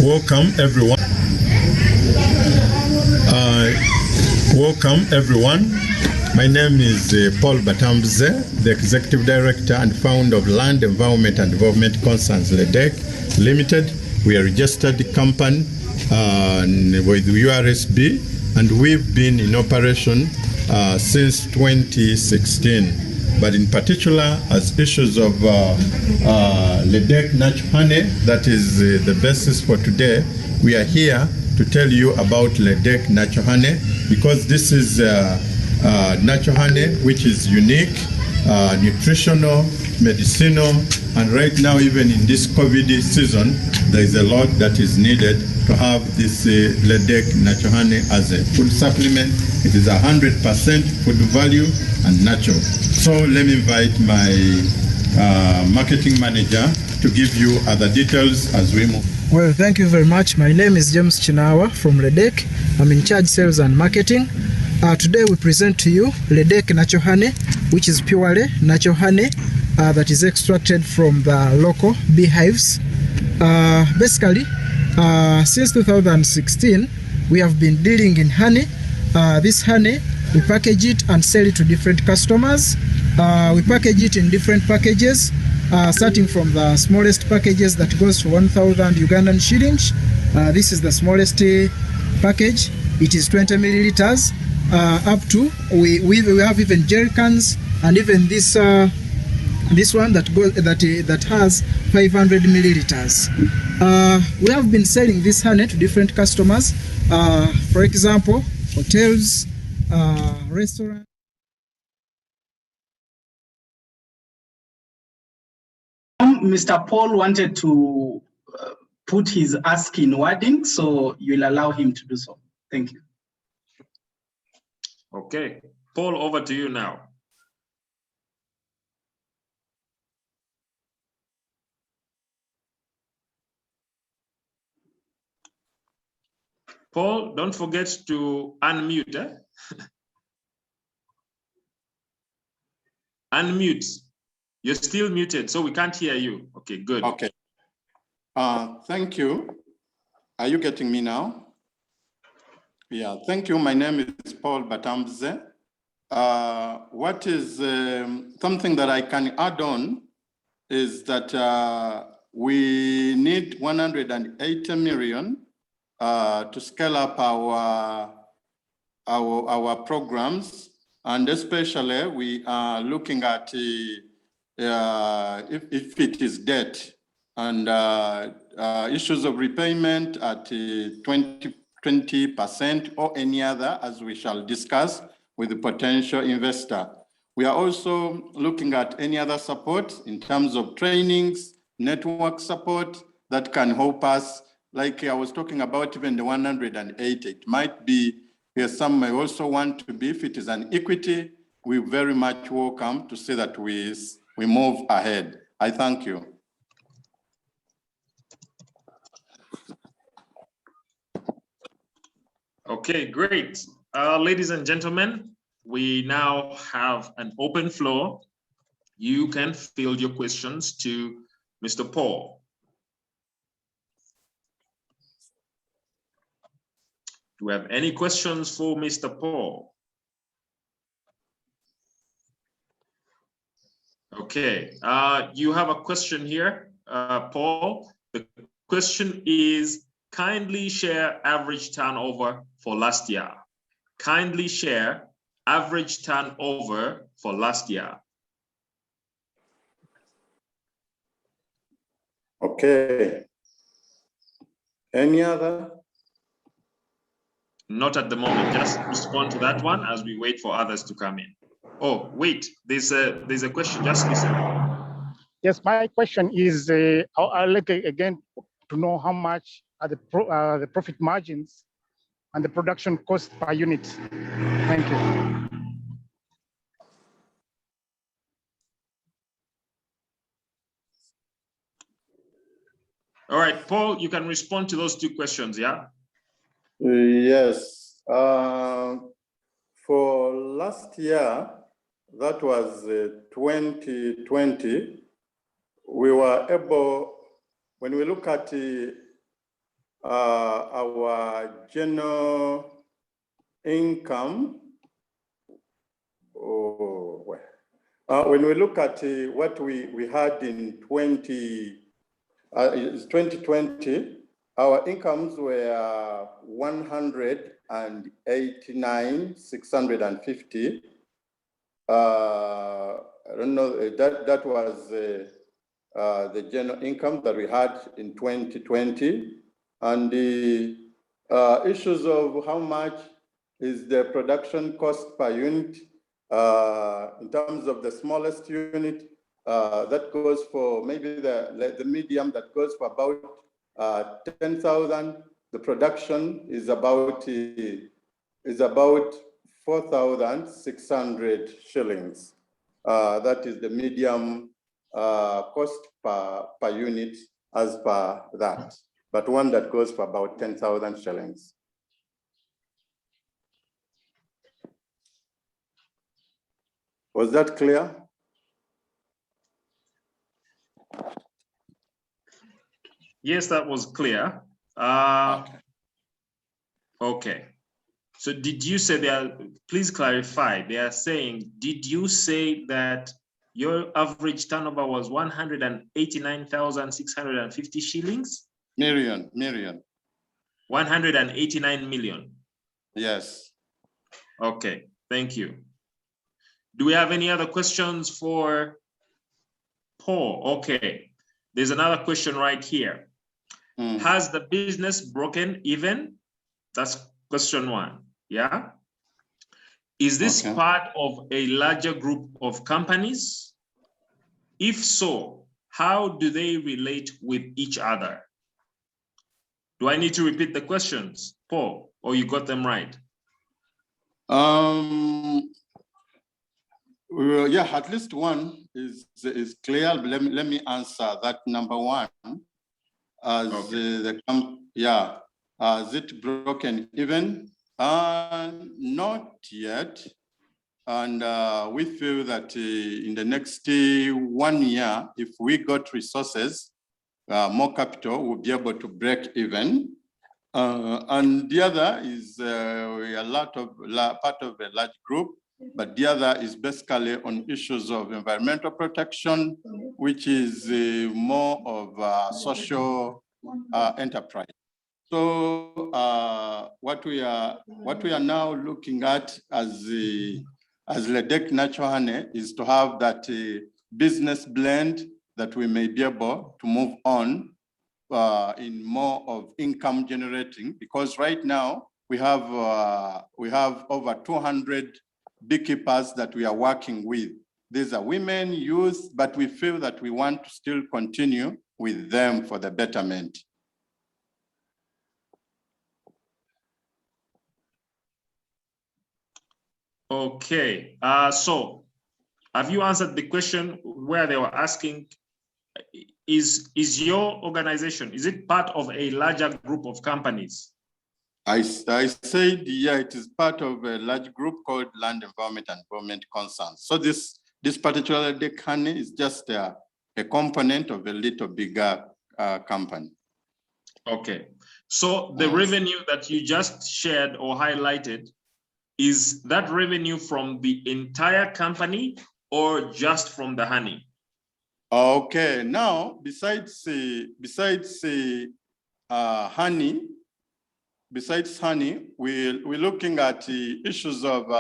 Welcome everyone. Welcome, everyone. My name is Paul Batambuze, the Executive Director and Founder of Land, Environment and Development Concerns LEDEC Limited. We are a registered company with URSB, and we've been in operation since 2016. But in particular, as issues of LEDEC natural honey, that is the basis for today, we are here to tell you about LEDEC natural honey, because this is natural honey which is unique, nutritional, medicinal, and right now, even in this COVID season, there is a lot that is needed to have this LEDEC natural honey as a food supplement. It is 100% food value and natural. So let me invite my marketing manager to give you other details as we move. Well, thank you very much. My name is James Chinawa from LEDEC. I'm in charge sales and marketing. Today we present to you LEDEC natural honey, which is purely natural honey that is extracted from the local beehives. Basically, since 2016, we have been dealing in honey. This honey, we package it and sell it to different customers. We package it in different packages, starting from the smallest packages that goes to 1,000 Ugandan shillings. This is the smallest package. It is 20 milliliters. Up to we have even jerry cans, and even this one that has 500 milliliters. We have been selling this honey to different customers. For example, hotels, restaurants. Mr. Paul wanted to put his ask in wording, so you'll allow him to do so. Thank you. Okay, Paul, over to you now. Paul, don't forget to unmute. Unmute. You're still muted, so we can't hear you. Okay, good. Okay. Thank you. Are you getting me now? Yeah, thank you. My name is Paul Batambuze. What is something that I can add on is that we need 180 million to scale up our programs, and especially we are looking at if it is debt and issues of repayment at 20% or any other, as we shall discuss with the potential investor. We are also looking at any other support in terms of trainings, network support that can help us. Like I was talking about, even the 180, it might be here. Some may also want to be, if it is an equity, we very much welcome to say that we move ahead. I thank you. Okay, great. Ladies and gentlemen, we now have an open floor. You can field your questions to Mr. Paul. Do we have any questions for Mr. Paul? Okay, you have a question here, Paul. The question is, kindly share average turnover for last year. Kindly share average turnover for last year. Okay. Any other? Not at the moment. Just respond to that one as we wait for others to come in. Oh, wait, there's a question. Just listen. Yes, my question is, I'd like again to know how much are the profit margins and the production cost per unit. Thank you. All right, Paul, you can respond to those two questions, yeah? Yes. For last year, that was 2020, we were able, when we look at our general income, when we look at what we had in 2020, our incomes were 189,650. I don't know, that was the general income that we had in 2020. And the issues of how much is the production cost per unit, in terms of the smallest unit, that goes for maybe the medium, that goes for about 10,000. The production is about 4,600 shillings. That is the medium cost per unit as per that, but one that goes for about 10,000 shillings. Was that clear? Yes, that was clear. Okay. So did you say please clarify, they are saying, did you say that your average turnover was 189,650 shillings? Million. 189 million. Yes. Okay, thank you. Do we have any other questions for Paul? Okay, there's another question right here. Has the business broken even? That's question one, yeah? Is this part of a larger group of companies? If so, how do they relate with each other? Do I need to repeat the questions, Paul, or you got them right? Well, yeah, at least one is clear. Let me answer that. Number one, is it broken even? Not yet. And we feel that in the next 1 year, if we got resources, more capital, we'll be able to break even. And the other is we are part of a large group, but the other is basically on issues of environmental protection, which is more of a social enterprise. So what we are now looking at as LEDEC Natural Honey is to have that business blend that we may be able to move on in more of income generating, because right now we have over 200 beekeepers that we are working with. These are women, youth, but we feel that we want to still continue with them for the betterment. Okay, so have you answered the question where they were asking, is your organization, is it part of a larger group of companies? I said, yeah, it is part of a large group called Land Environment and Environment Concerns. So this particular LEDEC Honey is just a component of a little bigger company. Okay, so the revenue that you just shared or highlighted, is that revenue from the entire company or just from the honey? Okay, now besides honey, we're looking at the issues of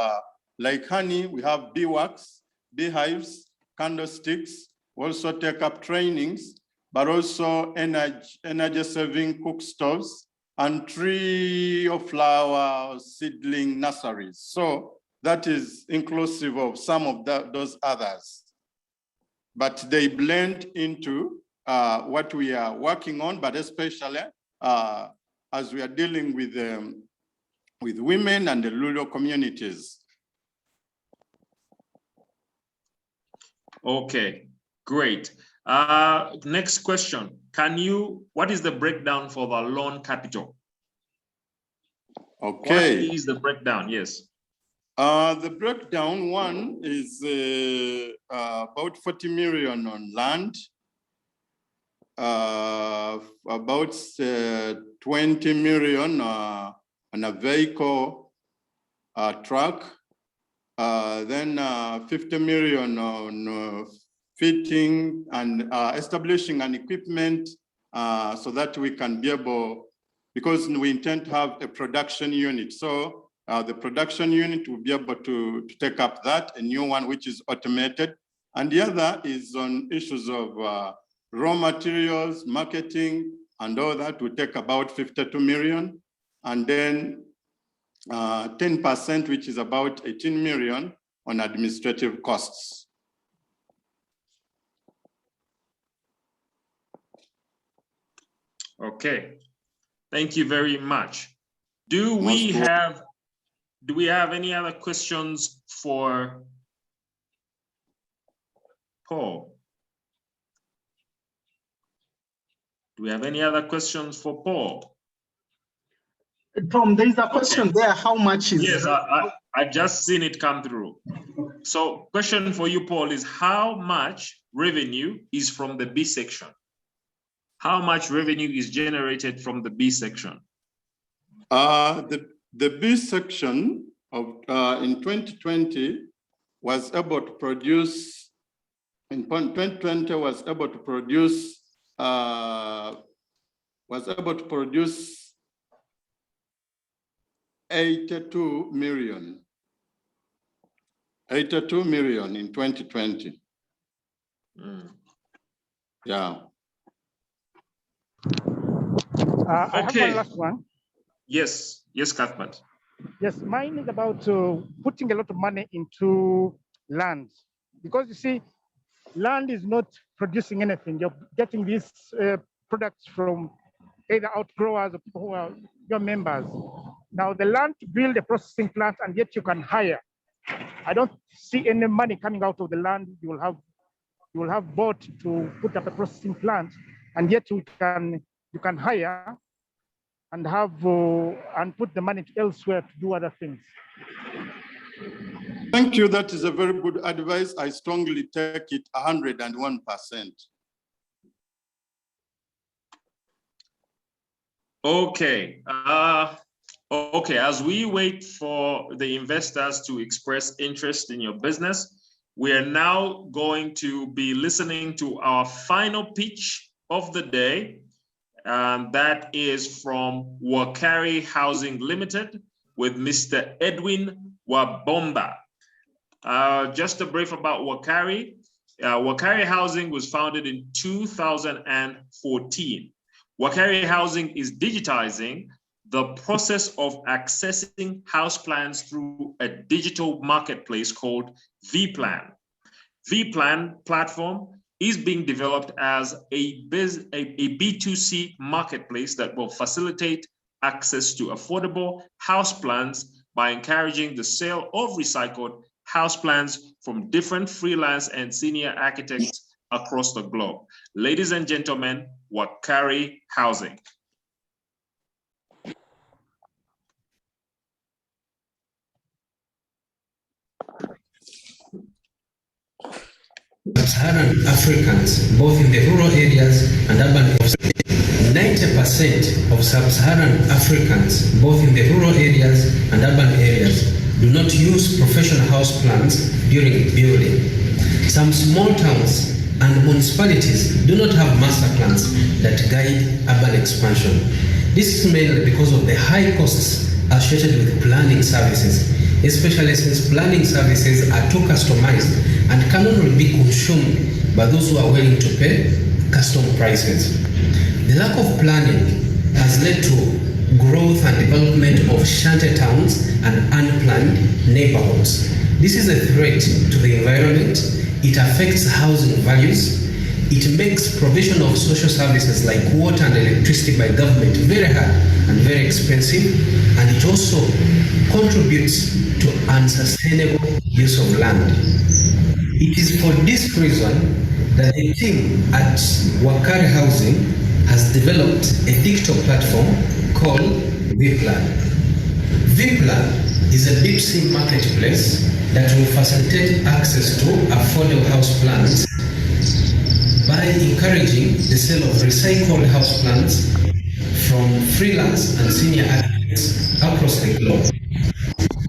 like honey. We have beeworks, beehives, candlesticks. We also take up trainings, but also energy saving cook stoves and tree or flower seedling nurseries. So that is inclusive of some of those others. But they blend into what we are working on, but especially as we are dealing with women and the rural communities. Okay, great. Next question. What is the breakdown for the loan capital? Okay. What is the breakdown? Yes. The breakdown one is about 40 million on land, about 20 million on a vehicle, truck, then 50 million on fitting and establishing an equipment so that we can be able, because we intend to have a production unit. So the production unit will be able to take up that, a new one which is automated. And the other is on issues of raw materials, marketing, and all that will take about 52 million. And then 10%, which is about 18 million on administrative costs. Okay, thank you very much. Do we have any other questions for Paul? Do we have any other questions for Paul? Tom, there is a question there. How much is? Yes, I just seen it come through. So question for you, Paul, is how much revenue is from the B section? How much revenue is generated from the B section? The B section of in 2020 was able to produce, in 2020 was able to produce 82 million. 82 million in 2020. Yeah. I have one last one. Yes, yes, Cuthbert. Yes, mine is about putting a lot of money into land, because you see, land is not producing anything. You're getting these products from either outgrowers or people who are your members. Now the land to build a processing plant, and yet you can hire. I don't see any money coming out of the land you will have bought to put up a processing plant, and yet you can hire and have and put the money elsewhere to do other things. Thank you. That is a very good advice. I strongly take it 101%. Okay. Okay, as we wait for the investors to express interest in your business, we are now going to be listening to our final pitch of the day. That is from Wakari Housing Limited with Mr. Edwin Wabomba. Just a brief about Wakari. Wakari Housing was founded in 2014. Wakari Housing is digitizing the process of accessing house plans through a digital marketplace called vPlan. vPlan platform is being developed as a B2C marketplace that will facilitate access to affordable house plans by encouraging the sale of recycled house plans from different freelance and senior architects across the globe. Ladies and gentlemen, Wakari Housing. Sub-Saharan Africans, both in the rural areas and urban areas. 90% of Sub-Saharan Africans, both in the rural areas and urban areas, do not use professional house plans during building. Some small towns and municipalities do not have master plans that guide urban expansion. This is mainly because of the high costs associated with planning services, especially since planning services are too customized and can only be consumed by those who are willing to pay custom prices. The lack of planning has led to growth and development of shanty towns and unplanned neighborhoods. This is a threat to the environment. It affects housing values. It makes provision of social services like water and electricity by government very hard and very expensive, and it also contributes to unsustainable use of land. It is for this reason that the team at Wakari Housing has developed a digital platform called vPlan. vPlan is a B2C marketplace that will facilitate access to affordable house plans by encouraging the sale of recycled house plans from freelance and senior architects across the globe.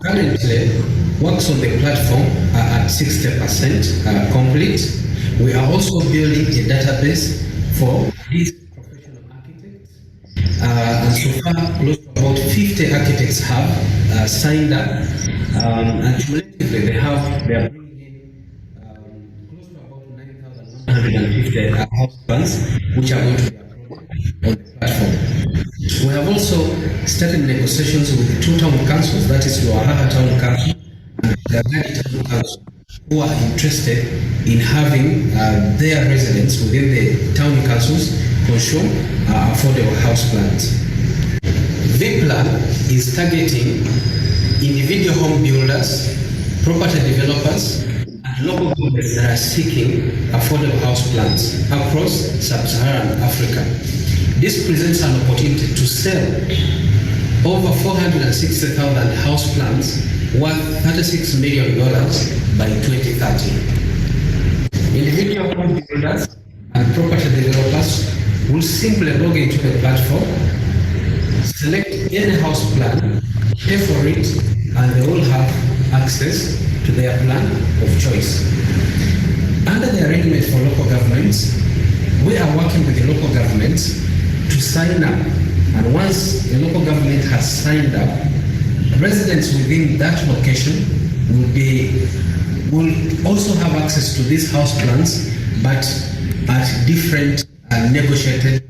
Currently, works on the platform are at 60% complete. We are also building a database for these professional architects. And so far, close to about 50 architects have signed up. And cumulatively, they are bringing in close to about 9,150 house plans, which are going to be uploaded on the platform. We have also started negotiations with 2 town councils, that is Ruaha Town Council and Gagari Town Council, who are interested in having their residents within the town councils consume affordable house plans. V-Plan is targeting individual home builders, property developers, and local governments that are seeking affordable house plans across sub-Saharan Africa. This presents an opportunity to sell over 460,000 house plans worth $36 million by 2030. Individual home builders and property developers will simply log into the platform, select any house plan, pay for it, and they will have access to their plan of choice. Under the arrangement for local governments, we are working with the local governments to sign up, and once the local government has signed up, residents within that location will also have access to these house plans, but at different negotiated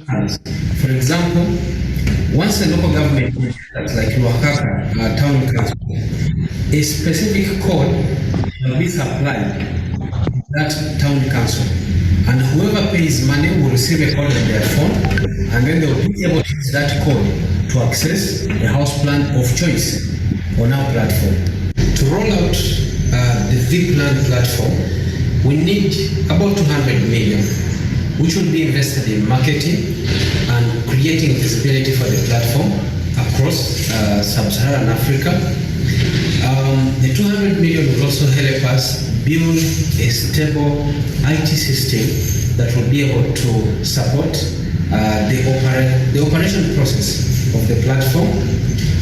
plans. For example, once a local government, like Ruakaka Town Council, a specific code will be supplied to that town council, and whoever pays money will receive a code on their phone, and then they will be able to use that code to access the house plan of choice on our platform. To roll out the V-Plan platform, we need about 200 million, which will be invested in marketing and creating visibility for the platform across sub-Saharan Africa. The 200 million will also help us build a stable IT system that will be able to support the operation process of the platform.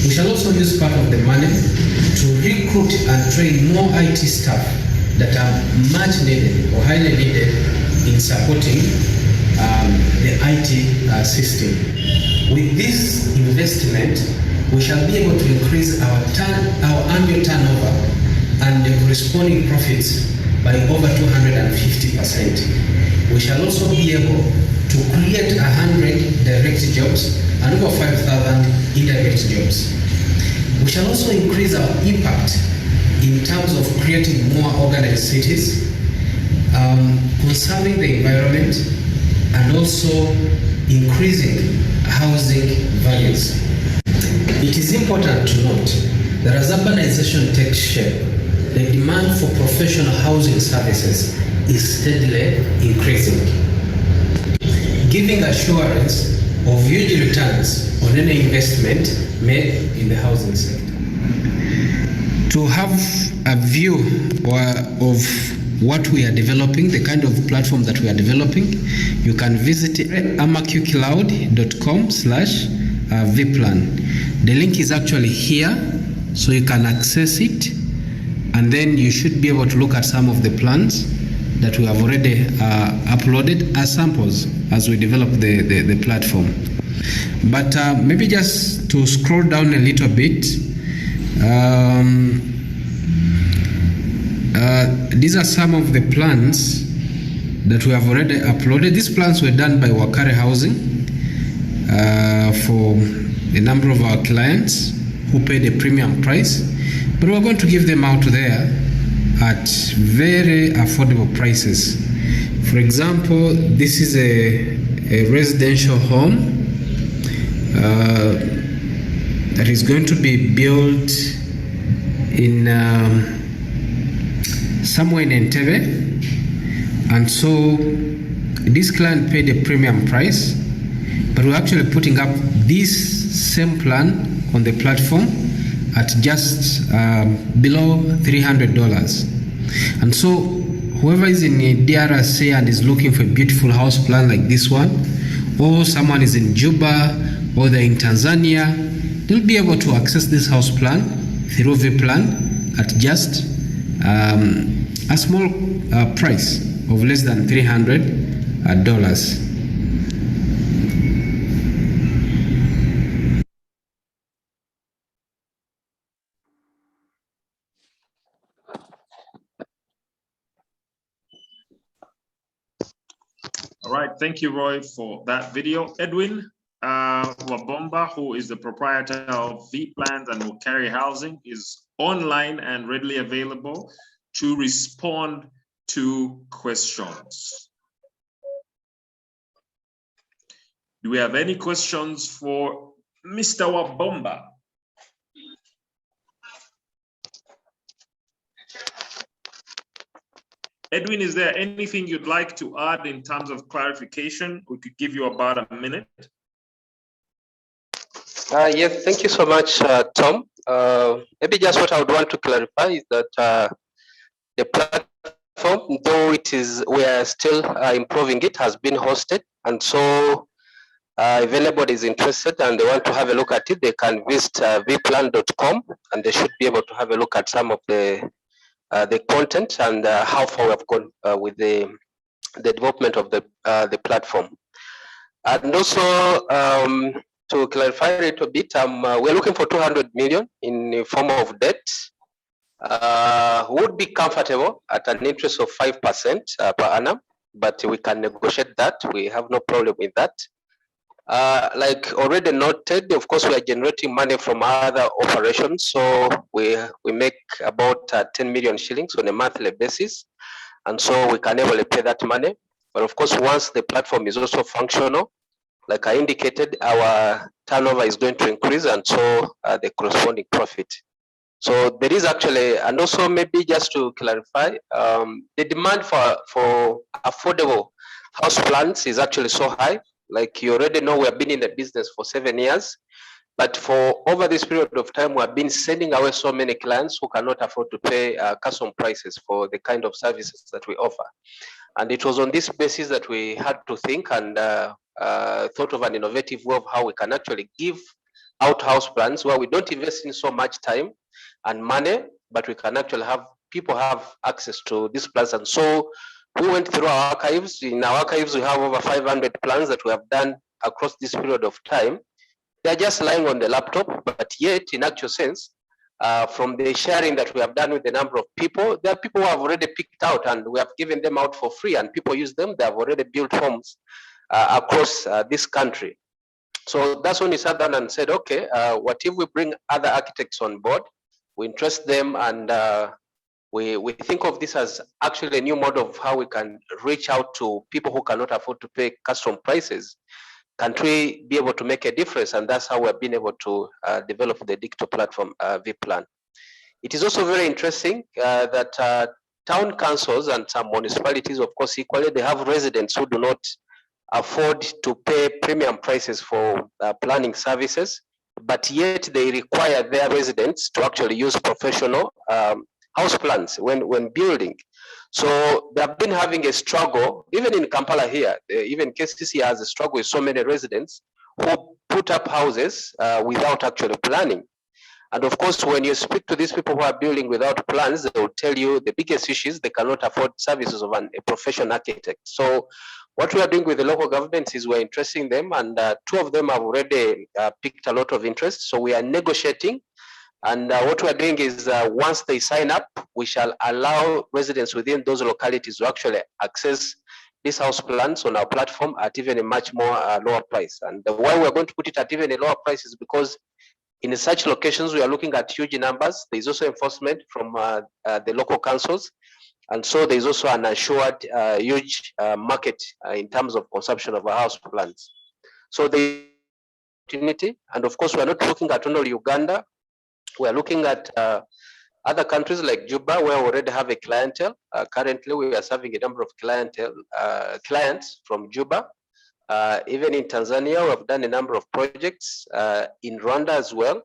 We shall also use part of the money to recruit and train more IT staff that are much needed or highly needed in supporting the IT system. With this investment, we shall be able to increase our annual turnover and the corresponding profits by over 250%. We shall also be able to create 100 direct jobs and over 5,000 indirect jobs. We shall also increase our impact in terms of creating more organized cities, conserving the environment, and also increasing housing values. It is important to note that as urbanization takes shape, the demand for professional housing services is steadily increasing, giving assurance of huge returns on any investment made in the housing sector. To have a view of what we are developing, the kind of platform that we are developing, you can visit amaqcloud.com/vplan. The link is actually here, so you can access it, and then you should be able to look at some of the plans that we have already uploaded as samples as we develop the platform. But maybe just to scroll down a little bit, these are some of the plans that we have already uploaded. These plans were done by Wakare Housing for a number of our clients who paid a premium price, but we're going to give them out there at very affordable prices. For example, this is a residential home that is going to be built in somewhere in Entebbe, and so this client paid a premium price, but we're actually putting up this same plan on the platform at just below $300. And so whoever is in DRC and is looking for a beautiful house plan like this one, or someone is in Juba or they're in Tanzania, they'll be able to access this house plan through VPlan at just a small price of less than $300. All right, thank you, Roy, for that video. Edwin Wabomba, who is the proprietor of VPlans and will carry housing, is online and readily available to respond to questions. Do we have any questions for Mr. Wabomba? Edwin, is there anything you'd like to add in terms of clarification? We could give you about a minute. Yes, thank you so much, Tom. Maybe just what I would want to clarify is that the platform, though we are still improving it, has been hosted. And so if anybody is interested and they want to have a look at it, they can visit vplan.com and they should be able to have a look at some of the content and how far we have gone with the development of the platform. And also to clarify a little bit, we're looking for 200 million in the form of debt. Would be comfortable at an interest of 5% per annum, but we can negotiate that. We have no problem with that. Like already noted, of course, we are generating money from other operations. So we make about 10 million shillings on a monthly basis. And so we can able to pay that money. But of course, once the platform is also functional, like I indicated, our turnover is going to increase and so the corresponding profit. So there is actually, and also maybe just to clarify, the demand for affordable house plans is actually so high. Like you already know, we have been in the business for 7 years, but for over this period of time, we have been sending away so many clients who cannot afford to pay custom prices for the kind of services that we offer. And it was on this basis that we had to think and thought of an innovative way of how we can actually give out house plans where we don't invest in so much time and money, but we can actually have people have access to these plans. And so we went through our archives. In our archives, we have over 500 plans that we have done across this period of time. They're just lying on the laptop, but yet in actual sense, from the sharing that we have done with a number of people, there are people who have already picked out and we have given them out for free and people use them. They have already built homes across this country. So that's when we sat down and said, okay, what if we bring other architects on board? We interest them and we think of this as actually a new model of how we can reach out to people who cannot afford to pay custom prices. Can we be able to make a difference? And that's how we've been able to develop the digital platform VPlan. It is also very interesting that town councils and some municipalities, of course, equally, they have residents who do not afford to pay premium prices for planning services, but yet they require their residents to actually use professional house plans when building. So they have been having a struggle, even in Kampala here, even KCC has a struggle with so many residents who put up houses without actually planning. And of course, when you speak to these people who are building without plans, they will tell you the biggest issue is they cannot afford services of a professional architect. So what we are doing with the local governments is we're interesting them, and 2 of them have already picked a lot of interest. So we are negotiating. And what we're doing is once they sign up, we shall allow residents within those localities to actually access these house plans on our platform at even a much more lower price. And why we're going to put it at even a lower price is because in such locations, we are looking at huge numbers. There's also enforcement from the local councils. And so there's also an assured huge market in terms of consumption of our house plans. So the opportunity, and of course, we're not looking at only Uganda. We're looking at other countries like Juba, where we already have a clientele. Currently, we are serving a number of clients from Juba. Even in Tanzania, we have done a number of projects, in Rwanda as well.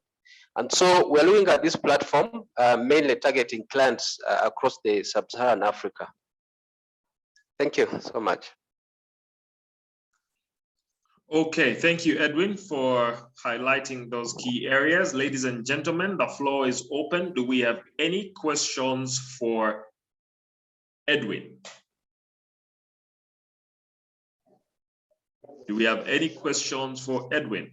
And so we're looking at this platform, mainly targeting clients across the sub-Saharan Africa. Thank you so much. Okay, thank you, Edwin, for highlighting those key areas. Ladies and gentlemen, the floor is open. Do we have any questions for Edwin? Do we have any questions for Edwin?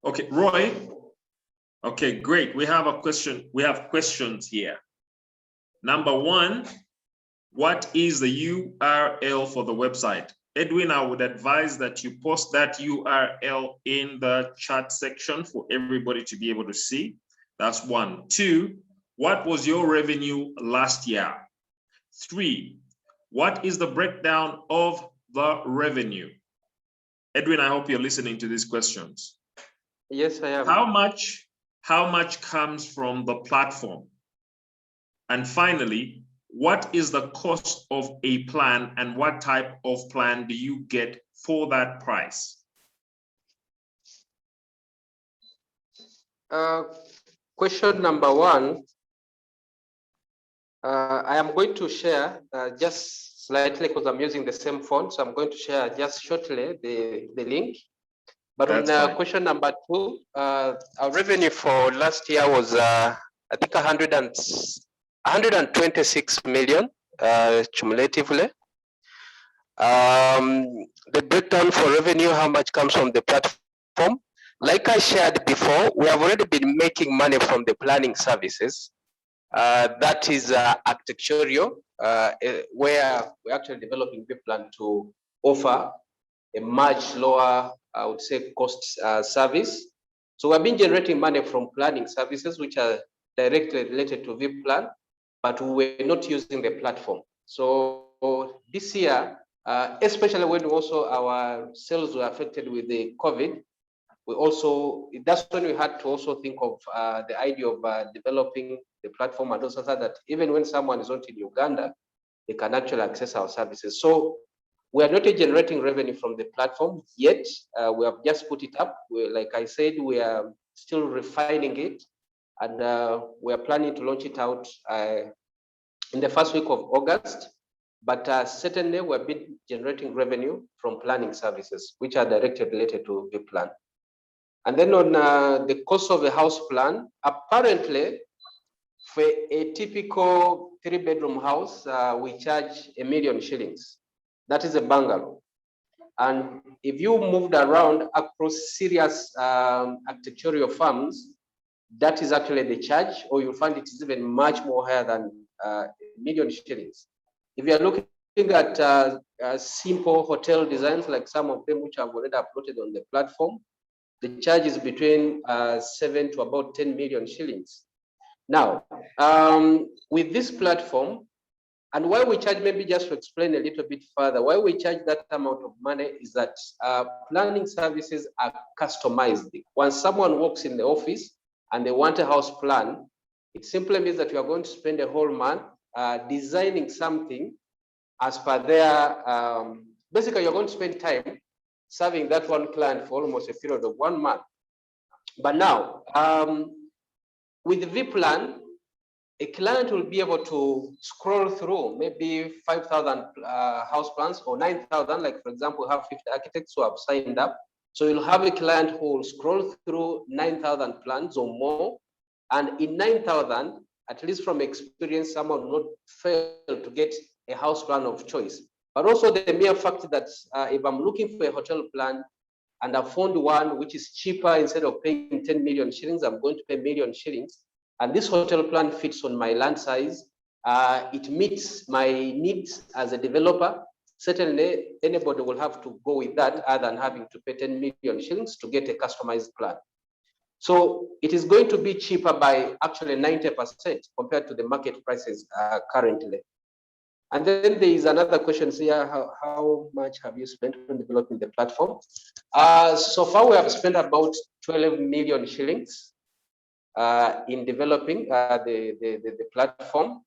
Okay, Roy. Okay, great. We have a question. We have questions here. Number one, what is the URL for the website? Edwin, I would advise that you post that URL in the chat section for everybody to be able to see. That's one. Two, what was your revenue last year? Three, what is the breakdown of the revenue? Edwin, I hope you're listening to these questions. Yes, I am. How much comes from the platform? And finally, what is the cost of a plan and what type of plan do you get for that price? Question number one, I am going to share just slightly because I'm using the same phone. So I'm going to share just shortly the link. But on question number two, our revenue for last year was, I think, 126 million cumulatively. The breakdown for revenue, how much comes from the platform? Like I shared before, we have already been making money from the planning services. That is architectural, where we're actually developing the plan to offer a much lower, I would say, cost service. So we've been generating money from planning services, which are directly related to VPlan, but we were not using the platform. So this year, especially when also our sales were affected with the COVID, that's when we had to also think of the idea of developing the platform and also that even when someone is not in Uganda, they can actually access our services. So we are not generating revenue from the platform yet. We have just put it up. Like I said, we are still refining it, and we are planning to launch it out in the first week of August. But certainly we have been generating revenue from planning services, which are directly related to the plan. And then on the cost of a house plan, apparently for a typical 3-bedroom house, we charge 1 million shillings. That is a bungalow. And if you moved around across serious architectural firms, that is actually the charge, or you'll find it is even much more higher than 1 million shillings. If you're looking at simple hotel designs, like some of them which I've already uploaded on the platform, the charge is between 7 to about 10 million shillings. Now, with this platform, and why we charge, maybe just to explain a little bit further, why we charge that amount of money is that planning services are customized. Once someone walks in the office and they want a house plan, it simply means that you are going to spend a whole month designing something as per their, basically you're going to spend time serving that one client for almost a period of 1 month. But now, with the VPlan, a client will be able to scroll through maybe 5,000 house plans or 9,000, like for example, we have 50 architects who have signed up. So you'll have a client who will scroll through 9,000 plans or more. And in 9,000, at least from experience, someone will not fail to get a house plan of choice. But also the mere fact that if I'm looking for a hotel plan and I found one which is cheaper, instead of paying 10 million shillings, I'm going to pay 1 million shillings. And this hotel plan fits on my land size. It meets my needs as a developer. Certainly, anybody will have to go with that other than having to pay 10 million shillings to get a customized plan. So it is going to be cheaper by actually 90% compared to the market prices currently. And then there is another question here, how much have you spent on developing the platform? So far, we have spent about 12 million shillings in developing the platform.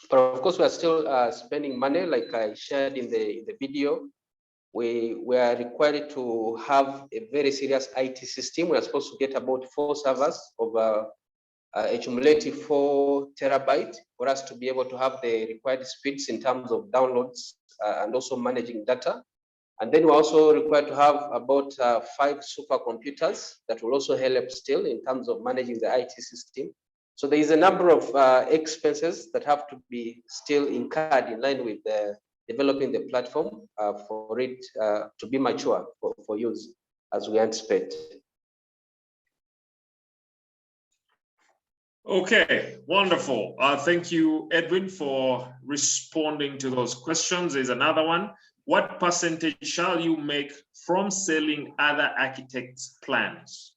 But of course, we are still spending money, like I shared in the video. We are required to have a very serious IT system. We are supposed to get about 4 servers of a cumulative 4 terabyte for us to be able to have the required speeds in terms of downloads and also managing data. And then we're also required to have about 5 supercomputers that will also help still in terms of managing the IT system. So there is a number of expenses that have to be still incurred in line with developing the platform for it to be mature for use as we anticipate. Okay, wonderful. Thank you, Edwin, for responding to those questions. There's another one. What percentage shall you make from selling other architects' plans?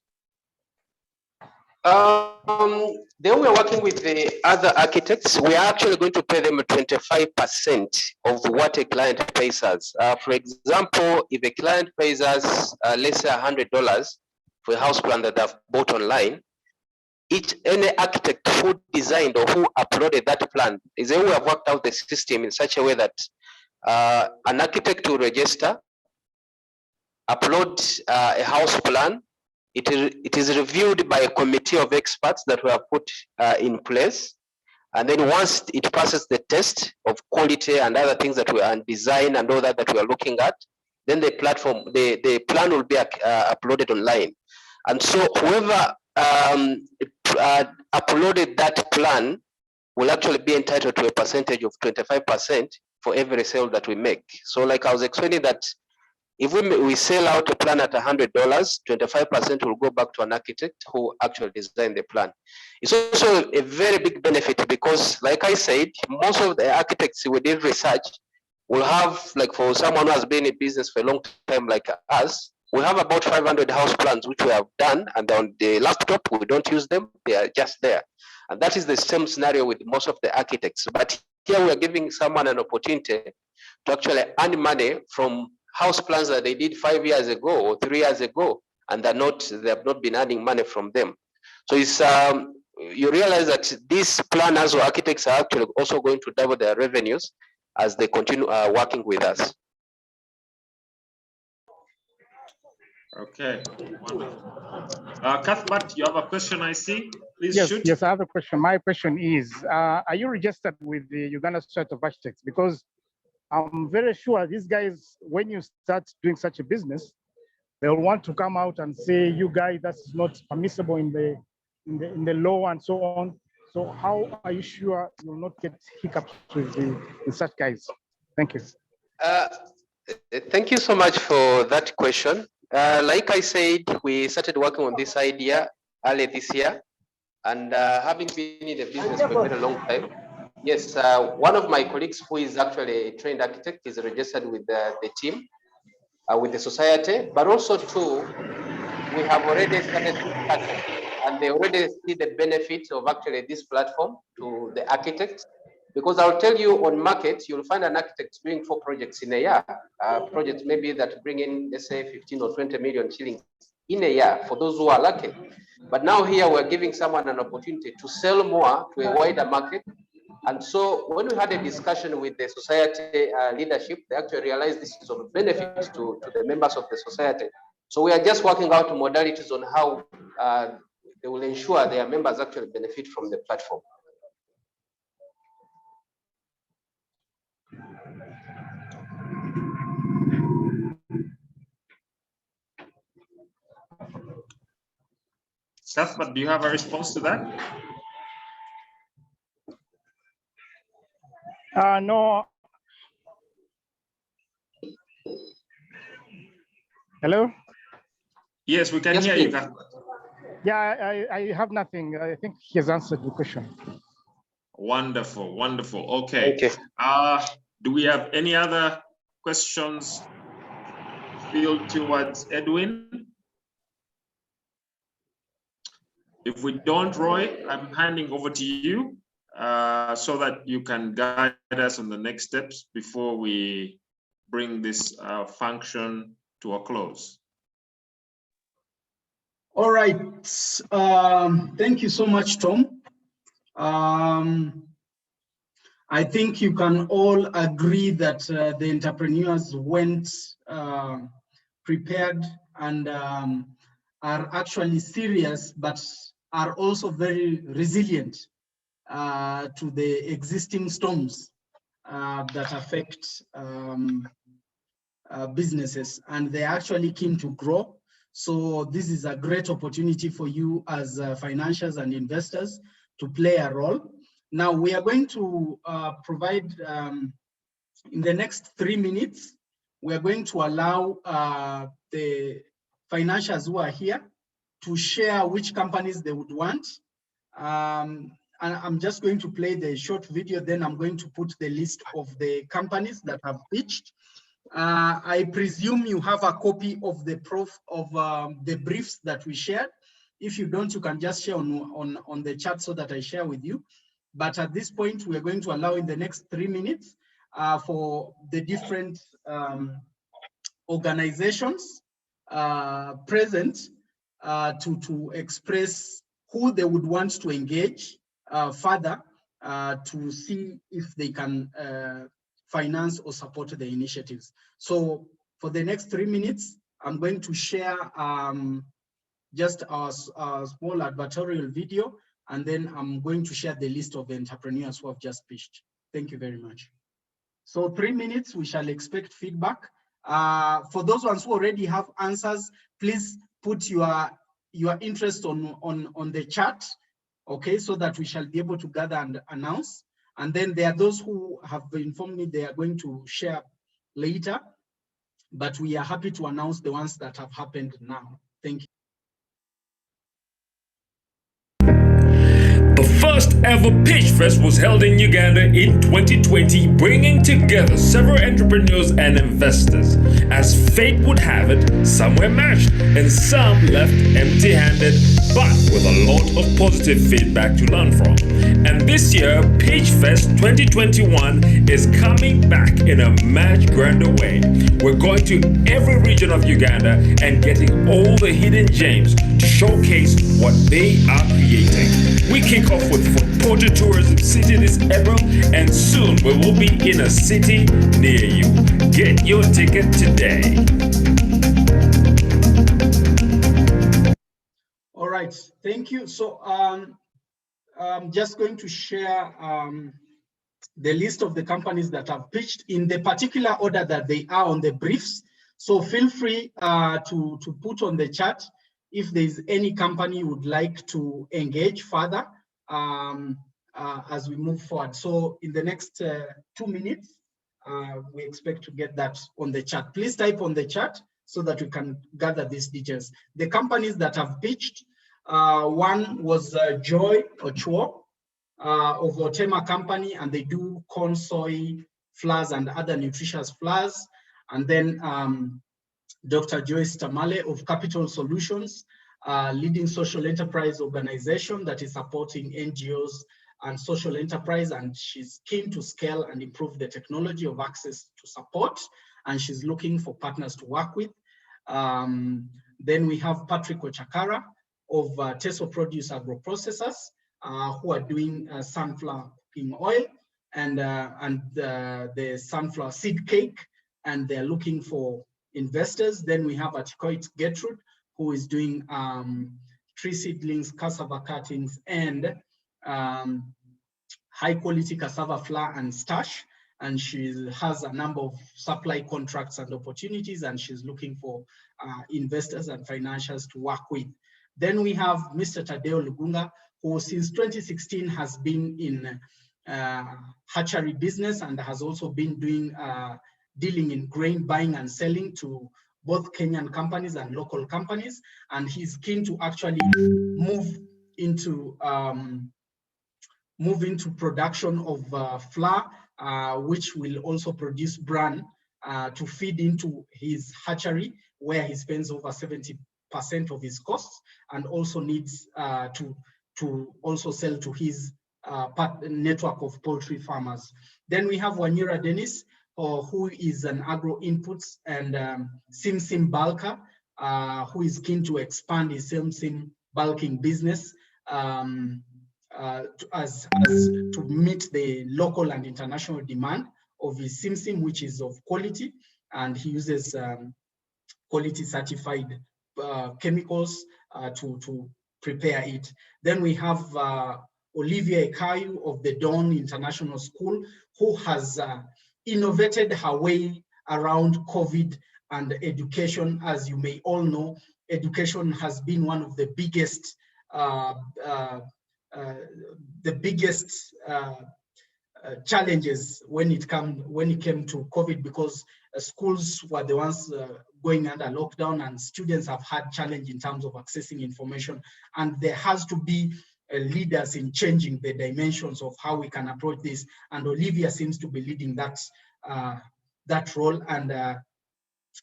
Then we're working with the other architects. We are actually going to pay them 25% of what a client pays us. For example, if a client pays us, let's say $100 for a house plan that they've bought online, any architect who designed or who uploaded that plan is then we have worked out the system in such a way that an architect will register, upload a house plan. It is reviewed by a committee of experts that we have put in place. And then once it passes the test of quality and other things that we are design and all that we are looking at, then the platform, the plan will be uploaded online. And so whoever uploaded that plan will actually be entitled to a percentage of 25% for every sale that we make. So like I was explaining that if we sell out a plan at $100, 25% will go back to an architect who actually designed the plan. It's also a very big benefit because, like I said, most of the architects we did research will have, like for someone who has been in business for a long time like us, we have about 500 house plans which we have done, and on the laptop we don't use them, they are just there. And that is the same scenario with most of the architects. But here we are giving someone an opportunity to actually earn money from house plans that they did 5 years ago or 3 years ago, and they have not been earning money from them. So it's you realize that these planners or architects are actually also going to double their revenues as they continue working with us. Okay, wonderful. Cuthbert, you have a question, I see. Please yes, shoot. Yes, I have a question. My question is, are you registered with the Uganda Society of Architects? Because I'm very sure these guys, when you start doing such a business, they'll want to come out and say, you guys, that's not permissible in the law and so on. So how are you sure you'll not get hiccups with such guys? Thank you. Thank you so much for that question. Like I said, we started working on this idea earlier this year, and having been in the business for a very long time, yes, one of my colleagues who is actually a trained architect is registered with the team, with the society, but also too, we have already started discussion, and they already see the benefits of actually this platform to the architects. Because I'll tell you, on market, you'll find an architect doing 4 projects in a year, projects maybe that bring in, let's say, 15 or 20 million shillings in a year for those who are lucky. But now here we're giving someone an opportunity to sell more to a wider market. And so when we had a discussion with the society leadership, they actually realized this is of benefit to the members of the society. So we are just working out modalities on how they will ensure their members actually benefit from the platform. Cuthbert, do you have a response to that? No. Hello? Yes, we can hear you, Cuthbert. Yeah, I have nothing. I think he has answered the question. Wonderful, wonderful. Okay. Do we have any other questions field towards Edwin? If we don't, Roy, I'm handing over to you so that you can guide us on the next steps before we bring this function to a close. All right. Thank you so much, Tom. I think you can all agree that the entrepreneurs went prepared and are actually serious, but are also very resilient to the existing storms that affect businesses, and they're actually keen to grow. So this is a great opportunity for you as financiers and investors to play a role. Now we are going to provide, in the next 3 minutes, we are going to allow the financiers who are here to share which companies they would want. And I'm just going to play the short video, then I'm going to put the list of the companies that have pitched. I presume you have a copy of the the briefs that we shared. If you don't, you can just share on the chat so that I share with you. But at this point, we are going to allow in the next 3 minutes for the different organizations present to express who they would want to engage further to see if they can finance or support the initiatives. So for the next 3 minutes, I'm going to share just a small advertorial video, and then I'm going to share the list of the entrepreneurs who have just pitched. Thank you very much. So 3 minutes, we shall expect feedback. For those ones who already have answers, please put your interest on the chat, okay, so that we shall be able to gather and announce. And then there are those who have informed me they are going to share later, but we are happy to announce the ones that have happened now. Thank you. The first ever Pitchfest was held in Uganda in 2020, bringing together several entrepreneurs and investors. As fate would have it, some were matched and some left empty-handed, but with a lot of positive feedback to learn from. And this year, Pitchfest 2021 is coming back in a much grander way. We're going to every region of Uganda and getting all the hidden gems to showcase what they are creating. We kick off with Porter Tourism City this April, and soon we will be in a city near you. Get your ticket today. All right, thank you. So I'm just going to share the list of the companies that have pitched in the particular order that they are on the briefs. So feel free to put on the chat if there's any company you would like to engage further as we move forward. So in the next 2 minutes, we expect to get that on the chat. Please type on the chat so that we can gather these details. The companies that have pitched, one was Joy Ochuo of Otema Company, and they do corn, soy, flours, and other nutritious flours. And then Dr. Joyce Tamale of Capital Solutions, leading social enterprise organization that is supporting NGOs and social enterprise, and she's keen to scale and improve the technology of access to support, and she's looking for partners to work with. Then we have Patrick Ochakara of Teso Produce Agro Processors, who are doing sunflower cooking oil and the sunflower seed cake, and they're looking for investors. Then we have Atikoit Gertrude, who is doing tree seedlings, cassava cuttings, and high quality cassava flour and starch. And she has a number of supply contracts and opportunities, and she's looking for investors and financiers to work with. Then we have Mr. Tadeo Lugunga, who since 2016 has been in hatchery business and has also been doing dealing in grain buying and selling to both Kenyan companies and local companies. And he's keen to actually move into production of flour, which will also produce bran to feed into his hatchery, where he spends over 70% of his costs, and also needs to also sell to his network of poultry farmers. Then we have Wanyura Dennis, who is an agro inputs and Sim bulker, who is keen to expand his Sim bulking business to meet the local and international demand of his Sim, which is of quality, and he uses quality certified chemicals to prepare it. Then we have Olivia Ekayu of the Dawn International School, who has innovated her way around COVID and education. As you may all know, education has been one of the biggest challenges when it came to COVID, because schools were the ones going under lockdown, and students have had challenge in terms of accessing information. And there has to be leaders in changing the dimensions of how we can approach this. And Olivia seems to be leading that role, and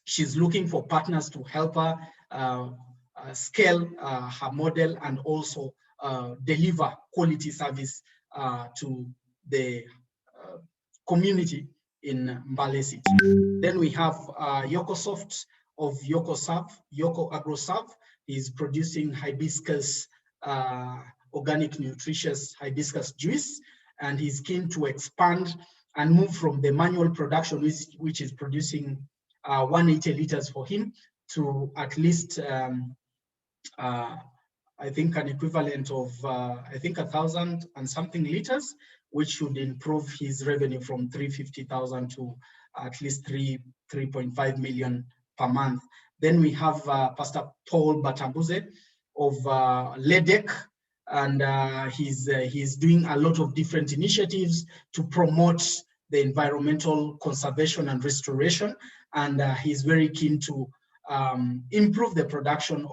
she's looking for partners to help her scale her model and also deliver quality service to the community in Mbale City. Then we have Yokosoft of Yoko AgroServe. He's producing hibiscus, organic nutritious hibiscus juice, and he's keen to expand and move from the manual production, which is producing 180 liters for him, to at least I think an equivalent of I think 1,000 and something liters, which should improve his revenue from 350,000 to at least 3.5 million per month. Then we have Pastor Paul Batambuze of LEDEC, and he's doing a lot of different initiatives to promote the environmental conservation and restoration, and he's very keen to improve the production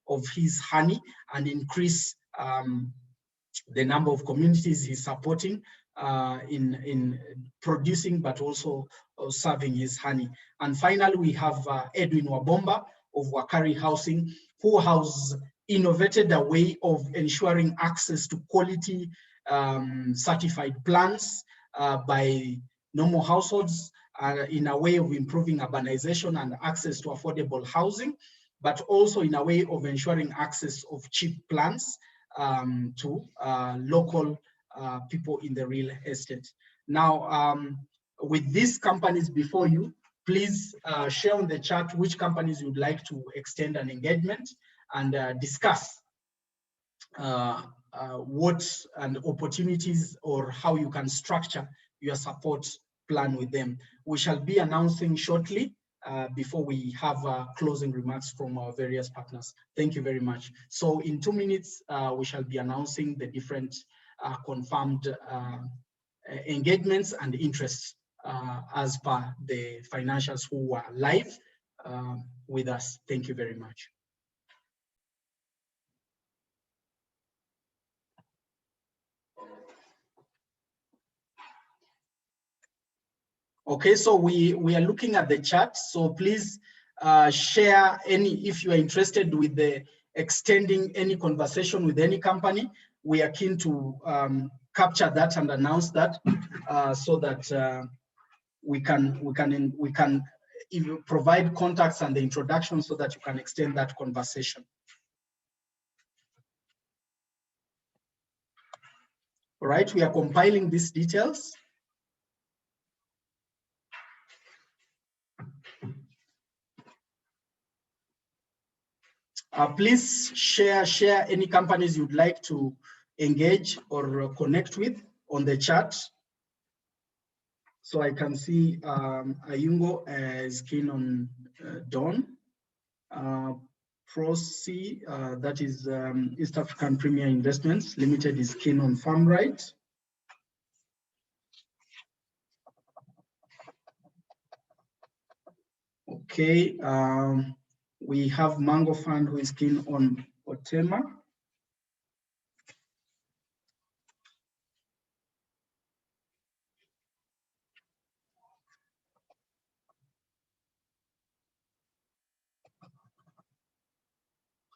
of his honey and increase the number of communities he's supporting in producing, but also serving his honey. And finally, we have Edwin Wabomba of Wakari Housing, who has innovated a way of ensuring access to quality certified plants by normal households in a way of improving urbanization and access to affordable housing, but also in a way of ensuring access of cheap plants to local people in the real estate. Now, with these companies before you, please share on the chat which companies you'd like to extend an engagement and discuss what and opportunities or how you can structure your support plan with them. We shall be announcing shortly before we have closing remarks from our various partners. Thank you very much. So in 2 minutes, we shall be announcing the different confirmed engagements and interests as per the financials who are live with us. Thank you very much. Okay, so we are looking at the chat. So please share any, if you are interested with the extending any conversation with any company, we are keen to capture that and announce that so that we can even provide contacts and the introduction so that you can extend that conversation. All right, we are compiling these details. Please share any companies you'd like to engage or connect with on the chat. So I can see Ayungo is keen on Dawn. Prosi, that is East African Premier Investments Limited, is keen on farm right. Okay, we have Mango Fund who is keen on Otema.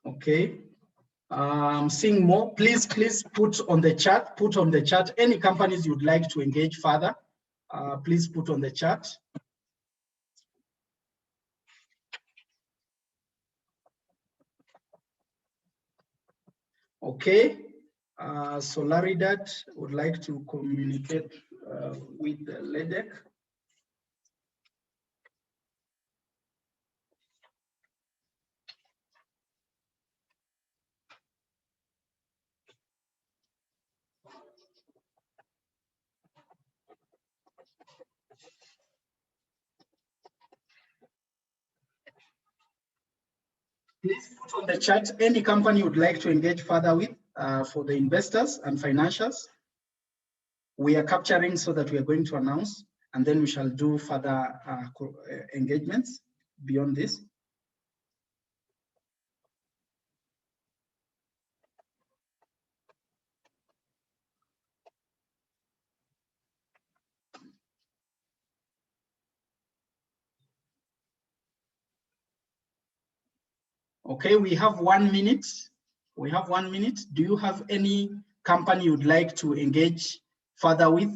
Okay, seeing more, please put on the chat any companies you'd like to engage further. Please put on the chat. Okay, Solaridad would like to communicate with LEDEC. Please put on the chat any company you would like to engage further with for the investors and financials. We are capturing so that we are going to announce, and then we shall do further engagements beyond this. Okay, we have 1 minute. We have 1 minute. Do you have any company you'd like to engage further with?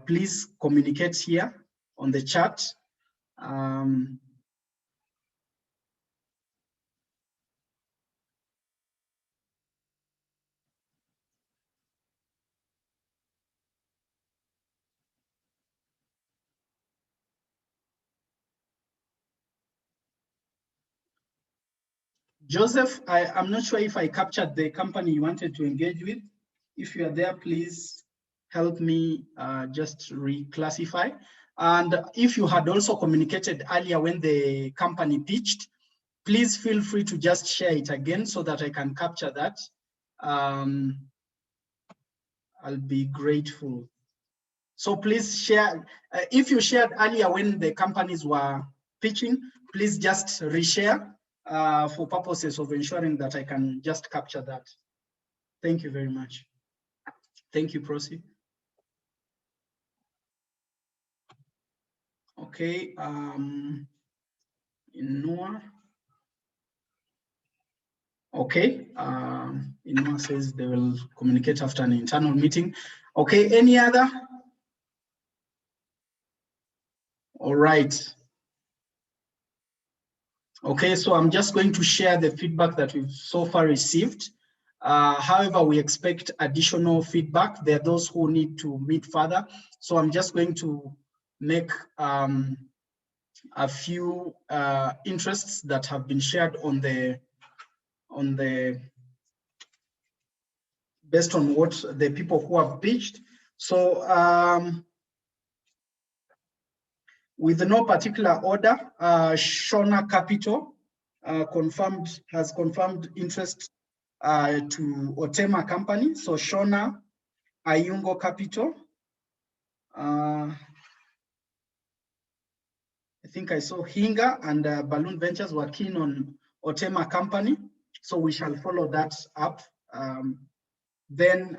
Please communicate here on the chat. Joseph, I'm not sure if I captured the company you wanted to engage with. If you are there, please help me just reclassify. And if you had also communicated earlier when the company pitched, please feel free to just share it again so that I can capture that. I'll be grateful. So please share. If you shared earlier when the companies were pitching, please just reshare for purposes of ensuring that I can just capture that. Thank you very much. Thank you, Prosi. Okay, Inua. Okay, Inua says they will communicate after an internal meeting. Okay, any other? All right. Okay, so I'm just going to share the feedback that we've so far received. However, we expect additional feedback. There are those who need to meet further. So I'm just going to make a few interests that have been shared on the based on what the people who have pitched. So with no particular order, Shona Capital has confirmed interest to Otema Company. So Shona, Ayungo Capital. I think I saw Hinga and Balloon Ventures were keen on Otema Company. So we shall follow that up. Then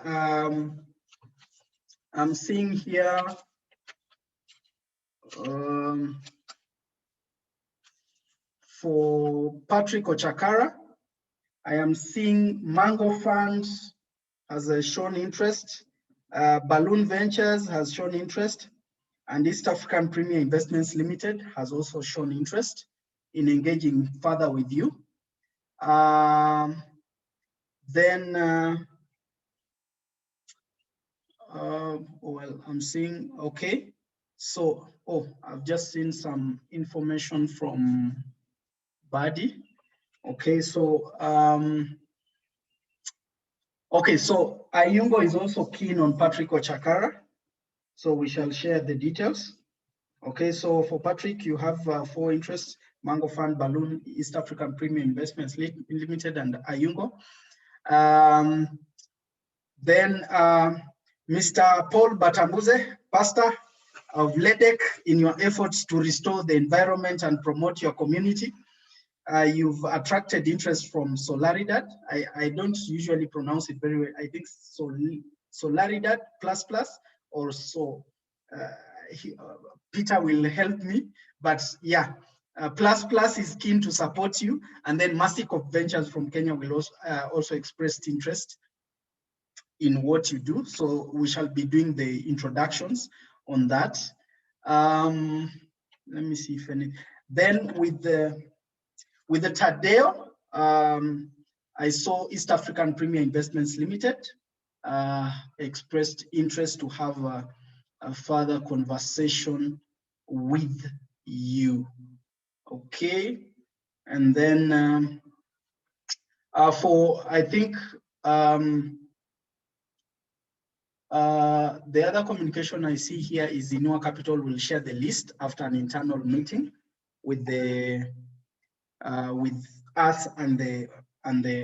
I'm seeing here for Patrick Ochakara, I am seeing Mango Funds has shown interest, Balloon Ventures has shown interest, and East African Premier Investments Limited has also shown interest in engaging further with you. Well, I'm seeing, okay. So, I've just seen some information from Buddy. Okay, so, okay, so Ayungo is also keen on Patrick Ochakara. So we shall share the details. Okay, so for Patrick, you have 4 interests: Mango Fund, Balloon, East African Premium Investments Limited, and Ayungo. Then Mr. Paul Batambuze, pastor of LEDEC, in your efforts to restore the environment and promote your community, you've attracted interest from Solaridad. I don't usually pronounce it very well. I think Solaridad plus or so. Peter will help me, but yeah, plus is keen to support you, and then Mastic Ventures from Kenya will also expressed interest in what you do. So we shall be doing the introductions on that. Let me see if any. Then with the Tadeo, I saw East African Premier Investments Limited expressed interest to have a further conversation with you. Okay, and then for, I think, the other communication I see here is Inua Capital will share the list after an internal meeting with the with us and the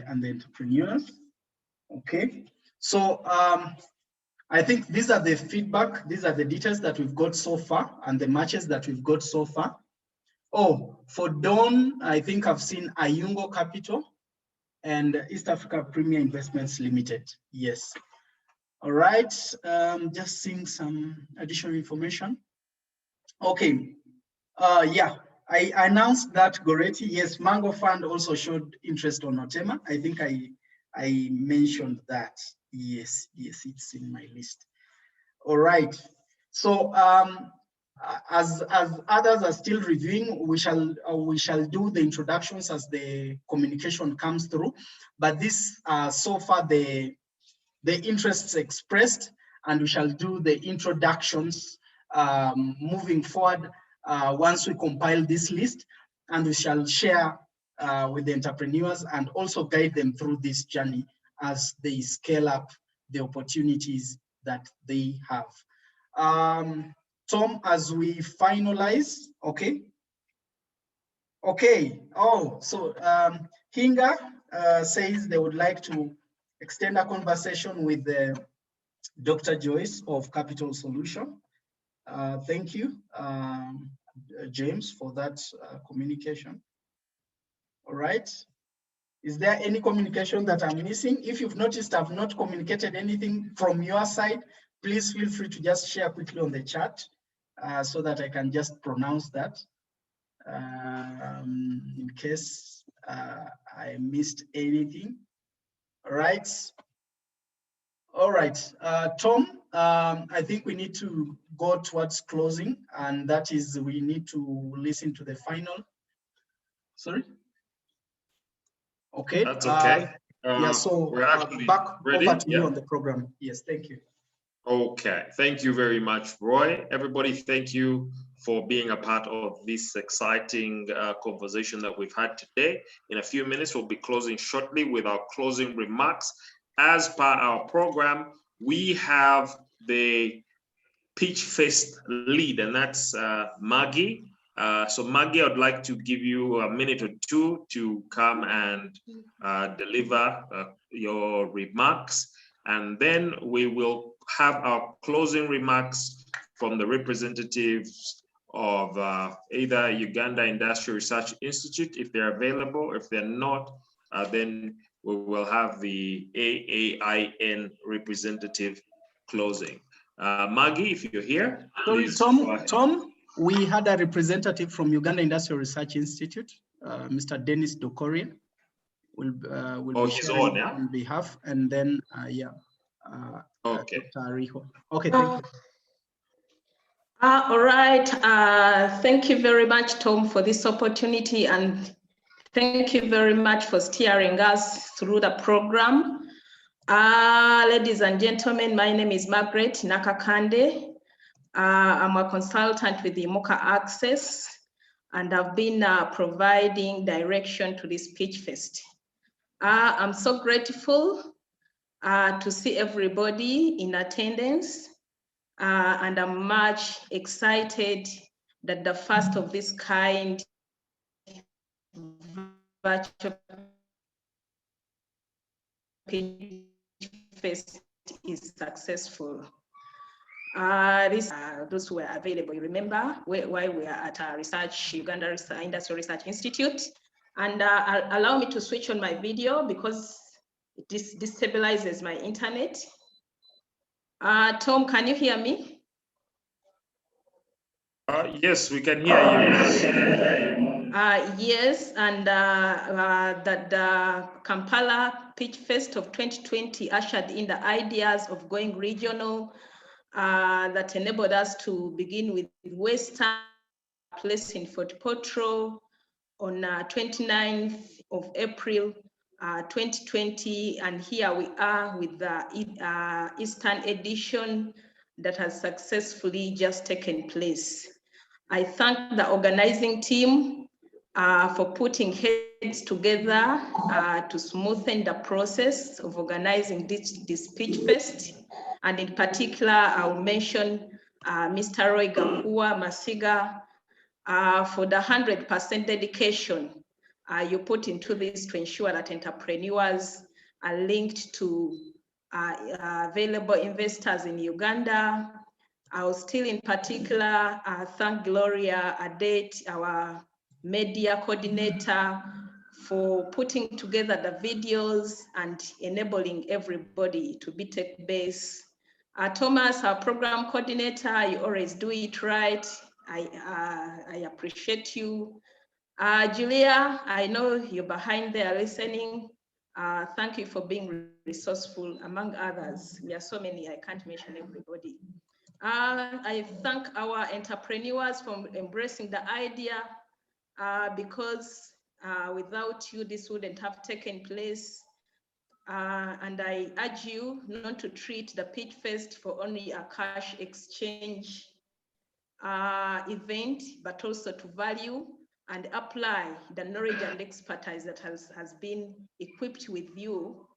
entrepreneurs. Okay, so I think these are the feedback, these are the details that we've got so far and the matches that we've got so far. Oh, for Dawn, I think I've seen Ayungo Capital and East Africa Premier Investments Limited. Yes. All right, just seeing some additional information. Okay, yeah, I announced that Goretti, yes, Mango Fund also showed interest on Otema. I think I mentioned that. Yes, yes, it's in my list. All right, so as others are still reviewing, we shall do the introductions as the communication comes through. But this so far the interests expressed, and we shall do the introductions moving forward once we compile this list, and we shall share with the entrepreneurs and also guide them through this journey as they scale up the opportunities that they have. Tom, as we finalize, okay? Okay, oh, so Hinga says they would like to extend a conversation with Dr. Joyce of Capital Solution. Thank you, James, for that communication. All right. Is there any communication that I'm missing? If you've noticed I've not communicated anything from your side, please feel free to just share quickly on the chat so that I can just pronounce that in case I missed anything. All right. All right, Tom, I think we need to go towards closing, and that is we need to listen to the final. Sorry? Okay. That's okay. Yeah, so we're actually back ready. over to you on the program. Yes, thank you. Okay, thank you very much, Roy. Everybody, thank you for being a part of this exciting conversation that we've had today. In a few minutes, we'll be closing shortly with our closing remarks. As per our program, we have the Pitchfest lead, and that's Maggie. So Maggie, I'd like to give you a minute or two to come and deliver your remarks, and then we will have our closing remarks from the representatives of either Uganda Industrial Research Institute, if they're available. If they're not, then we will have the AAIN representative closing. Maggie, if you're here. Sorry, Tom, we had a representative from Uganda Industrial Research Institute, Mr. Dennis Dokoria, will be sharing on behalf, and then, yeah. Okay. Dr. Ariho. Okay, thank you. All right, thank you very much, Tom, for this opportunity, and thank you very much for steering us through the program. Ladies and gentlemen, my name is Margaret Nakakande. I'm a consultant with the Mocha Access, and I've been providing direction to this Pitchfest. I'm so grateful to see everybody in attendance, and I'm much excited that the first of this kind virtual Pitchfest is successful. Those who were available, you remember why we are at our Uganda Industrial Research Institute. And allow me to switch on my video because it destabilizes my internet. Tom, can you hear me? Yes, we can hear you. Yes, and that the Kampala Pitchfest of 2020 ushered in the ideas of going regional that enabled us to begin with Western, place in Fort Potro on 29th of April 2020, and here we are with the Eastern edition that has successfully just taken place. I thank the organizing team for putting heads together to smoothen the process of organizing this Pitchfest. And in particular, I'll mention Mr. Roy Gakua Masiga for the 100% dedication you put into this to ensure that entrepreneurs are linked to available investors in Uganda. I will still in particular thank Gloria Adet, our media coordinator, for putting together the videos and enabling everybody to be tech-based. Thomas, our program coordinator, you always do it right. I appreciate you. Julia, I know you're behind there listening. Thank you for being resourceful, among others. We are so many, I can't mention everybody. I thank our entrepreneurs for embracing the idea because without you, this wouldn't have taken place. And I urge you not to treat the Pitchfest for only a cash exchange event, but also to value and apply the knowledge and expertise that has been equipped with you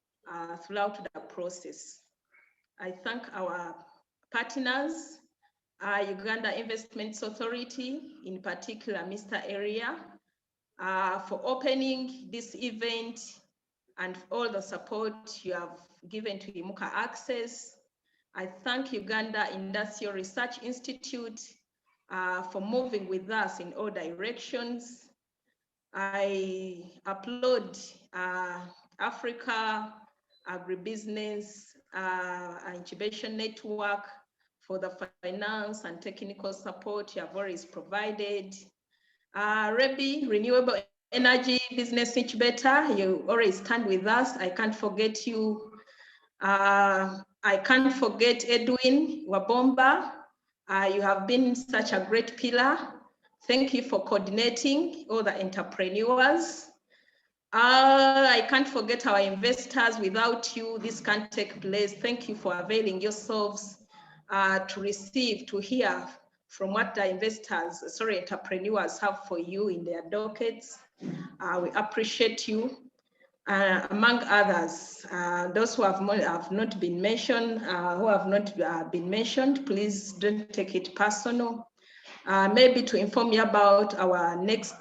throughout the process. I thank our partners, Uganda Investments Authority, in particular, Mr. Area, for opening this event and all the support you have given to Imuka Access. I thank Uganda Industrial Research Institute for moving with us in all directions. I applaud Africa Agribusiness Incubation Network for the finance and technical support you have always provided. Rebi, Renewable Energy Business Incubator, you always stand with us. I can't forget you. I can't forget Edwin Wabomba. You have been such a great pillar. Thank you for coordinating all the entrepreneurs. I can't forget our investors. Without you, this can't take place. Thank you for availing yourselves to receive, to hear from what the entrepreneurs have for you in their dockets. We appreciate you. Among others, those who have not been mentioned, please don't take it personal. Maybe to inform you about our next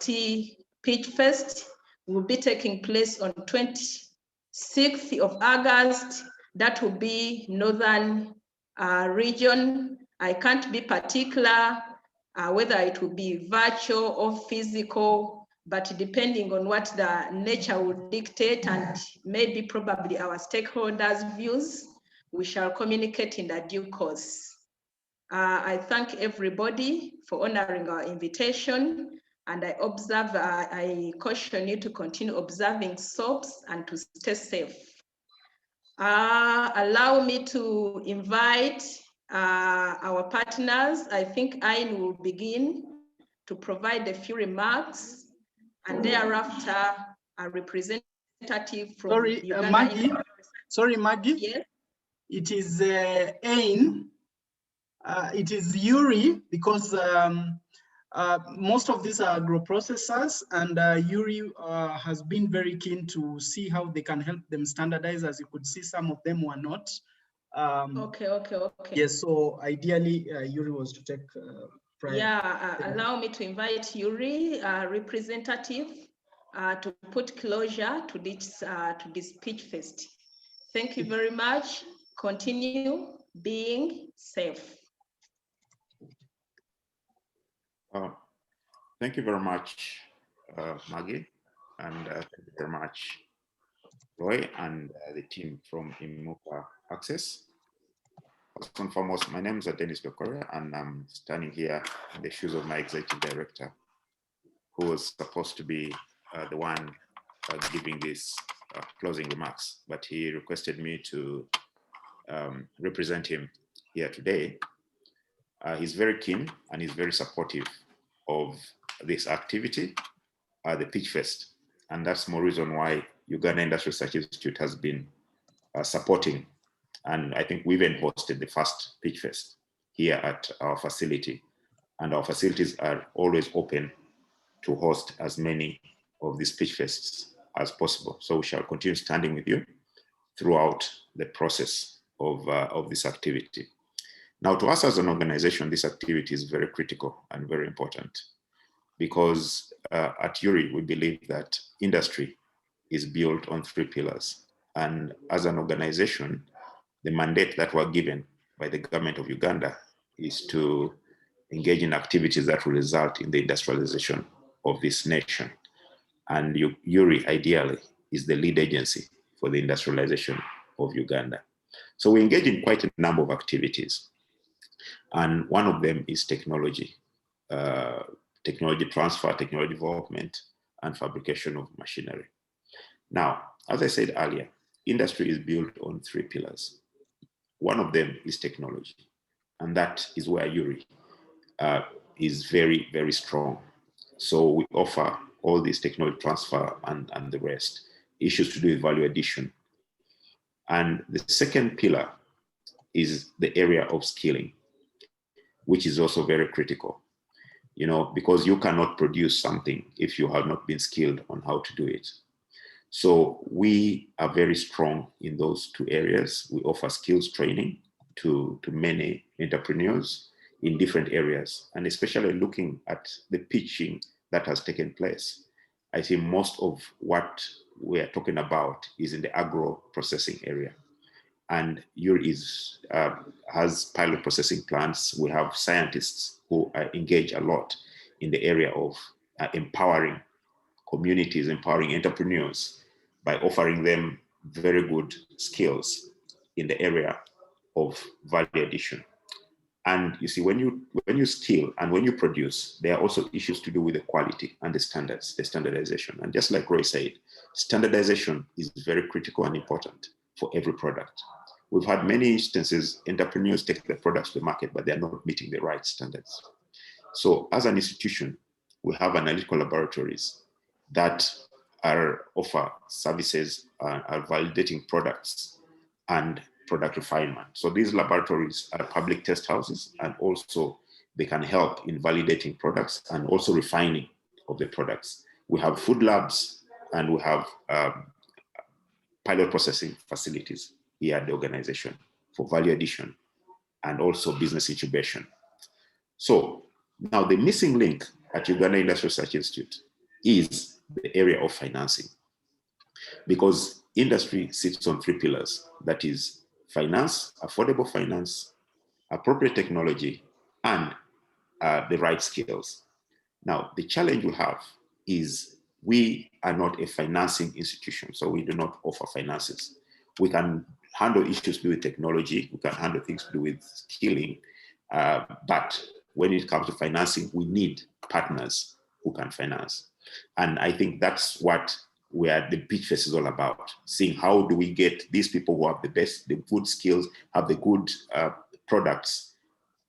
Pitchfest, will be taking place on 26th of August. That will be Northern region. I can't be particular whether it will be virtual or physical, but depending on what the nature will dictate and maybe probably our stakeholders' views, we shall communicate in the due course. I thank everybody for honoring our invitation, and I caution you to continue observing SOPs and to stay safe. Allow me to invite our partners. I think Ayn will begin to provide a few remarks, and thereafter a representative from Uganda. Maggie. Sorry, Maggie. Yes. It is Ayn. It is Yuri, because most of these are agro-processors, and Yuri has been very keen to see how they can help them standardize. As you could see, some of them were not. Okay. Yes, so ideally, Yuri was to take priority. Yeah, allow me to invite Yuri, representative, to put closure to this Pitchfest. Thank you very much. Continue being safe. Thank you very much, Maggie, and thank you very much, Roy, and the team from Imuka Access. First and foremost, my name is Dennis Bekoria, and I'm standing here in the shoes of my executive director, who was supposed to be the one giving these closing remarks, but he requested me to represent him here today. He's very keen and he's very supportive of this activity, the Pitchfest, and that's more reason why Uganda Industrial Research Institute has been supporting. And I think we even hosted the first Pitchfest here at our facility, and our facilities are always open to host as many of these Pitchfests as possible. So we shall continue standing with you throughout the process of this activity. Now, to us as an organization, this activity is very critical and very important, because at URI, we believe that industry is built on 3 pillars. And as an organization, the mandate that we're given by the government of Uganda is to engage in activities that will result in the industrialization of this nation. And URI, ideally, is the lead agency for the industrialization of Uganda. So we engage in quite a number of activities. And one of them is technology, technology transfer, technology development, and fabrication of machinery. Now, as I said earlier, industry is built on 3 pillars. One of them is technology, and that is where URI is very, very strong. So we offer all this technology transfer and the rest, issues to do with value addition. And the second pillar is the area of skilling, which is also very critical, you know, because you cannot produce something if you have not been skilled on how to do it. So we are very strong in those 2 areas. We offer skills training to many entrepreneurs in different areas, and especially looking at the pitching that has taken place. I think most of what we are talking about is in the agro processing area. And URI has pilot processing plants. We have scientists who engage a lot in the area of empowering communities, empowering entrepreneurs by offering them very good skills in the area of value addition. And you see, when you skill and when you produce, there are also issues to do with the quality and the standards, the standardization. And just like Roy said, standardization is very critical and important for every product. We've had many instances, entrepreneurs take their products to the market, but they're not meeting the right standards. So as an institution, we have analytical laboratories that offer services, are validating products and product refinement. So these laboratories are public test houses, and also they can help in validating products and also refining of the products. We have food labs, and we have pilot processing facilities here at the organization for value addition and also business incubation. So now the missing link at Uganda Industrial Research Institute is the area of financing, because industry sits on 3 pillars, that is finance, affordable finance, appropriate technology, and the right skills. Now, the challenge we have is we are not a financing institution, so we do not offer finances. We can handle issues to do with technology, we can handle things to do with skilling, but when it comes to financing, we need partners who can finance. And I think that's what the Pitchfest is all about, seeing how do we get these people who have the good skills, have the good products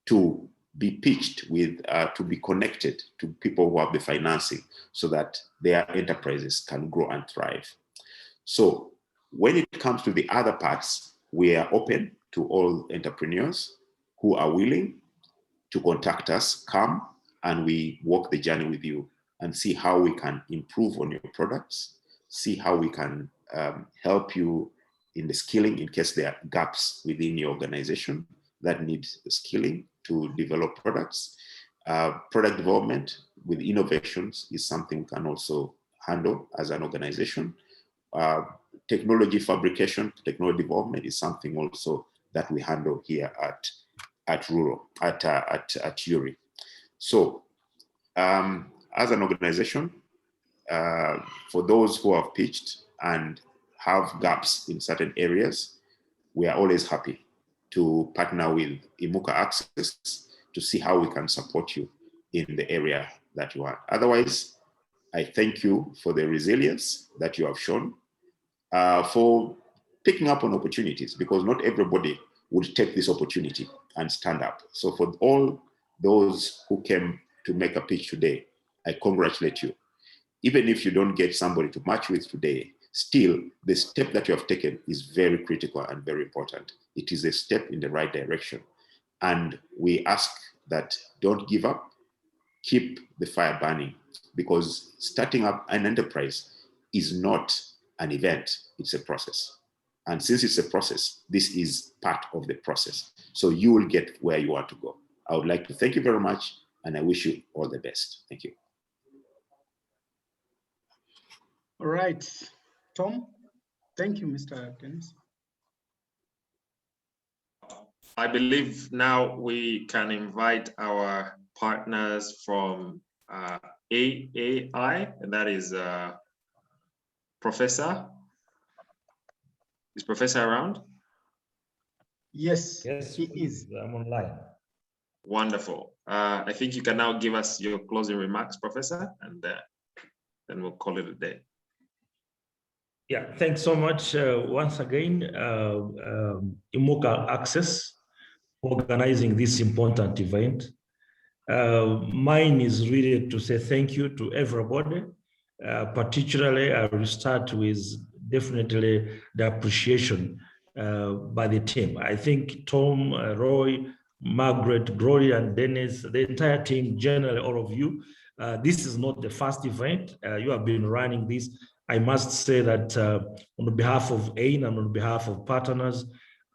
to be pitched with, to be connected to people who have the financing so that their enterprises can grow and thrive. So when it comes to the other parts, we are open to all entrepreneurs who are willing to contact us, come, and we walk the journey with you and see how we can improve on your products, see how we can help you in the skilling in case there are gaps within your organization that need skilling to develop products. Product development with innovations is something we can also handle as an organization. Technology fabrication, technology development is something also that we handle here at URI. So as an organization, for those who have pitched and have gaps in certain areas, we are always happy to partner with Imuka Access to see how we can support you in the area that you want. Otherwise, I thank you for the resilience that you have shown, for picking up on opportunities, because not everybody would take this opportunity and stand up. So for all those who came to make a pitch today, I congratulate you. Even if you don't get somebody to match with today, still the step that you have taken is very critical and very important. It is a step in the right direction. And we ask that don't give up, keep the fire burning, because starting up an enterprise is not an event, it's a process. And since it's a process, this is part of the process. So you will get where you want to go. I would like to thank you very much, and I wish you all the best. Thank you. All right, Tom. Thank you, Mr. Dennis. I believe now we can invite our partners from AAI, and that is Professor. Is Professor around? Yes, he is. I'm online. Wonderful. I think you can now give us your closing remarks, Professor, and then we'll call it a day. Yeah, thanks so much once again, IMUCA Access, organizing this important event. Mine is really to say thank you to everybody. Particularly, I will start with definitely the appreciation by the team. I think Tom, Roy, Margaret, Gloria, and Dennis, the entire team, generally all of you, this is not the first event. You have been running this. I must say that on behalf of AIN and on behalf of partners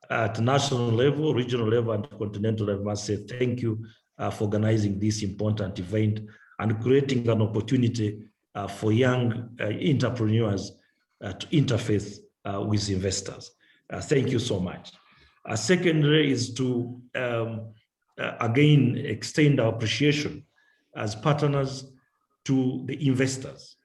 at national level, regional level, and continental level, I must say thank you for organizing this important event and creating an opportunity for young entrepreneurs to interface with investors. Thank you so much. Secondary is to, again, extend our appreciation as partners to the investors.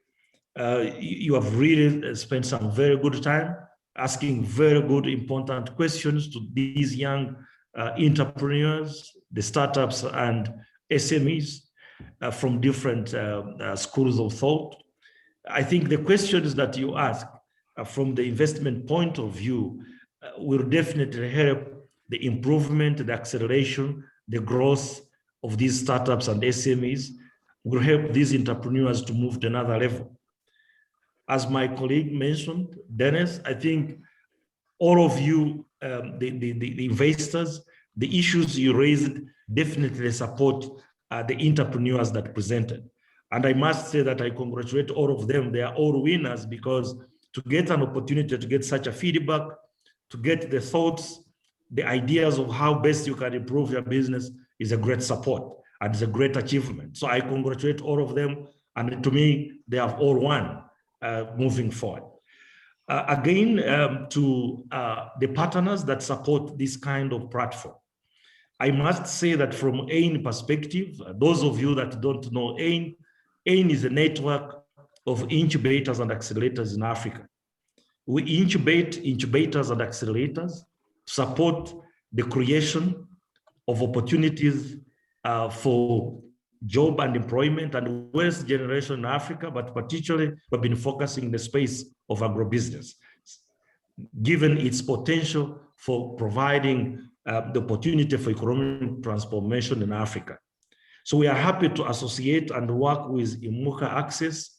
You have really spent some very good time asking very good, important questions to these young entrepreneurs, the startups and SMEs from different schools of thought. I think the questions that you ask from the investment point of view will definitely help the improvement, the acceleration, the growth of these startups and SMEs, will help these entrepreneurs to move to another level. As my colleague mentioned, Dennis, I think all of you, the investors, the issues you raised definitely support the entrepreneurs that presented. And I must say that I congratulate all of them. They are all winners, because to get an opportunity to get such a feedback, to get the thoughts, the ideas of how best you can improve your business is a great support and it's a great achievement. So I congratulate all of them. And to me, they have all won moving forward. Again, to the partners that support this kind of platform, I must say that from AIN perspective, those of you that don't know AIN is a network of incubators and accelerators in Africa. We incubate incubators and accelerators, support the creation of opportunities for job and employment and wealth generation in Africa, but particularly we've been focusing in the space of agribusiness, given its potential for providing the opportunity for economic transformation in Africa. So we are happy to associate and work with IMUCA Access,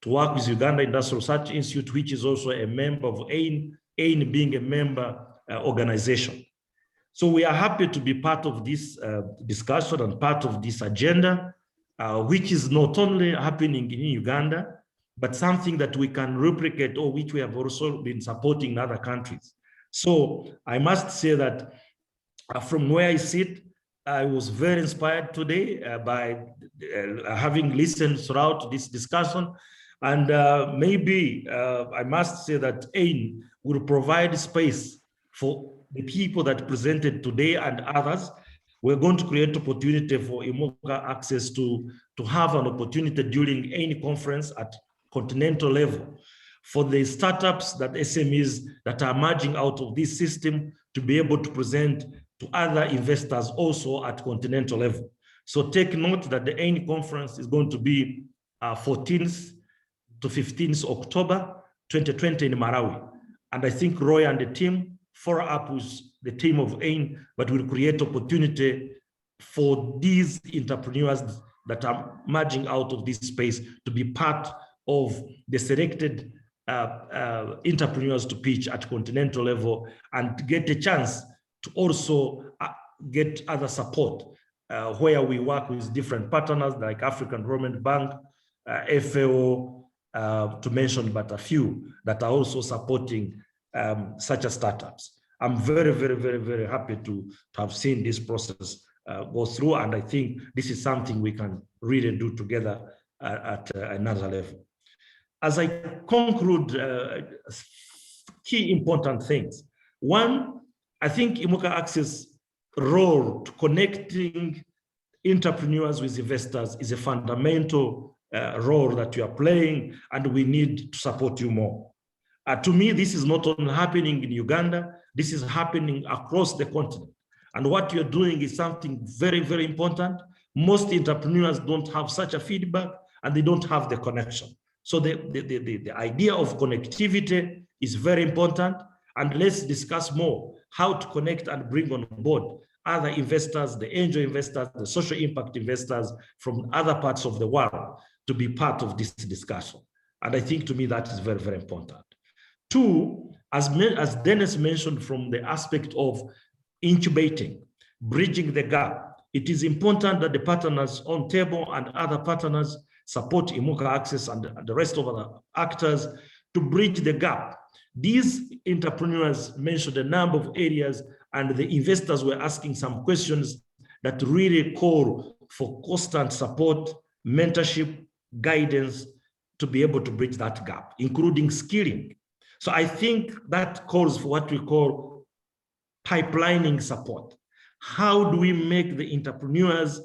to work with Uganda Industrial Research Institute, which is also a member of AIN, AIN being a member organization. So we are happy to be part of this discussion and part of this agenda, which is not only happening in Uganda, but something that we can replicate or which we have also been supporting in other countries. So I must say that from where I sit, I was very inspired today by having listened throughout this discussion. And maybe I must say that AIN will provide space for the people that presented today and others. We're going to create opportunity for IMUCA Access to have an opportunity during AIN conference at continental level for the startups, that SMEs that are emerging out of this system, to be able to present to other investors also at continental level. So take note that the AIN conference is going to be 14th to 15th October 2020 in Malawi. And I think Roy and the team follow up with the team of AIN, but will create opportunity for these entrepreneurs that are emerging out of this space to be part of the selected entrepreneurs to pitch at continental level and get a chance to also get other support where we work with different partners like African Development Bank, FAO, to mention but a few that are also supporting such as startups. I'm very, very, very, very happy to have seen this process go through, and I think this is something we can really do together at another level. as I conclude, key important things. One, I think IMUCA Access role to connecting entrepreneurs with investors is a fundamental role that you are playing, and we need to support you more. To me, this is not only happening in Uganda, this is happening across the continent. And what you're doing is something very, very important. Most entrepreneurs don't have such a feedback, and they don't have the connection. So the idea of connectivity is very important, and let's discuss more how to connect and bring on board other investors, the angel investors, the social impact investors from other parts of the world to be part of this discussion. And I think to me that is very, very important. Two, as Dennis mentioned, from the aspect of incubating, bridging the gap, it is important that the partners on table and other partners support IMUCA Access and the rest of other actors to bridge the gap. These entrepreneurs mentioned a number of areas, and the investors were asking some questions that really call for constant support, mentorship, guidance to be able to bridge that gap, including skilling. So I think that calls for what we call pipelining support. How do we make the entrepreneurs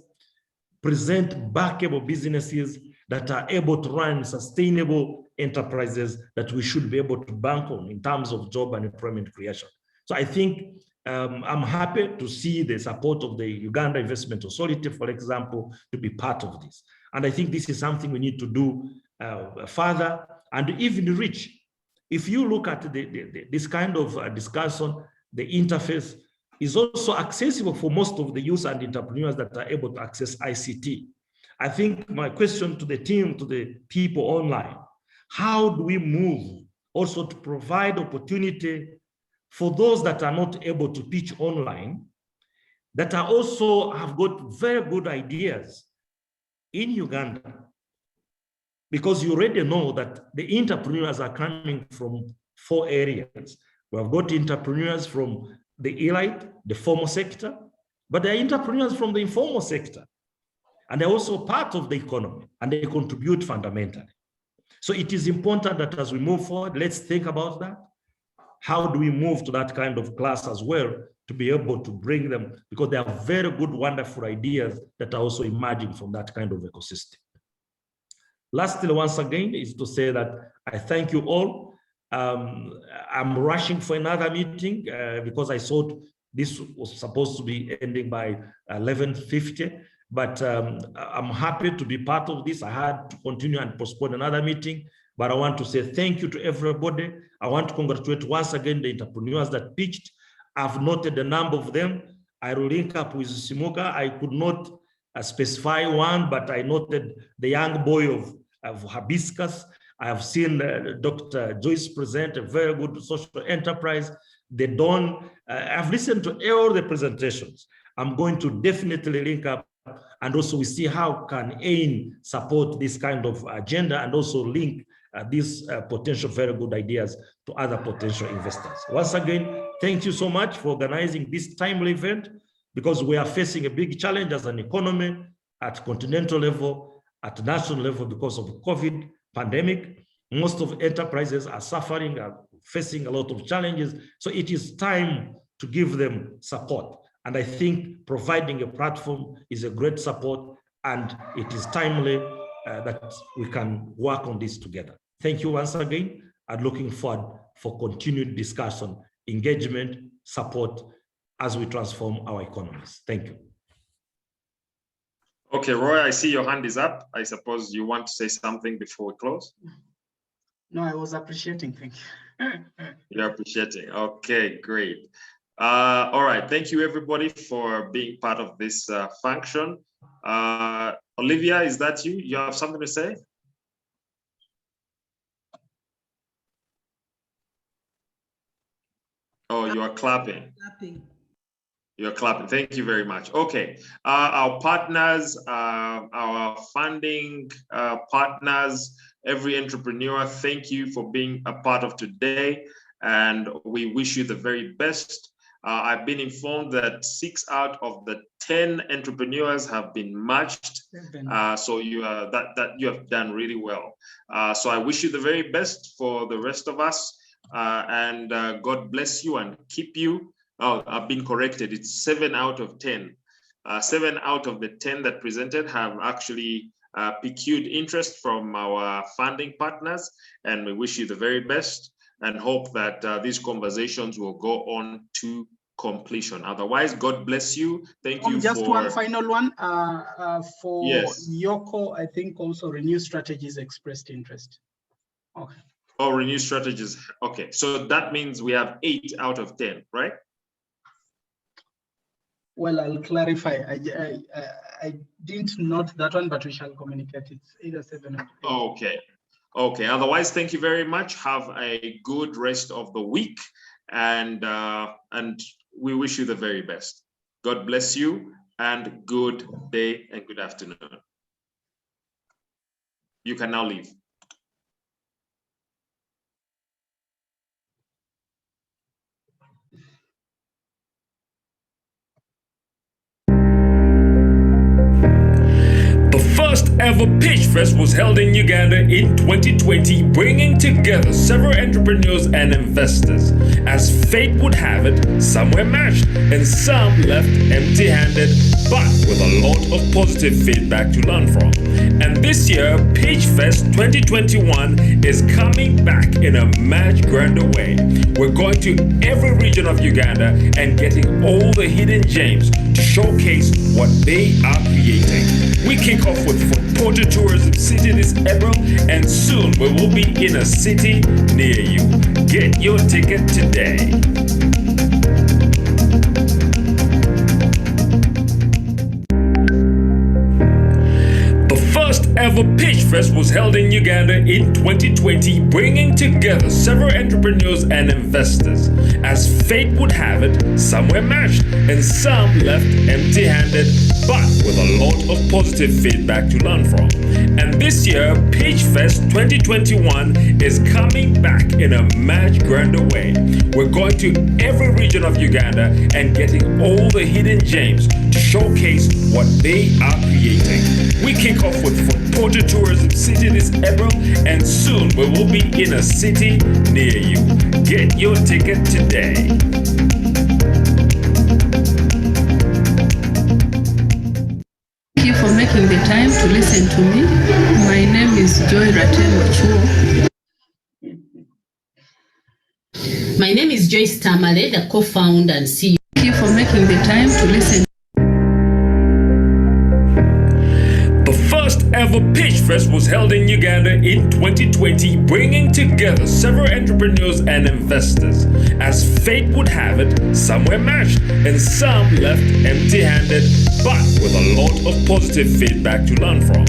present bankable businesses that are able to run sustainable enterprises that we should be able to bank on in terms of job and employment creation? So I think I'm happy to see the support of the Uganda Investment Authority, for example, to be part of this. And I think this is something we need to do further and even reach. If you look at this kind of discussion, the interface is also accessible for most of the youth and entrepreneurs that are able to access ICT. I think my question to the team, to the people online, how do we move also to provide opportunity for those that are not able to pitch online, that are also have got very good ideas in Uganda? Because you already know that the entrepreneurs are coming from 4 areas. We have got entrepreneurs from the elite, the formal sector, but there are entrepreneurs from the informal sector. And they're also part of the economy, and they contribute fundamentally. So it is important that as we move forward, let's think about that. How do we move to that kind of class as well to be able to bring them, because there are very good, wonderful ideas that are also emerging from that kind of ecosystem. Lastly, once again, is to say that I thank you all. I'm rushing for another meeting because I thought this was supposed to be ending by 11:50, but I'm happy to be part of this. I had to continue and postpone another meeting, but I want to say thank you to everybody. I want to congratulate once again the entrepreneurs that pitched. I've noted a number of them. I will link up with Simuka. I could not specify one, but I noted the young boy of Hibiscus. I have seen Dr. Joyce present a very good social enterprise. The Dawn, I've listened to all the presentations. I'm going to definitely link up, and also we see how can AIN support this kind of agenda and also link these potential very good ideas to other potential investors. Once again, thank you so much for organizing this timely event, because we are facing a big challenge as an economy at continental level, at national level, because of the COVID pandemic. Most of enterprises are suffering, are facing a lot of challenges. So it is time to give them support. And I think providing a platform is a great support, and it is timely that we can work on this together. Thank you once again, and looking forward for continued discussion, engagement, support as we transform our economies. Thank you. Okay, Roy, I see your hand is up. I suppose you want to say something before we close? No, I was appreciating, thank you. You're appreciating, okay, great. All right, thank you everybody for being part of this function. Olivia, is that you? You have something to say? Oh, you are clapping. You're clapping. Thank you very much. Okay, our partners, our funding partners, every entrepreneur, thank you for being a part of today, and we wish you the very best. I've been informed that 6 out of the 10 entrepreneurs have been matched. So you have done really well. So I wish you the very best for the rest of us, and God bless you and keep you. Oh, I've been corrected. It's 7 out of 10. 7 out of the 10 that presented have actually piqued interest from our funding partners, and we wish you the very best and hope that these conversations will go on to completion. Otherwise, God bless you. Thank you. Just one final one for yes. Yoko. I think also Renew Strategies expressed interest. Okay. Oh, Renew Strategies. Okay, so that means we have 8 out of 10, right? Well, I'll clarify. I didn't note that one, but we shall communicate. It's either 7 or 8. Okay. Okay. Otherwise, thank you very much. Have a good rest of the week, and we wish you the very best. God bless you, and good day and good afternoon. You can now leave. First ever Pitchfest was held in Uganda in 2020, bringing together several entrepreneurs and investors. As fate would have it, some were matched and some left empty-handed, but with a lot of positive feedback to learn from. And this year, Pitchfest 2021 is coming back in a much grander way. We're going to every region of Uganda and getting all the hidden gems to showcase what they are creating. We kick off with Porter Tourism City this April, and soon we will be in a city near you. Get your ticket today. First ever Pitchfest was held in Uganda in 2020, bringing together several entrepreneurs and investors. As fate would have it, some were matched and some left empty-handed, but with a lot of positive feedback to learn from. And this year, Pitchfest 2021 is coming back in a much grander way. We're going to every region of Uganda and getting all the hidden gems to showcase what they are creating. We kick off with Porter Tourism City this April, and soon we will be in a city near you. Get your ticket today. Thank you for making the time to listen to me. My name is Joy Rateno Chuo. My name is Joyce Tamale, the co-founder and CEO. Thank you for making the time to listen. First ever Pitchfest was held in Uganda in 2020, bringing together several entrepreneurs and investors. As fate would have it, some were matched and some left empty-handed, but with a lot of positive feedback to learn from.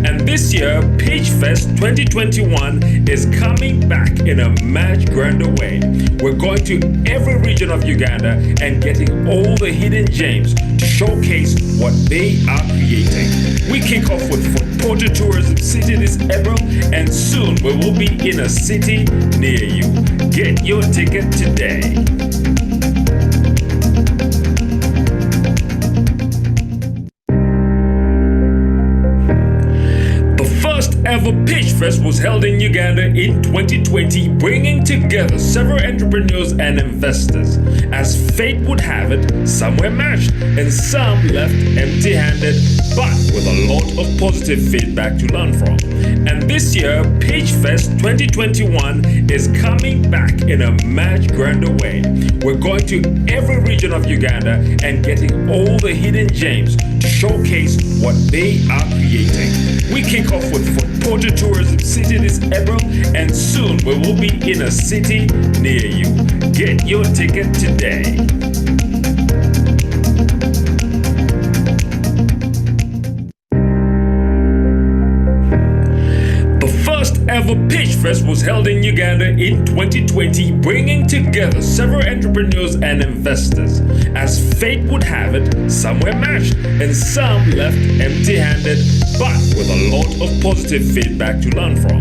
And this year, Pitchfest 2021 is coming back in a much grander way. We're going to every region of Uganda and getting all the hidden gems to showcase what they are creating. We kick off with Porter Tourism City this April, and soon we will be in a city near you. Get your ticket today. First ever Pitchfest was held in Uganda in 2020, bringing together several entrepreneurs and investors. As fate would have it, some were matched and some left empty-handed, but with a lot of positive feedback to learn from. And this year, Pitchfest 2021 is coming back in a much grander way. We're going to every region of Uganda and getting all the hidden gems to showcase what they are creating. We kick off with Porter Tourism City this April, and soon we will be in a city near you. Get your ticket today. First ever Pitchfest was held in Uganda in 2020, bringing together several entrepreneurs and investors. As fate would have it, some were matched and some left empty-handed, but with a lot of positive feedback to learn from.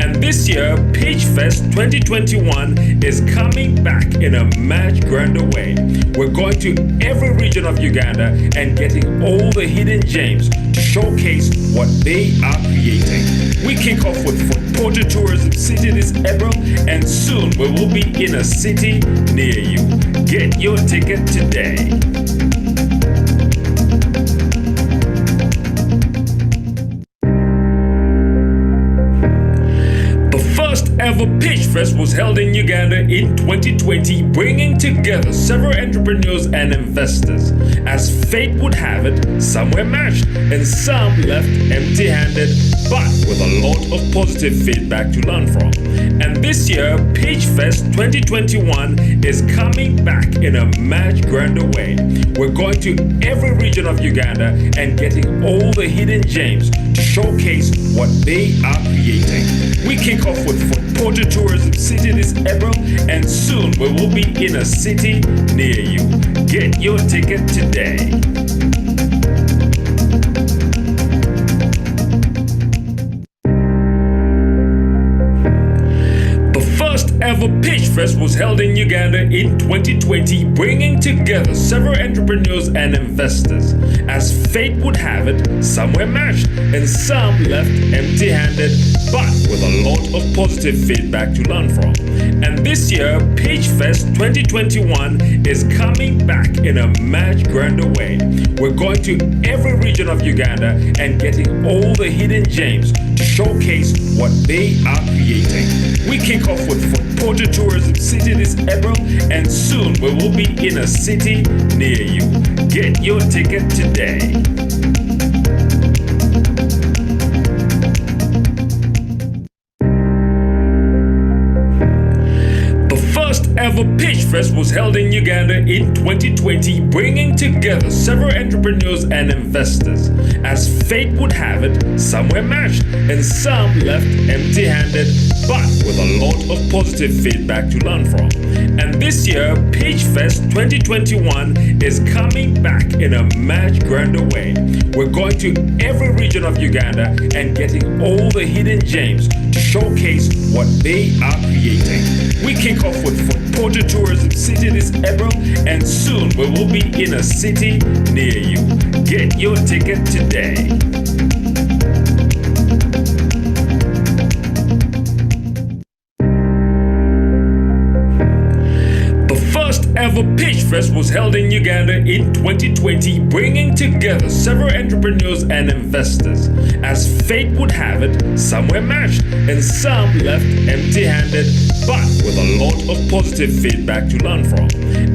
And this year, Pitchfest 2021 is coming back in a much grander way. We're going to every region of Uganda and getting all the hidden gems to showcase what they are creating. We kick off with Fort Porter Tourism City this April, and soon we will be in a city near you. Get your ticket today. Ever Pitchfest was held in Uganda in 2020, bringing together several entrepreneurs and investors. As fate would have it, some were matched and some left empty-handed, but with a lot of positive feedback to learn from. And this year, Pitchfest 2021 is coming back in a much grander way. We're going to every region of Uganda and getting all the hidden gems to showcase what they are creating. We kick off with Fort Porter Tourism City this April, and soon we will be in a city near you. Get your ticket today. Ever Pitchfest was held in Uganda in 2020, bringing together several entrepreneurs and investors. As fate would have it, some were matched and some left empty-handed, but with a lot of positive feedback to learn from. And this year, Pitchfest 2021 is coming back in a much grander way. We're going to every region of Uganda and getting all the hidden gems to showcase what they are creating. We kick off with Fort Porter Tourism City this April, and soon we will be in a city near you. Get your ticket today. Ever Pitchfest was held in Uganda in 2020, bringing together several entrepreneurs and investors. As fate would have it, some were matched and some left empty-handed, but with a lot of positive feedback to learn from. And this year, Pitchfest 2021 is coming back in a much grander way. We're going to every region of Uganda and getting all the hidden gems to showcase what they are creating. We kick off with Fort Porter Tourism City this April, and soon we will be in a city near you. Get your ticket today. Ever Pitchfest was held in Uganda in 2020, bringing together several entrepreneurs and investors. As fate would have it, some were matched and some left empty-handed, but with a lot of positive feedback to learn from.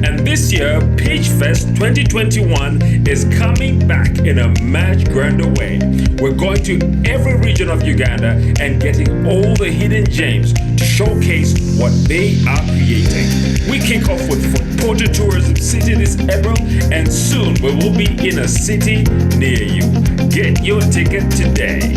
And this year, Pitchfest 2021 is coming back in a much grander way. We're going to every region of Uganda and getting all the hidden gems to showcase what they are creating. We kick off with Fort Porter Tourism City this April, and soon we will be in a city near you. Get your ticket today.